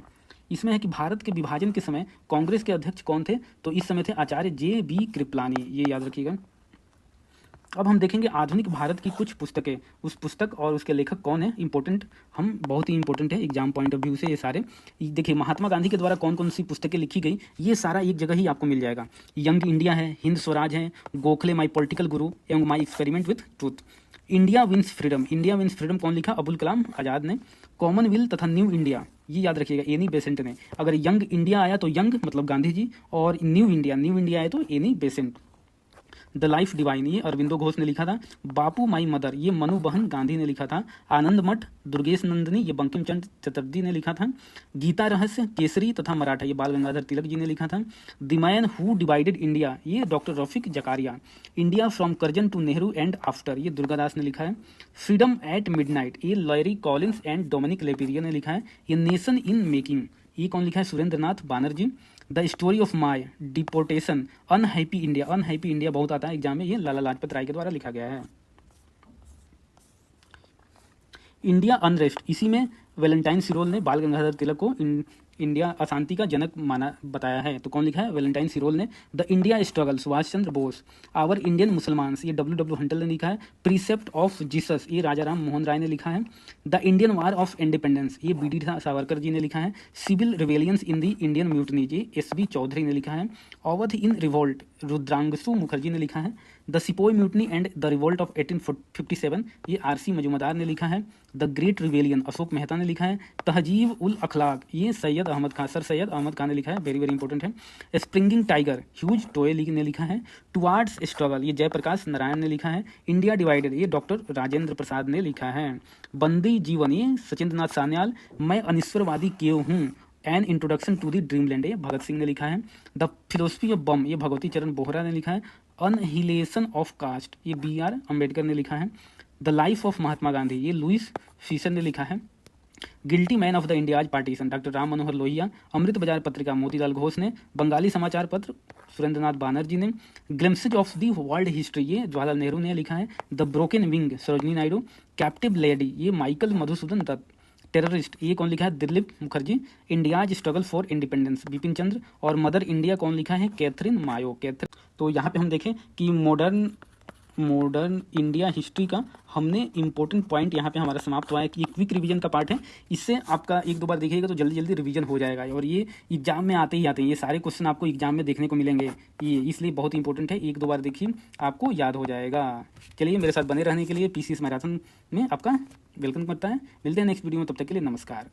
[SPEAKER 1] इसमें है कि भारत के विभाजन के समय कांग्रेस के अध्यक्ष कौन थे, तो इस समय थे आचार्य जे.बी. कृपलानी, ये याद रखिएगा। अब हम देखेंगे आधुनिक भारत की कुछ पुस्तकें, उस पुस्तक और उसके लेखक कौन है, इंपॉर्टेंट, हम बहुत ही इंपॉर्टेंट है एग्जाम पॉइंट ऑफ व्यू से ये सारे। देखिए महात्मा गांधी के द्वारा कौन कौन सी पुस्तकें लिखी गई, ये सारा एक जगह ही आपको मिल जाएगा। यंग इंडिया है, हिंद स्वराज है, गोखले माई पॉलिटिकल गुरु एवं My experiment with Truth. India Wins Freedom, India Wins Freedom कौन लिखा, अबुल कलाम आज़ाद ने। कॉमनवेल्थ तथा न्यू इंडिया, ये याद रखिएगा, एनी बेसेंट ने। अगर यंग इंडिया आया तो यंग मतलब गांधी जी, और न्यू इंडिया आया तो Annie Besant. The life divine, ये अरविंदो घोष ने लिखा था। बापू माई मदर, ये मनु बहन गांधी ने लिखा था। आनंद मठ दुर्गेश नंदिनी, ये बंकिम चंद्र चटर्जी ने लिखा था। गीता रहस्य केसरी तथा मराठा, ये बाल गंगाधर तिलक जी ने लिखा था। The man who divided India, ये doctor Rafiq Zakaria. India from Curzon to Nehru and after, ये दुर्गादास ने लिखा है। फ्रीडम एट मिडनाइट, ये Larry Collins and Dominique Lapierre ने लिखा है। ये नेशन इन मेकिंग, ये कौन लिखा है, Surendra Nath Banerjee. The story of my deportation, unhappy India बहुत आता है एग्जाम में, ये लाला लाजपत राय के द्वारा लिखा गया है। इंडिया अनरेस्ट, इसी में वैलेंटाइन सिरोल ने बाल गंगाधर तिलक को इंडिया अशांति का जनक माना बताया है, तो कौन लिखा है, वैलेंटाइन सिरोल ने। The India struggle, Subhash Chandra Bose. Our Indian Musalmans, ये डब्ल्यू हंटल ने लिखा है। प्रीसेप्ट ऑफ जीसस, ये राजा राम मोहन राय ने लिखा है। The Indian war of independence, ये बी डी सावरकर जी ने लिखा है। Civil rebellions in the Indian mutiny, ये एस.बी. चौधरी ने लिखा है। अवध इन रिवोल्ट, रुद्रांगसु मुखर्जी ने लिखा है। The sepoy mutiny and the revolt of 1857, ये आर.सी. मजूमदार ने लिखा है। The great rebellion, Ashok Mehta ने लिखा है। तहजीब उल अखलाक, ये सैयद अहमद खान, सर सैयद अहमद खान ने लिखा है, वेरी वेरी इंपॉर्टेंट है। स्प्रिंगिंग टाइगर, ह्यूज टोए ने लिखा है। टुवार्ड्स स्ट्रगल, ये जयप्रकाश नारायण ने लिखा है। इंडिया डिवाइडेड, ये डॉक्टर राजेंद्र प्रसाद ने लिखा है। बंदी जीवन, ये सचिंद्र नाथ सान्याल। मैं अनिश्वरवादी क्यों हूँ, an introduction to the dreamland, ये भगत सिंह ने लिखा है। द फिलोसफी ऑफ बम, ये भगवती चरण बोहरा ने लिखा है। अनहिलेशन ऑफ कास्ट, ये बी.आर. अम्बेडकर ने लिखा है। The life of Mahatma Gandhi, ये लुइस फीसर ने लिखा है। Guilty man of the India's partition, doctor Ram Manohar Lohia. Amrit Bazar Patrika, Motilal Ghosh ने। बंगाली समाचार पत्र, सुरेंद्र नाथ बानर्जी ने। Glimpses of the world history, ये जवाहरलाल नेहरू ने लिखा है। The broken wing, Sarojini Naidu. Captive lady, ये माइकल मधुसूदन दत्त। टेररिस्ट, ये कौन लिखा है, Dilip Mukherjee. India's struggle for independence, Bipin Chandra. और मदर इंडिया कौन लिखा है, कैथरीन मायो। तो यहाँ पे हम देखें कि मॉडर्न इंडिया हिस्ट्री का हमने इंपॉर्टेंट पॉइंट यहाँ पे हमारा समाप्त हुआ है कि ये क्विक रिवीजन का पार्ट है। इससे आपका 1-2 बार देखिएगा तो जल्दी जल्दी रिवीजन हो जाएगा, और ये एग्जाम में आते ही आते हैं, ये सारे क्वेश्चन आपको एग्जाम में देखने को मिलेंगे, ये इसलिए बहुत इंपॉर्टेंट है। 1-2 बार देखिए आपको याद हो जाएगा। चलिए मेरे साथ बने रहने के लिए पीसीएस मैराथन में आपका वेलकम करता है। मिलते हैं नेक्स्ट वीडियो में, तब तक के लिए नमस्कार।